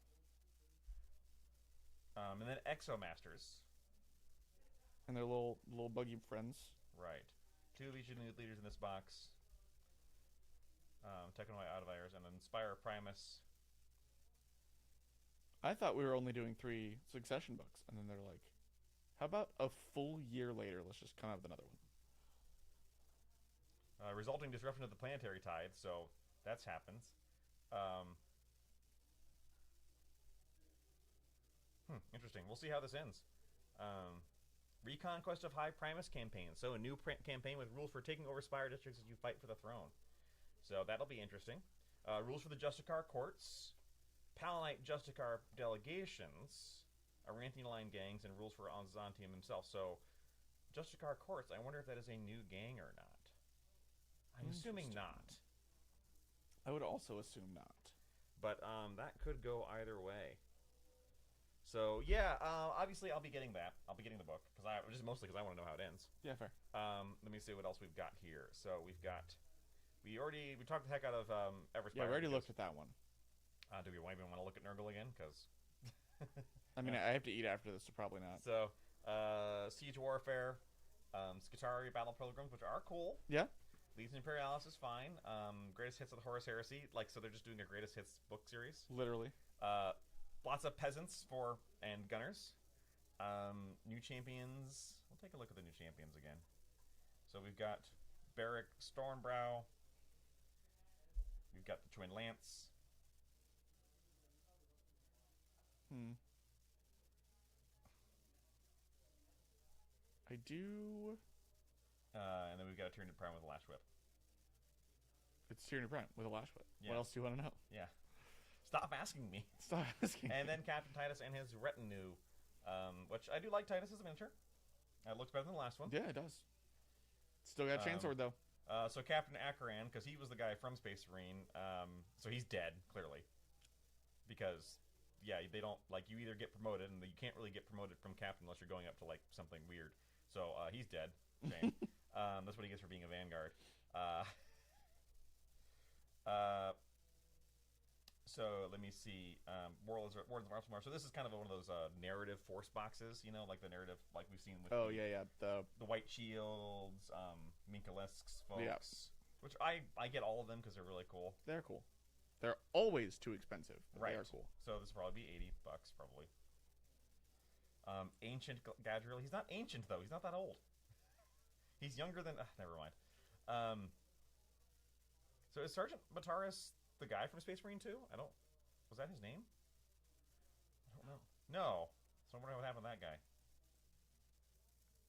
S1: And then Exo Masters.
S2: And their little buggy friends.
S1: Right. 2 of each of the new leaders in this box. Technoid Out of Iris and Inspire Primus.
S2: I thought we were only doing 3 succession books, and then they're like, how about a full year later, let's just come out with another one.
S1: Resulting disruption of the planetary tide, so that's happens. Interesting. We'll see how this ends. Reconquest of High Primus campaign. So a new campaign with rules for taking over Spire districts as you fight for the throne. So that'll be interesting. Rules for the Justicar courts. Palanite Justicar delegations. Aranthi line gangs, and rules for Anzantium himself. So Justicar courts, I wonder if that is a new gang or not. I'm assuming not.
S2: I would also assume not.
S1: But that could go either way. So yeah, obviously I'll be getting that. I'll be getting the book just mostly because I want to know how it ends.
S2: Yeah, fair.
S1: Let me see what else we've got here. So we talked the heck out of Everspire.
S2: Yeah, we already looked at that one.
S1: Do we even want to look at Nurgle again? Because
S2: I mean, I have to eat after this, so probably not.
S1: so Siege Warfare, Skitarii Battle Pilgrims, which are cool.
S2: Yeah.
S1: Legion Imperialis is fine. Greatest Hits of the Horus Heresy, so they're just doing a Greatest Hits book series.
S2: Literally.
S1: Lots of peasants and gunners. New champions. We'll take a look at the new champions again. So we've got Barrack Stormbrow. We've got the Twin Lance.
S2: I do.
S1: And then we've got a Tyranid Prime with a Lash Whip.
S2: It's Tyranid Prime with a lash whip.
S1: Yeah.
S2: What else do you want to know?
S1: Yeah. Stop asking me.
S2: Stop asking.
S1: And then Captain Titus and his retinue, which I do like Titus as a miniature. It looks better than the last one.
S2: Yeah, it does. Still got Chainsword, though.
S1: So Captain Akaran, because he was the guy from Space Marine, so he's dead, clearly. Because, yeah, they don't, you either get promoted, and you can't really get promoted from Captain unless you're going up to, something weird. So, he's dead. Shame. That's what he gets for being a Vanguard. So let me see. Wardens of Arsenal. So this is kind of one of those narrative force boxes, like the narrative we've seen with
S2: the
S1: White Shields, Minkalesks folks.
S2: Yeah.
S1: Which I get all of them because they're really cool.
S2: They're cool. They're always too expensive. But
S1: Right.
S2: They are cool.
S1: So this will probably be $80 probably. Ancient Gadriel. He's not ancient though. He's not that old. He's younger than. Never mind. So is Sergeant Mataris the guy from Space Marine 2? Was that his name? I don't know. No. So I'm wondering what happened to that guy.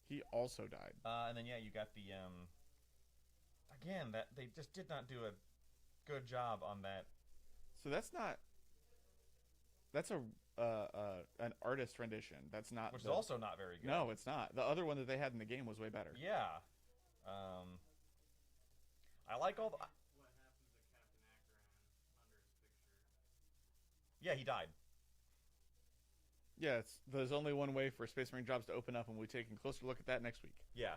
S2: He also died.
S1: And then you got the again, that they just did not do a good job on that.
S2: So that's not. That's an artist rendition. That's not.
S1: Which is also not very good.
S2: No, it's not. The other one that they had in the game was way better.
S1: Yeah. I like all the.
S5: What happens to Captain Akron under his picture?
S1: Yeah, he died.
S2: Yeah, there's only one way for Space Marine jobs to open up, and we'll be taking a closer look at that next week.
S1: Yeah.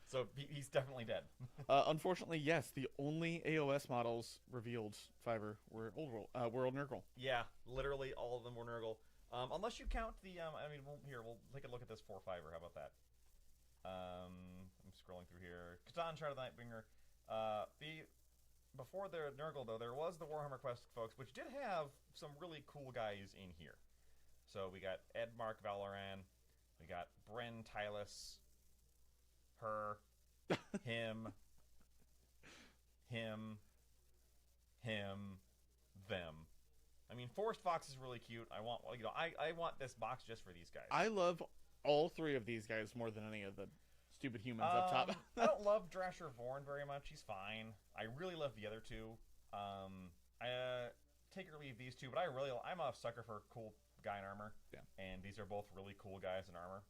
S1: So he's definitely dead.
S2: Unfortunately, yes, the only AOS models revealed, Fiverr, were World Nurgle.
S1: Yeah, literally all of them were Nurgle. Unless you count the, we'll take a look at this 4-5er. How about that? I'm scrolling through here. Catan, Shard of the Nightbringer. Before the Nurgle, though, there was the Warhammer Quest, folks, which did have some really cool guys in here. So we got Ed Mark Valoran, we got Bren Tylus, her, him, them. I mean, Forest Fox is really cute. I want this box just for these guys.
S2: I love all three of these guys more than any of the stupid humans up top.
S1: I don't love Drasher Vorn very much. He's fine. I really love the other two. I take or leave these two, but I'm a sucker for a cool guy in armor.
S2: Yeah.
S1: And these are both really cool guys in armor.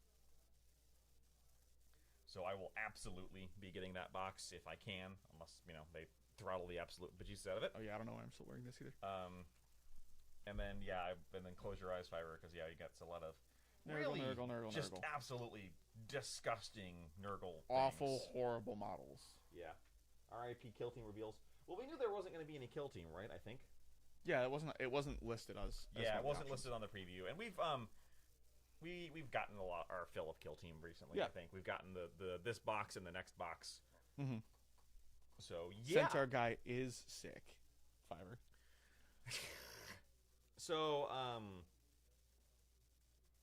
S1: So I will absolutely be getting that box if I can, unless, they throttle the absolute bejesus out of it.
S2: Oh yeah, I don't know why I'm still wearing this either.
S1: And then, and then Close Your Eyes Fiber, because, you got a lot of
S2: Nurgle,
S1: just
S2: Nurgle.
S1: absolutely disgusting Nurgle
S2: Awful,
S1: things.
S2: horrible models.
S1: Yeah. R.I.P. Kill Team reveals. Well, we knew there wasn't going to be any Kill Team, right, I think?
S2: Yeah, it wasn't listed as
S1: yeah, it
S2: one of the
S1: wasn't
S2: options.
S1: listed on the preview. And we've gotten our fill of Kill Team recently,
S2: Yeah.
S1: I think. We've gotten this box and the next box.
S2: Mm-hmm.
S1: So, yeah.
S2: Centaur guy is sick. Fiber.
S1: So,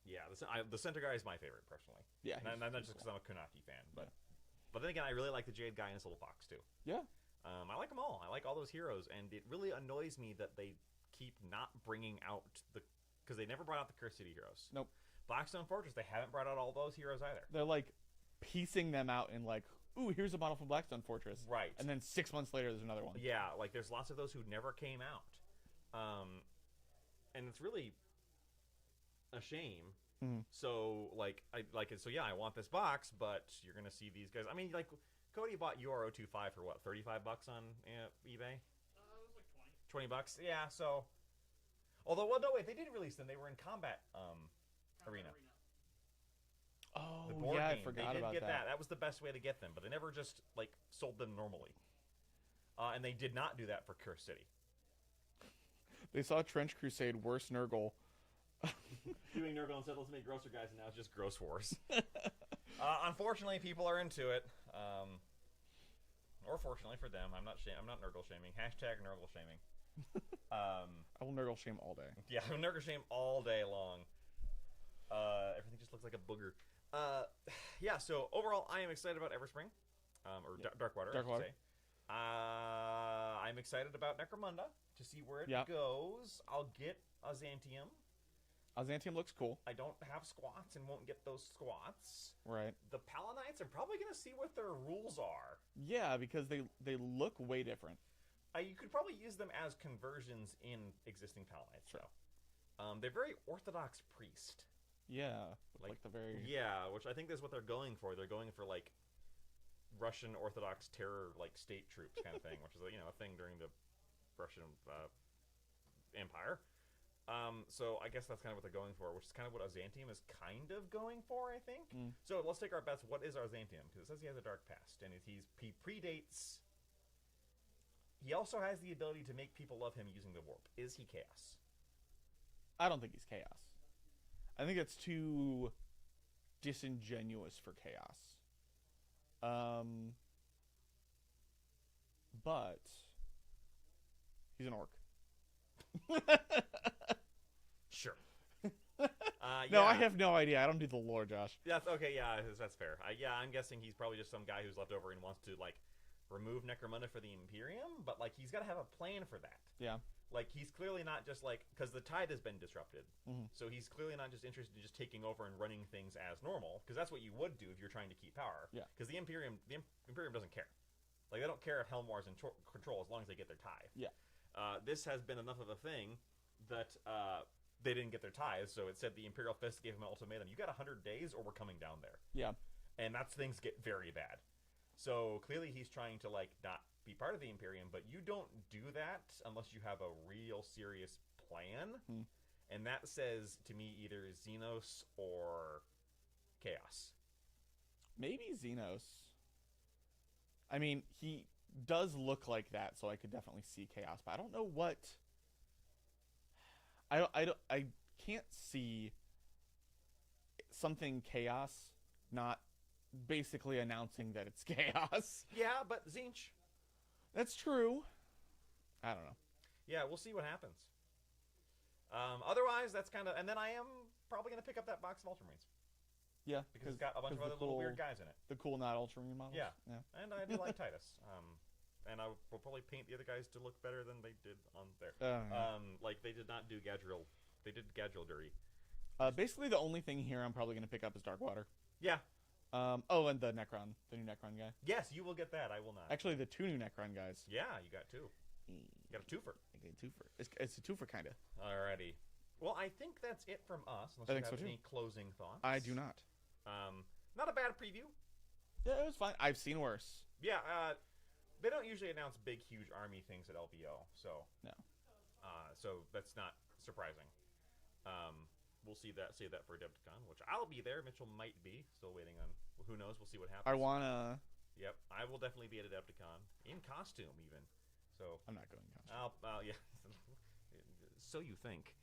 S1: yeah, the Centaur guy is my favorite, personally.
S2: Yeah,
S1: And not just because I'm a Kunaki fan. But then again, I really like the Jade guy in his little box, too.
S2: Yeah.
S1: I like them all. I like all those heroes, and it really annoys me that they keep not bringing out because they never brought out the Cursed City heroes.
S2: Nope.
S1: Blackstone Fortress, they haven't brought out all those heroes either.
S2: They're like piecing them out in like, ooh, here's a model from Blackstone Fortress.
S1: Right.
S2: And then 6 months later, there's another one.
S1: Yeah, like there's lots of those who never came out, and it's really a shame.
S2: Mm-hmm.
S1: So I want this box, but you're gonna see these guys. I mean, like Cody bought UR025 for what, $35 on eBay?
S5: It was like 20.
S1: $20. Yeah. So, although, well, no, wait, they did release them. They were in Combat Arena.
S2: Oh,
S1: The board
S2: yeah,
S1: game.
S2: I forgot
S1: They did
S2: about
S1: get
S2: that.
S1: That was the best way to get them, but they never just like sold them normally. And they did not do that for Curse City.
S2: They saw Trench Crusade, worst Nurgle.
S1: Doing Nurgle instead, let's make grosser guys, and now it's just Gross Wars. Unfortunately, people are into it. Or fortunately for them, I'm not Nurgle shaming. Hashtag Nurgle shaming.
S2: I will Nurgle shame all day.
S1: Yeah, I'm Nurgle shame all day long. Everything just looks like a booger. Yeah, so overall, I am excited about Everspring. Darkwater, I should say. I'm excited about Necromunda to see where it goes. I'll get Azantium.
S2: Azantium looks cool.
S1: I don't have squats and won't get those squats.
S2: Right.
S1: The Palanites are probably going to see what their rules are.
S2: Yeah, because they look way different.
S1: You could probably use them as conversions in existing Palanites, though. They're very Orthodox priest.
S2: Yeah, like the very...
S1: Yeah, which I think that's what they're going for. They're going for, like, Russian Orthodox terror, like, state troops kind of thing, which is, a thing during the Russian Empire. So I guess that's kind of what they're going for, which is kind of what Azantium is kind of going for, I think. So let's take our bets. What is Azantium? Because it says he has a dark past, and he predates... He also has the ability to make people love him using the warp. Is he Chaos?
S2: I don't think he's Chaos. I think it's too disingenuous for Chaos. But he's an orc.
S1: Sure.
S2: No, I have no idea. I don't do the lore, Josh.
S1: That's okay. Yeah, that's fair. I'm guessing he's probably just some guy who's left over and wants to like remove Necromunda for the Imperium, but like he's got to have a plan for that.
S2: Yeah.
S1: Like he's clearly not just like because the tide has been disrupted, so he's clearly not just interested in just taking over and running things as normal. Because that's what you would do if you're trying to keep power.
S2: Yeah.
S1: Because the Imperium doesn't care. Like they don't care if Helmar's in control as long as they get their tithe.
S2: Yeah.
S1: This has been enough of a thing that they didn't get their tithes, so it said the Imperial Fist gave him an ultimatum. You got 100 days or we're coming down there.
S2: Yeah.
S1: And that's things get very bad. So clearly he's trying to like not be part of the Imperium, but you don't do that unless you have a real serious plan. And that says to me either Xenos or Chaos.
S2: Maybe Xenos. I mean, he does look like that, so I could definitely see Chaos, but I don't know what... I can't see something Chaos not basically announcing that it's Chaos.
S1: Yeah, but Zinch.
S2: That's true. I don't know.
S1: Yeah, we'll see what happens. Otherwise, that's kind of... And then I am probably going to pick up that box of Ultramarines.
S2: Yeah.
S1: Because it's got a bunch of other little weird guys in it.
S2: The cool not Ultramarine models?
S1: Yeah. And I do like Titus. And I will probably paint the other guys to look better than they did on there. Like, they did not do Gadriel. They did Gadriel dirty.
S2: Basically, the only thing here I'm probably going to pick up is Darkwater.
S1: Yeah.
S2: Oh, and the Necron, the new Necron guy.
S1: Yes, you will get that. I will not.
S2: Actually, the 2 new Necron guys.
S1: Yeah, you got 2. You got a twofer.
S2: I get a twofer. It's a twofer, kind of.
S1: Alrighty. Well, I think that's it from us. Unless
S2: I
S1: you
S2: think
S1: have
S2: so, too.
S1: any closing thoughts.
S2: I do not.
S1: Not a bad preview.
S2: Yeah, it was fine. I've seen worse.
S1: Yeah, they don't usually announce big, huge army things at LVO, so
S2: No.
S1: so that's not surprising. We'll save that for Adepticon, which I'll be there. Mitchell might be. Still waiting on. Who knows? We'll see what happens.
S2: I wanna.
S1: Yep, I will definitely be at Adepticon in costume, even. So
S2: I'm not going. Costume.
S1: yeah. So you think?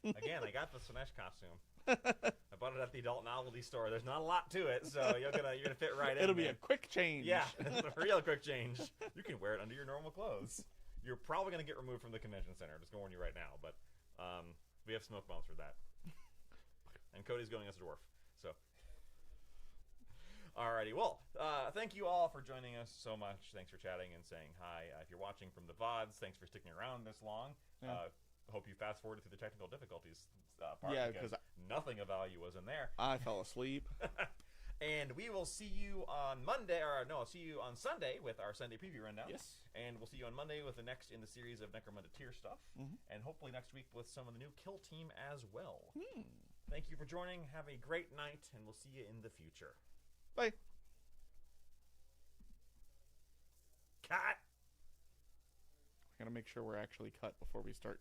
S1: Again, I got the Slanesh costume. I bought it at the adult novelty store. There's not a lot to it, so you're gonna fit right in.
S2: It'll be
S1: there.
S2: a quick change.
S1: Yeah, it's a real quick change. You can wear it under your normal clothes. You're probably gonna get removed from the convention center. Just gonna warn you right now. But we have smoke bombs for that. And Cody's going as a dwarf. So, alrighty. Well, thank you all for joining us so much. Thanks for chatting and saying hi. If you're watching from the VODs, thanks for sticking around this long.
S2: Yeah.
S1: Hope you fast forwarded through the technical difficulties part.
S2: Yeah,
S1: because
S2: 'cause
S1: nothing of value was in there.
S2: I fell asleep.
S1: And we will see you on Monday, or no, I'll see you on Sunday with our Sunday preview rundown.
S2: Yes.
S1: And we'll see you on Monday with the next in the series of Necromunda tier stuff.
S2: Mm-hmm.
S1: And hopefully next week with some of the new Kill Team as well. Thank you for joining. Have a great night, and we'll see you in the future.
S2: Bye.
S1: Cut!
S2: I gotta make sure we're actually cut before we start